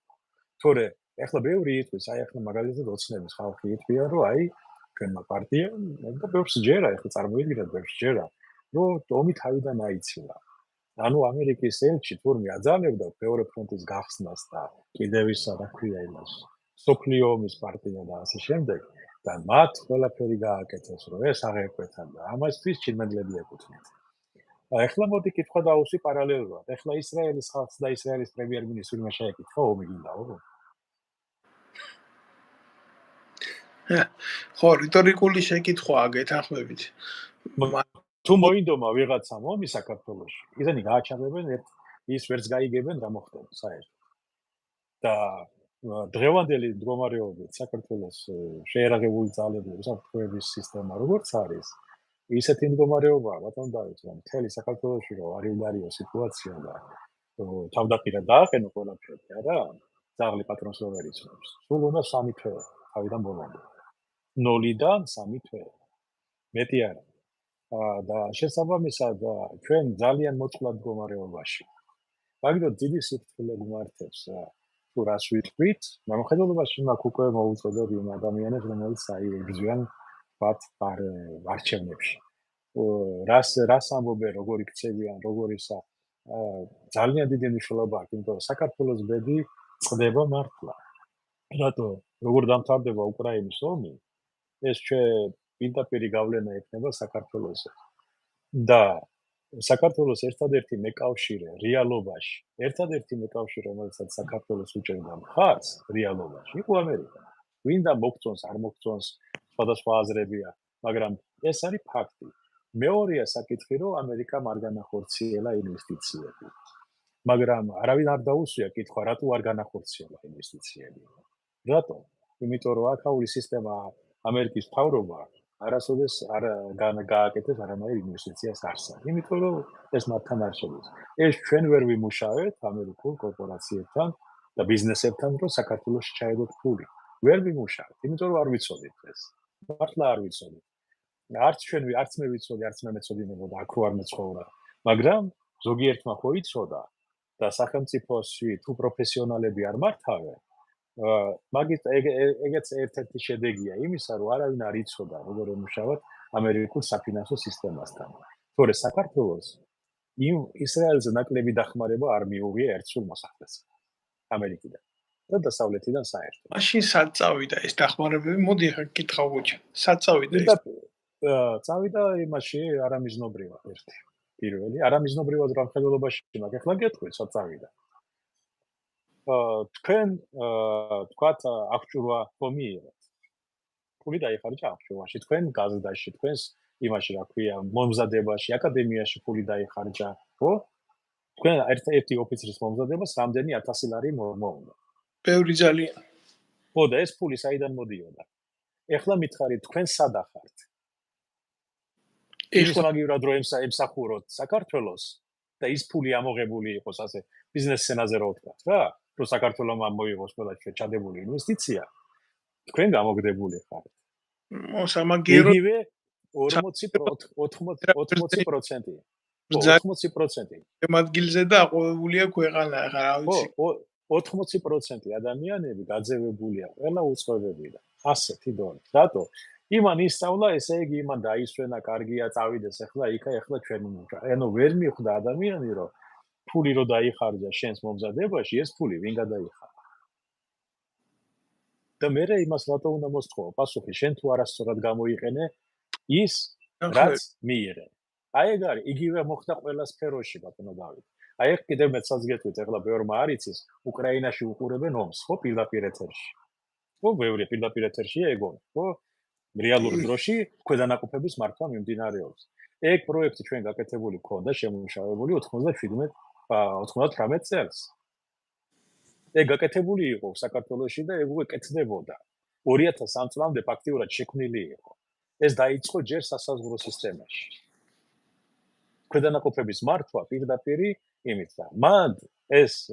თორე ეხლა ბევრი იტყვის, აი ახლა მაგალითად ოცნების ხალხი იტყვია, რომ აი ჩვენმა პარტიამ და ბევრს ჯერა, ახლა წარმოიდგინეთ ბევრს ჯერა, რომ ომი თავიდან აიცილა. ანუ ამერიკის ელჩი თურმე აძალებდა მეორე ფრონტის გახსნას და კიდევ ის რა ქვია იმას, სოფლიო ომის პარტია და ასე შემდეგ და მათ ყველაფერი გააკეთეს, რომ ეს აღეკვეთა და ამასთვის ჩინმედლები ეკუთვნით. ახლა მოდი კითხვა დაუსვი პარალელურად. ახლა ისრაელის ხალხს და ისრაელის პრემიერ-მინისტრმა შეეკითხა ომი გინდაო? ხო, რიტორიკული შეკითხვაა გეთანხმებით. თუ მოინდომა ვიღაცამ ომი საქართველოში, ისინი გააჩაღებენ ის ვერც გაიგებენ რა მოხდება საერთოდ. და დღევანდელი მდგომარეობით საქართველოს შეერაღებული ძალები უსაფრთხოების სისტემა როგორც არის, ისეთი მდგომარეობაა, ბატონ დავით, რომ მთელი საქართველოში რო არ იუდარიო სიტუაცია და თავდაპირად დააყენო ყველაფერი, არა? ძაღლი პატრონს რო ვერ იცნობს. სულ უნდა 3 თვე თავიდან ბოლომდე. 0-დან 3 თვე. მეტი არა. და შესაბამისად ჩვენ ძალიან მოწყვლად მდგომარეობაში. მაგდროს დიდი სიფრთხილე გვმართებს თუ რას ვიტყვით, მომხედველობაში მაქვს უკვე მოუწოდებ იმ ადამიანებს, რომლებიც აიგრძვიან ვართ არჩევნებში. რას ამბობენ, როგორ იქცევიან, როგორ ისა ძალიან დიდი მნიშვნელობა აქვს, იმიტომ რომ საქართველოს ბედი წდება მართლა. რატო? როგორ დამთავრდება უკრაინის ომი, ეს ჩვენ პირდაპირ გავლენა ექნება საქართველოსზე. და საქართველოს ერთადერთი მეკავშირე რეალობაში, ერთადერთი მეკავშირე, რომელსაც საქართველოს უჭერდა მხარს რეალობაში, იყო ამერიკა. ვინდა მოგწონს, არ მოგწონს, სხვადასხვა აზრებია, მაგრამ ეს არის ფაქტი. მეორეა საკითხი, რომ ამერიკამ არ განახორციელა ინვესტიციები. მაგრამ არავინ არ დაუსვია კითხვა, რატო არ განახორციელა ინვესტიციები. რატო? იმიტომ რომ აქაური სისტემა ამერიკის მთავრობა არასოდეს არ გააკეთეს არამედ ინვესტიციას არსად. იმიტომ რომ ეს მათთან არ შედის. ეს ჩვენ ვერ ვიმუშავეთ ამერიკულ კორპორაციებთან და ბიზნესებთან, რომ საქართველოში ჩაედოთ ფული. ვერ ვიმუშავეთ, იმიტომ რომ არ ვიცოდით ეს. მართლა არ ვიცოდით. არც მე ვიცოდი, არც მე მეცოდინებოდა, აქ რო არ მეცხოვრა. მაგრამ ზოგიერთმა ხო იცოდა და სახელმწიფოში თუ პროფესიონალები არ მართავენ, მაგით ეგეც ერთ-ერთი შედეგია იმისა, რომ არავინ არ იცოდა, როგორ ემუშავათ ამერიკულ საფინანსო სისტემასთან. თორე საქართველოს იმ ისრაელზე ნაკლები დახმარება არ მიუღია ერთ სულ მოსახლეს ამერიკიდან და დასავლეთიდან საერთოდ. მაშინ სად წავიდა ეს დახმარებები? მოდი ახლა კითხავ გუჩა. სად წავიდა ეს? წავიდა იმაში არამიზნობრივად ერთი. პირველი არამიზნობრივად რამხელობაში მაგ ახლა გეტყვით, სად წავიდა. თქვენ თქვათ აღჭურვა ხომიერად. ფული დაიხარჯა აღჭურვაში, თქვენ გაზდაში, თქვენს იმაში რა ქვია, მომზადებაში, აკადემიაში ფული დაიხარჯა, ხო? თქვენ ერთი ოფიცრის მომზადებას რამდენი 1000 ლარი მოუნდა. ბევრი ძალიან. ხო და ეს ფული საიდან მოდიოდა? ეხლა მითხარით, თქვენ სად ახართ? ეხლა მაგივრად რომ ემსახუროთ საქართველოს და ის ფული ამოღებული იყოს ასე ბიზნეს სცენაზე რო ვთქვათ რა, რომ საქართველოს მოიღოს ყველა ჩადებული ინვესტიცია, თქვენ გამოგდებული ხართ. სამაგიერო 80%. 80% შემადგენელზე და აყვავებულია ქვეყანა, ახლა რა ვიცი. 80% ადამიანები გაძევებულია ყველა უწყობებიდან. ასეთი დონე. რატო? იმან ისწავლა, ესე იგი იმან დაისვენა, კარგია, წავიდეს ახლა იქა, ახლა ჩვენ ანუ ვერ მიხვდა ადამიანი, რომ ფული რო დაიხარჯა შენს მომზადებაში, ეს ფული ვინ გადაიხარა? და მე იმას რატო უნდა მოსთხოვო? პასუხი, შენ თუ არასწორად გამოიყენე ის, რაც მიიღე. აი ეგ არის, იგივე მოხდა ყველა სფეროში, ბატონო დავით. აი ეგ კიდევ მეცაც გეტყვით, ახლა ბევრმა არ იცის, უკრაინაში უყურებენ ომს, ხო, პირდაპირ ეთერში. ხო, ბევრი პირდაპირ ეთერშია ეგ ომი, ხო? რეალურ დროში ქვედანაყოფების მართვა მიმდინარეობს. ეგ პროექტი ჩვენ გაკეთებული ქონდა, შემუშავებული 98 წელს. ეგ გაკეთებული იყო საქართველოში და ეგ უკვე კეთდებოდა. 2003 წლამდე ფაქტიურად შექმნილი იყო. ეს დაიწყო ჯერ სასაზღვრო სისტემაში. ქვედანაყოფების მართვა პირდაპირ იმით და მან ეს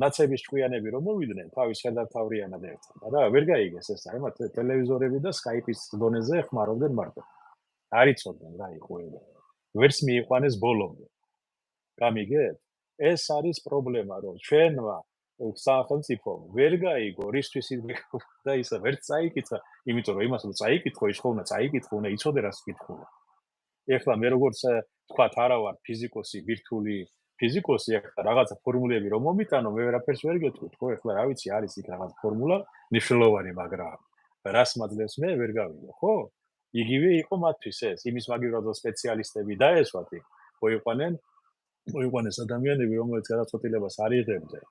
ნაცების ჭკვიანები რომ მოვიდნენ თავის ხელმძღვანელად ერთად და ვერ გაიგეს ეს აი მათ ტელევიზორები და სკაიპის დონეზე ხმარობდნენ მარტო. არ იცოდნენ რა იყო ეგ. ვერც მიიყვანეს ბოლომდე. გამიგეთ? ეს არის პრობლემა, რომ ჩვენმა სახელმწიფომ ვერ გაიგო რისთვის და ისა ვერ წაიკითხა, იმიტომ რომ იმას რომ წაიკითხო, ის ხომ უნდა წაიკითხო, უნდა იცოდე რას კითხულობ. ეხლა მე როგორც თქვათ არა ვარ ფიზიკოსი, ბირთვული ფიზიკოსი, ეხლა რაღაცა ფორმულები რომ მომიტანო, მე ვერაფერს ვერ გეტყვით, ხო, ეხლა რა ვიცი, არის იქ რაღაც ფორმულა მნიშვნელოვანი, მაგრამ რას მაძლევს მე ვერ გავიგე, ხო? იგივე იყო მათთვის ეს, იმის მაგივრად სპეციალისტები დაესვათ იქ, მოიყვანეს ადამიანები, რომელიც გადაწყვეტილებას არ იღებდნენ.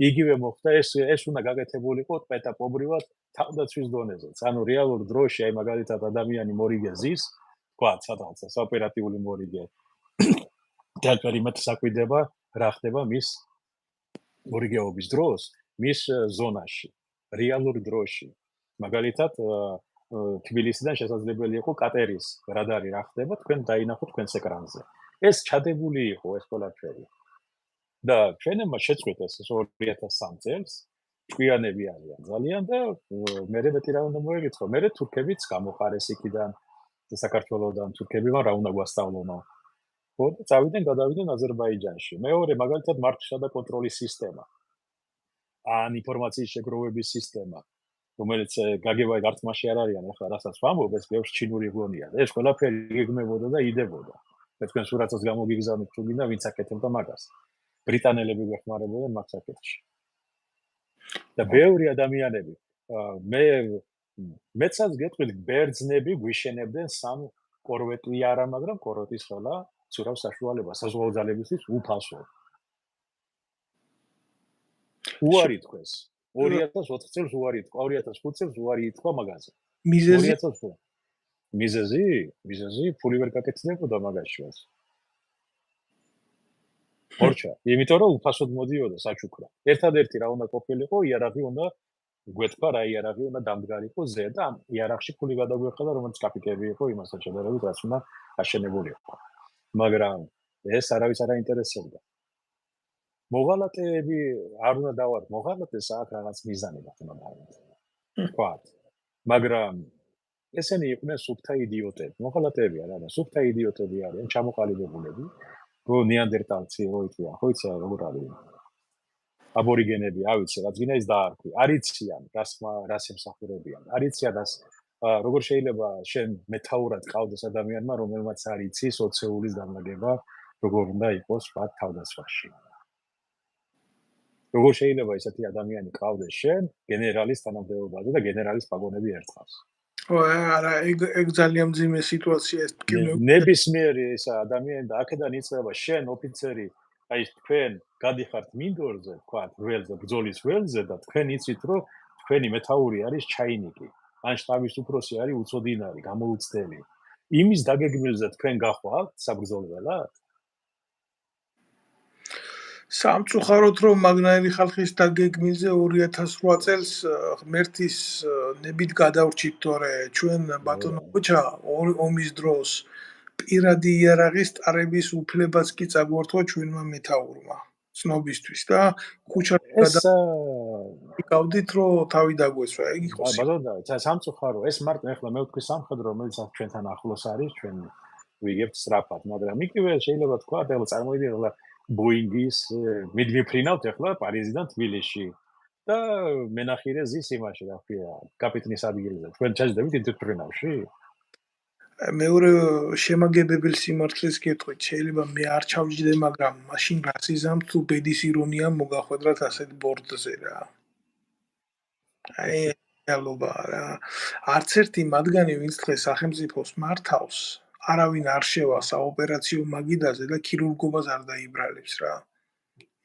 იგივე მოხდა ეს უნდა გაკეთებულიყო პეტაპობრივად თავდაცვის დონეზეც. ანუ რეალურ დროში აი მაგალითად ადამიანი მორიგე ზის, თქვა სადღაცა ოპერატიული მორიგე. თელპერიმეთ საკვირდება რა ხდება მის მორიგეობის დროს, მის ზონაში, რეალურ დროში. მაგალითად თბილისიდან შესაძლებელი იყო კატერის რადარი რა ხდება, თქვენ დაინახოთ თქვენს ეკრანზე. ეს ჩადებული იყო ეს ყველაფერი. და ჩვენმა შეწყვიტ ეს 2003 წელს ჭკვიანები არიან ძალიან და მე მეტი რა უნდა მოიგითხო, მე თურქებიც გამოყარეს იქიდან საქართველოსდან თურქებმა რა უნდა გვასწავლონა. ხო, წავიდნენ, გადავიდნენ აზერბაიჯანში. მეორე მაგალითად მართვისა და კონტროლის სისტემა. ან ინფორმაციის შეგროვების სისტემა, რომელიც გაგებაი გართმაში არ არიან, ახლა რასაც ვამბობ, ეს ბევრს ჩინური გონია. ეს ყველაფერი გეგმებოდა და იდებოდა. თქვენ სურათს გამოგიგზავნით თუ გინდა, ვინც აკეთებდა მაგას. ბრიტანელები გვეხმარებოდნენ მაგ საკითხში. და ბევრი ადამიანები მეცაც გეტყვით ბერძნები გვიშენებდნენ სამ კორვეტი არა, მაგრამ კორვეტის ხელა ცურავ საშუალება საზღვაო ძალებისთვის უფასო. უარი თქვეს. 2004 წელს უარი თქვა, 2005 წელს უარი თქვა მაგაზე. მიზეზი ფული ვერ გაკეთდებოდა მაგაშივას. ორჩა, იმიტომ რომ უფასოდ მოდიოდა საჩუქრა. ერთადერთი რა უნდა ყოფილიყო, იარაღი უნდა გვეთქვა რა იარაღი უნდა დამდგარიყო ზე და ამ იარაღში ფული გადაგვეხადა, რომელიც კაპიკები იყო იმასთან შედარებით, რაც უნდა აშენებულიყო. მაგრამ ეს არავის არ აინტერესებდა. მოღალატეები არ უნდა დავარ, მოღალატეს აქ რაღაც მიზანი უნდა დავართ. თქვა. მაგრამ ესენი იყვნენ სუფთა იდიოტები. მოღალატეები არა, სუფთა იდიოტები არიან, ჩამოყალიბებულები. ნეანდერტალცი როიწია, ხო იცი როგორ არის? აბორიგენები, ავიცი, რაც გინდა ის დაარქვი. არიციან, რას ემსახურებიან. არიციან das როგორ შეიძლება შენ მეტაურად ყავდეს ადამიანმა, რომელმაც არ იცის ოცეულის დამლაგება, როგორ უნდა იყოს მათ თავდასხმაში. როგორ შეიძლება ესეთი ადამიანი ყავდეს შენ გენერალის თანამდებობაზე და გენერალის პაგონები ერთხავს. არა, ეგ ძალიან მძიმე სიტუაცია ეს ტკივნეულ. ნებისმიერი ეს ადამიანი და აქედან იწყება შენ ოფიცერი, აი თქვენ გადიხართ მინდორზე, თქვა ველზე, ბრძოლის ველზე და თქვენ იცით რომ თქვენი მეთაური არის ჩაინიკი. ან შტაბის უფროსი არის უწოდინარი, გამოუცდელი. იმის დაგეგმილზე თქვენ გახვალთ საბრძოლველად? სამწუხაროდ რომ მაგნაირი ხალხის დაგეგმილზე 2008 წელს ღმერთის ნებით გადავრჩით, თორე ჩვენ ბატონო ბოჩა ომის დროს პირადი იარაღის ტარების უფლებაც კი წაგვართვა ჩვენმა მეთაურმა ცნობისთვის და ქუჩაში გადავიდით რომ თავი დაგვესვა, ეგ იყო. ბატონო, სამწუხარო, ეს მარტო ახლა მე ვთქვი სამხედრო, რომელიც ჩვენთან ახლოს არის, ჩვენ ვიგებთ სწრაფად, მაგრამ იგივე შეიძლება თქვა, ეხლა წარმოიდგინე, ეხლა ბოინგის მიდვიფრინავთ ეხლა პარიზიდან თბილისში და მენახირე ზის იმაში, რა ქვია, კაპიტნის ადგილზე. თქვენ ჩაჯდებით იმ თვითფრინავში? მეორე შემაგებებელ სიმართლეს გეტყვით, შეიძლება მე არ ჩავჯდე, მაგრამ მაშინ რას იზამთ თუ ბედის ირონია მოგახვედრათ ასეთ ბორდზე რა. აი რეალობა რა. არც ერთი მათგანი, ვინც დღეს სახელმწიფოს მართავს, არავინ არ შევა საოპერაციო მაგიდაზე და ქირურგობას არ დაიბრალებს რა.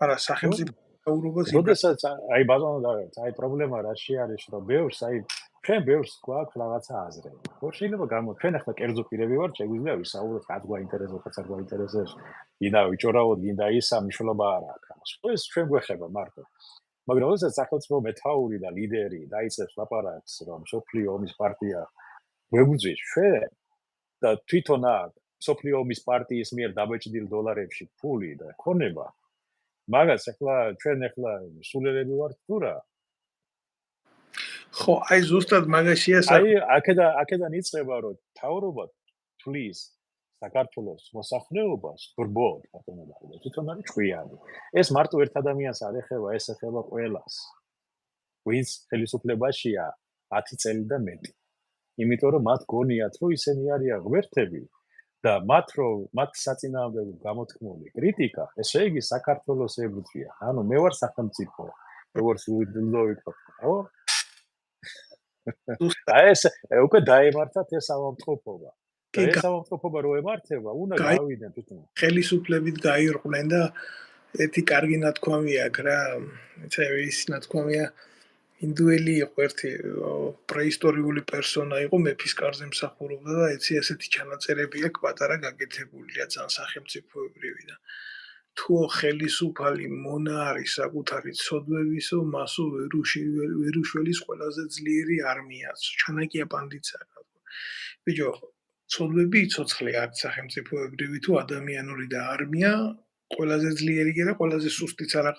მაგრამ სახელმწიფო საუბრობას როდესაც აი ბატონო დავეთ, აი პრობლემა რაში არის, რომ ბევრს აი ჩვენ ბევრს გვაქვს რაღაცა აზრები. ხო შეიძლება ჩვენ ახლა კერძო პირები ვართ, შეგვიძლია ვისაუბროთ, რაც გვაინტერესებს, რაც არ გვაინტერესებს, გინდა ვიჭორავოთ, გინდა ისა, მნიშვნელობა არ აქვს ამას. ხო ეს ჩვენ გვეხება მარტო. მაგრამ როდესაც სახელმწიფო მეთაური და ლიდერი დაიწყებს ლაპარაკს, რომ სოფლიო ომის პარტია გვეგვძვის ჩვენ და თვითონ აქვს სოფლიო ომის პარტიის მიერ დაბეჭდილ დოლარებში ფული და ქონება, მაგას ახლა ჩვენ ახლა სულელები ვართ თუ რა? ხო, აი ზუსტად მაგაშია აი აქედან იწყება რომ თავრობა თulis საქართველოს მოსახლეობას ბრბოდ ბატონო და თვითონ არის ჭკვიანი. ეს მარტო ერთ ადამიანს არ ეხება, ეს ეხება ყველას. ვინც ხელისუფლებაშია 10 წელი და მეტი. იმიტომ რომ მათ გონიათ რომ ისინი არიან ღმერთები და მათ საწინააღმდეგო გამოთქმული კრიტიკა, ესე იგი საქართველოს ებრძვია. ანუ მე ვარ სახელმწიფო, როგორც ლუდოვიკო, ხო? აი ეს უკვე დაემართათ ეს ავადმყოფობა. და ეს ავადმყოფობა რო ემართება, უნდა გავიდნენ თვითონ. ხელისუფლებით გაირყვნენ და ერთი კარგი ნათქვამი აქვს რა, ის ნათქვამია ინდუელი იყო ერთი პრეისტორიული პერსონა იყო, მეფის კარზე მსახურობდა და ესეთი ჩანაწერები აქვს პატარა გაკეთებულია, ძალიან სახელმწიფოებრივი და თუ ხელისუფალი მონა არის საკუთარი ცოდვებისო, მასო ვერუშველის ყველაზე ძლიერი არმიაც, ჩანაკია პანდიცა. ბიჭო, ცოდვები ცოცხლე არის სახელმწიფოებრივი თუ ადამიანური და არმია ყველაზე ძლიერი და ყველაზე სუსტიც არა,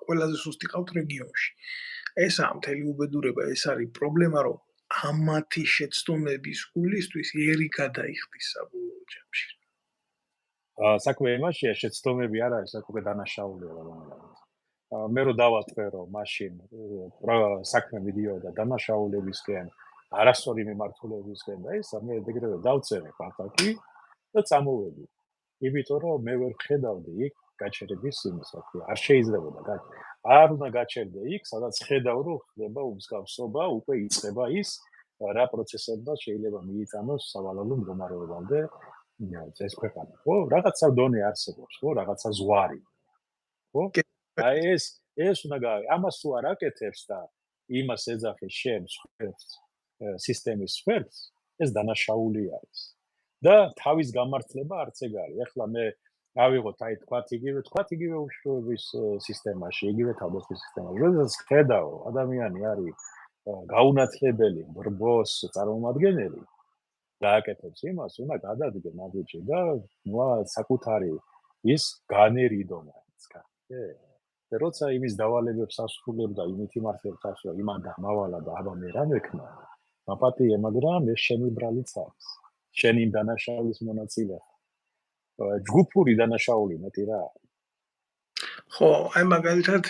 ყველაზე სუსტი ყავთ რეგიონში. ესაა მთელი უბედურება, ეს არის პრობლემა, რომ ამათი შეცდომების გულისთვის ერი გადაიხდის საბოლოო ჯამში. საქმე იმაშია, შეცდომები არ არის, საქმე დანაშაულია რა. მე რო დავატყვე, რომ მაშინ საქმე მიდიოდა დანაშაულებისკენ, არასწორი მიმართულებისკენ და ისა მე ეგრევე დავწერე პარტაკი და წამოვედი. იმიტომ რომ მე ვერ ხედავდი იქ გაჩერების იმას, არ შეიძლებოდა არ უნდა გაჩერდე იქ, სადაც ხედავ რომ ხდება უმსგავსობა, უკვე იწყება ის რა პროცესებმა შეიძლება მიიწამოს სავალალო მდგომარეობამდე ეს ქვეყანა. ხო, რაღაცა დონე არსებობს, ხო, რაღაცა ზღვარი. ხო? აი ეს უნდა ამას თუ არ აკეთებს და იმას ეძახის შენ სისტემის სფეროს, ეს დანაშაული არის. და თავის გამართლება არც ეგ არის. ეხლა მე ავიღოთ აი თქვათ იგივე უშუალობის სისტემაში, იგივე თავდაცვის სისტემაში. როდესაც ხედავ ადამიანი არის გაუნათლებელი, ბრბოს წარმომადგენელი და აკეთებს იმას, უნდა გადადგე მაგიჭი და საკუთარი ის განერიდო მაინც კაცე. და როცა იმის დავალებებს ასრულებდა, იმით იმართებს ასე, იმან დამავალა და აბა მე რა მექნა. მაპატიე, მაგრამ ეს შენი ბრალიც არის. შენი დანაშაულის მონაწილე. ჯგუფური დანაშაული მეტი რა. ხო, აი მაგალითად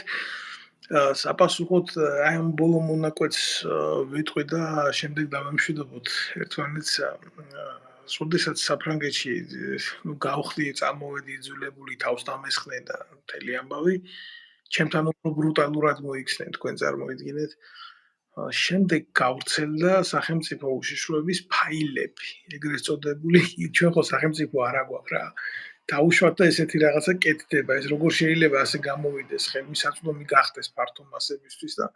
საპასუხოდ აი ამ ბოლო მონაკვეთს ვიტყვი და შემდეგ დავამშვიდობოთ ერთმანეთს. როდესაც საფრანგეთში გავხდი, წამოვედი იძულებული თავს დამესხნენ და მთელი ამბავი, ჩემთან უფრო ბრუტალურად მოიქცნენ, თქვენ წარმოიდგინეთ. შემდეგ გავრცელდა სახელმწიფო უშიშროების ფაილები, ეგრეთ წოდებული, ჩვენ ხო სახელმწიფო არა გვაქვს რა. დაუშვათ და ესეთი რაღაცა კეთდება, ეს როგორ შეიძლება ასე გამოვიდეს, ხელმისაწვდომი გახდეს ფართო მასებისთვის და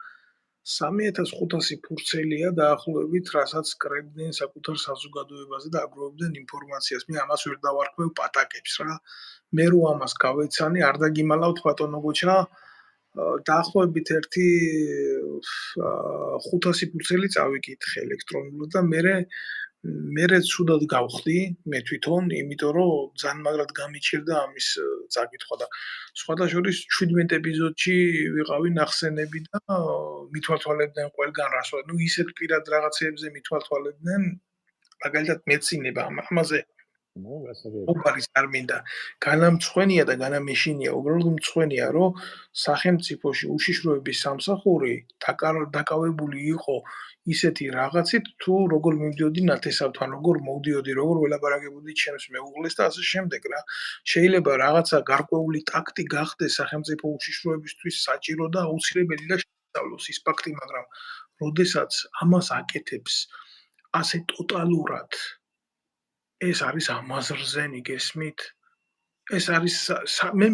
3500 ფურცელია დაახლოებით, რასაც კრებდნენ საკუთარ საზოგადოებაზე და აგროვებდნენ ინფორმაციას. მე ამას ვერ დავარქმევ პატაკებს რა. მე რო ამას გავეცანი, არ დაგიმალავთ ბატონო გოჩა. დაახლოებით 500 ფურცელი წავიკითხე ელექტრონულად და მე ცუდად გავხდი მე თვითონ, იმიტომ რომ ძალიან მაგრად გამიჭირდა ამის წაკითხვა და სხვათა შორის 17 ეპიზოდში ვიყავი ნახსენები და მithვალთვალებდნენ ყველგან რას ვარ. ისეთ პირად რაღაცეებზე მithვალთვალებდნენ, მაგალითად მეცინება ამაზე ნუ ასე უყარის არ მინდა განამწვენია და განამეშინია უბრალოდ მწვენია რომ სახელმწიფოში უშიშროების სამსახური დაკავებული იყო ისეთი რაღაცით თუ როგორ მივდიოდი ნათესავთან როგორ მოვდიოდი როგორ ველაპარაკებოდი ჩემს მეუღლეს და ასე შემდეგ რა შეიძლება რაღაცა გარკვეული ტაქტი გახდეს სახელმწიფო უშიშროებისთვის საჭირო და აუცილებელი და შესწავლოს ის ფაქტი მაგრამ როდესაც ამას აკეთებს ასე ტოტალურად ეს არის ამაზრზენი გესმით? ეს არის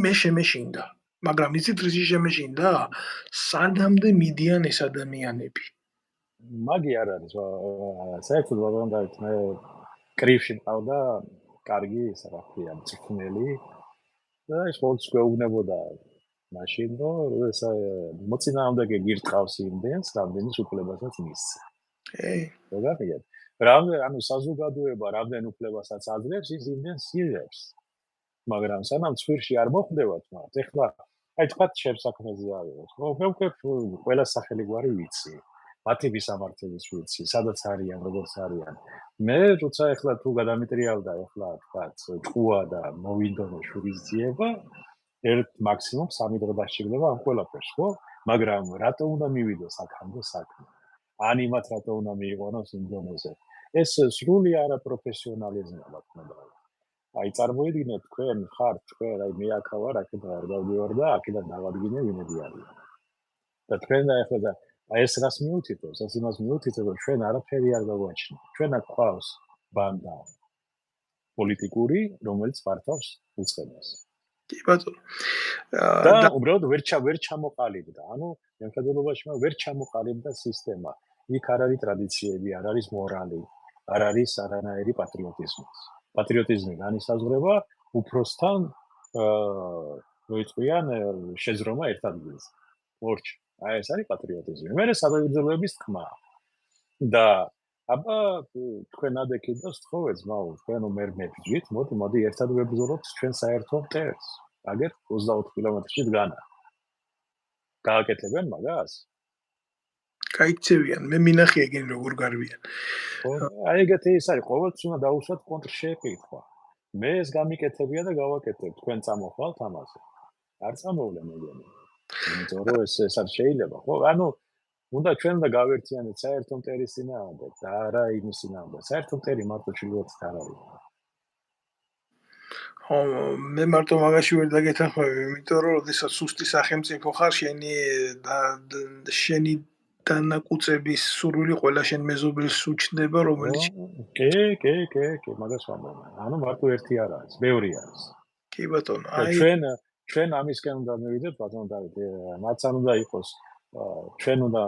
მე შემეშინდა. მაგრამ იცით რისი შემეშინდა? სანამდე მიდიან ეს ადამიანები. მაგი არ არის. საერთოდ ბაბამ და მე კრივში მყავდა კარგი ისა რა ქვია, მწვრთნელი და ის ყოველთვის გვეუბნებოდა მაშინ რომ როდესაც მოწინააღმდეგე გირტყავს იმდენს, რამდენის უფლებასაც მისცე. მოგაფიქრეთ? ანუ საზოგადოება რამდენ უფლებასაც აძლევს, ის იმდენს იღებს. მაგრამ სანამ ცხვირში არ მოხვდებათ მათ, ეხლა აი თქვა შემსაქმეზე ავიღოთ. მე უკვე ყველა სახელი გვარი ვიცი. მათი მისამართების ვიცი, სადაც არიან, როგორც არიან. მე როცა ეხლა თუ გადამიტრიალდა ეხლა თქვა ჭკუა და მოვინდომო შურისძიება, ერთ მაქსიმუმ 3 დღე დასჭირდება ამ ყველაფერს, ხო? მაგრამ რატო უნდა მივიდეს აქამდე საქმე? ან იმათ რატო უნდა მიიყვანოს იმ დონეზე? ეს სრული არაპროფესიონალიზმია, რა თქმა უნდა. აი წარმოიდგინეთ თქვენ ხართ თქვენ აი მე აქ ვარ აქედან არ გავდივარ და აქედან დავადგინე ვინები არიან და თქვენ და ეხლა და აი ეს რას მიუთითებს ეს იმას მიუთითებს რომ ჩვენ არაფერი არ გაგვაჩნია ჩვენ აქ ყავს ბანდა პოლიტიკური რომელიც მართავს უცხებას კი ბატონო და უბრალოდ ვერ ჩამოყალიბდა ანუ მემხედველობაში ვერ ჩამოყალიბდა სისტემა იქ არ არის ტრადიციები არ არის მორალი არ არის არანაირი პატრიოტიზმი განისაზღვრება უფროსთან მოიწვიან შეზრომა ერთ ადგილზე. ორჩ. აი ეს არის პატრიოტიზმი. მე საბრძოლოების თქმა. და აბა თქვენ ადექით და სწხოვეთ მაუ თქვენ მე მებრძვით, მოდი ერთად ვებრძოლოთ ჩვენ საერთო მტერს. აგერ 24 კილომეტრში დგანა. გააკეთებენ მაგას? გაიქცევიან, მე მინახე ეგენ როგორ გარბიან. აი ეგეთი ის არის, ყოველთვის უნდა დაუშვათ კონტრშეკითხვა. მე ეს გამიკეთებია და გავაკეთებ, თქვენ წამოხვალთ ამაზე. არ წამოვლე მეგონი. იმიტომ რომ ეს არ შეიძლება, ხო? ანუ უნდა ჩვენ უნდა გავერთიანოთ საერთო მტერის წინააღმდეგ და არა იმის წინააღმდეგ. საერთო მტერი მარტო ჩილოთით არ არის. ხო, მე მარტო მაგაში ვერ დაგეთანხმები, იმიტომ რომ როდესაც სუსტი სახელმწიფო ხარ, შენი დანაკუწების სურვილი ყველა შენ მეზობელს უჩნდება, რომელიც კი, მაგას ვამბობ. ანუ მარტო ერთი არ არის, ბევრი არის. კი ბატონო, აი ჩვენ ამისკენ უნდა მივიდეთ, ბატონო დავით, მათ არ უნდა იყოს ჩვენ უნდა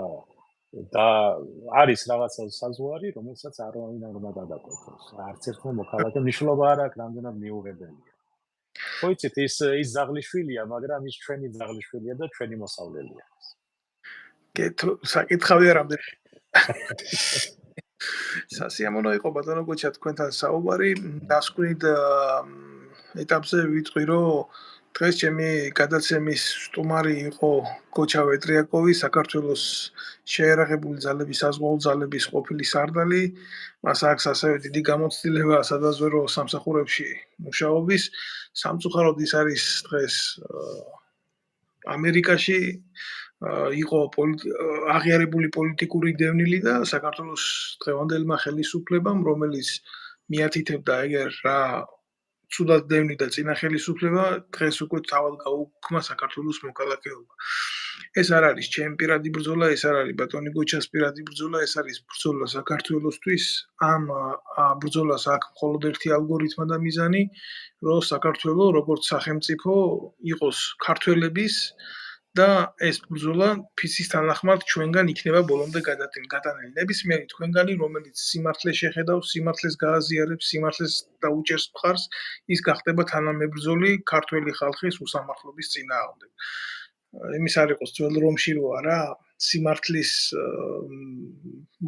და არის რაღაცა საზღვარი, რომელსაც არ უნდა გადაკვეთოს. არც ერთმა მოქალაქემ მნიშვნელობა არ აქვს, რამდენად მიუღებელია. ხო იცით, ის ზაღლიშვილია, მაგრამ ის ჩვენი ზაღლიშვილია და ჩვენი მოსავლელია. კეთო, საკითხავი არამდენ. სასიამოვნო იყო ბატონო გოჩა თქვენთან საუბარი, დასკვნით ეტაპზე ვიტყვი, რომ დღეს ჩემი გადაცემის სტუმარი იყო გოჩა ვეტრიაკოვი, საქართველოს შეერაღებული ძალების საზღვაო ძალების ყოფილი სარდალი. მას აქვს ასევე დიდი გამოცდილება სადაზვერვო სამსახურებში მუშაობის. სამწუხაროდ ის არის დღეს ამერიკაში იყო აღიარებული პოლიტიკური დევნილი და საქართველოს დღევანდელმა ხელისუფლებამ, რომელიც მიათითებდა ეგერ რა ცუდად დევნიდა წინა ხელისუფლება, დღეს უკვე თავად გაუქმა საქართველოს მოქალაქეობა. ეს არ არის ჩემი პირადი ბრძოლა, ეს არ არის ბატონი გოჩას პირადი ბრძოლა, ეს არის ბრძოლა საქართველოსთვის. ამ ბრძოლას აქვს მხოლოდ ერთი ალგორითმა და მიზანი, რომ საქართველოს როგორც სახელმწიფო იყოს ქართველების და ეს ბრძოლა ფიცის თანახმად ჩვენგან იქნება ბოლომდე გადატანილი. ნებისმიერი თქვენგანი, რომელიც სიმართლეს შეხედავს, სიმართლეს გააზიარებს, სიმართლეს დაუჭერს მხარს, ის გახდება თანამებრძოლი ქართველი ხალხის უსამართლობის წინააღმდეგ. იმის არ იყოს ძველ რომში რო არა, სიმართლის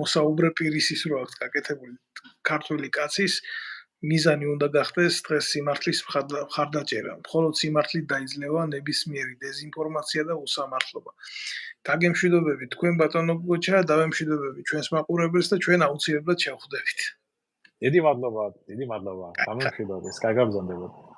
მოსაუბრე პირის ის რო აქვს გაკეთებული ქართველი კაცის მიზანი უნდა გახდეს დღეს სიმართლის მხარდაჭერა. მხოლოდ სიმართლით დაიძლევა ნებისმიერი დეზინფორმაცია და უსამართლობა. დაგემშვიდობებით თქვენ ბატონო გოჩა, დავემშვიდობებით ჩვენს მაყურებელს და ჩვენ აუცილებლად შევხვდებით. დიდი მადლობა, გამომშვიდობეს, კარგად გრძნობთ.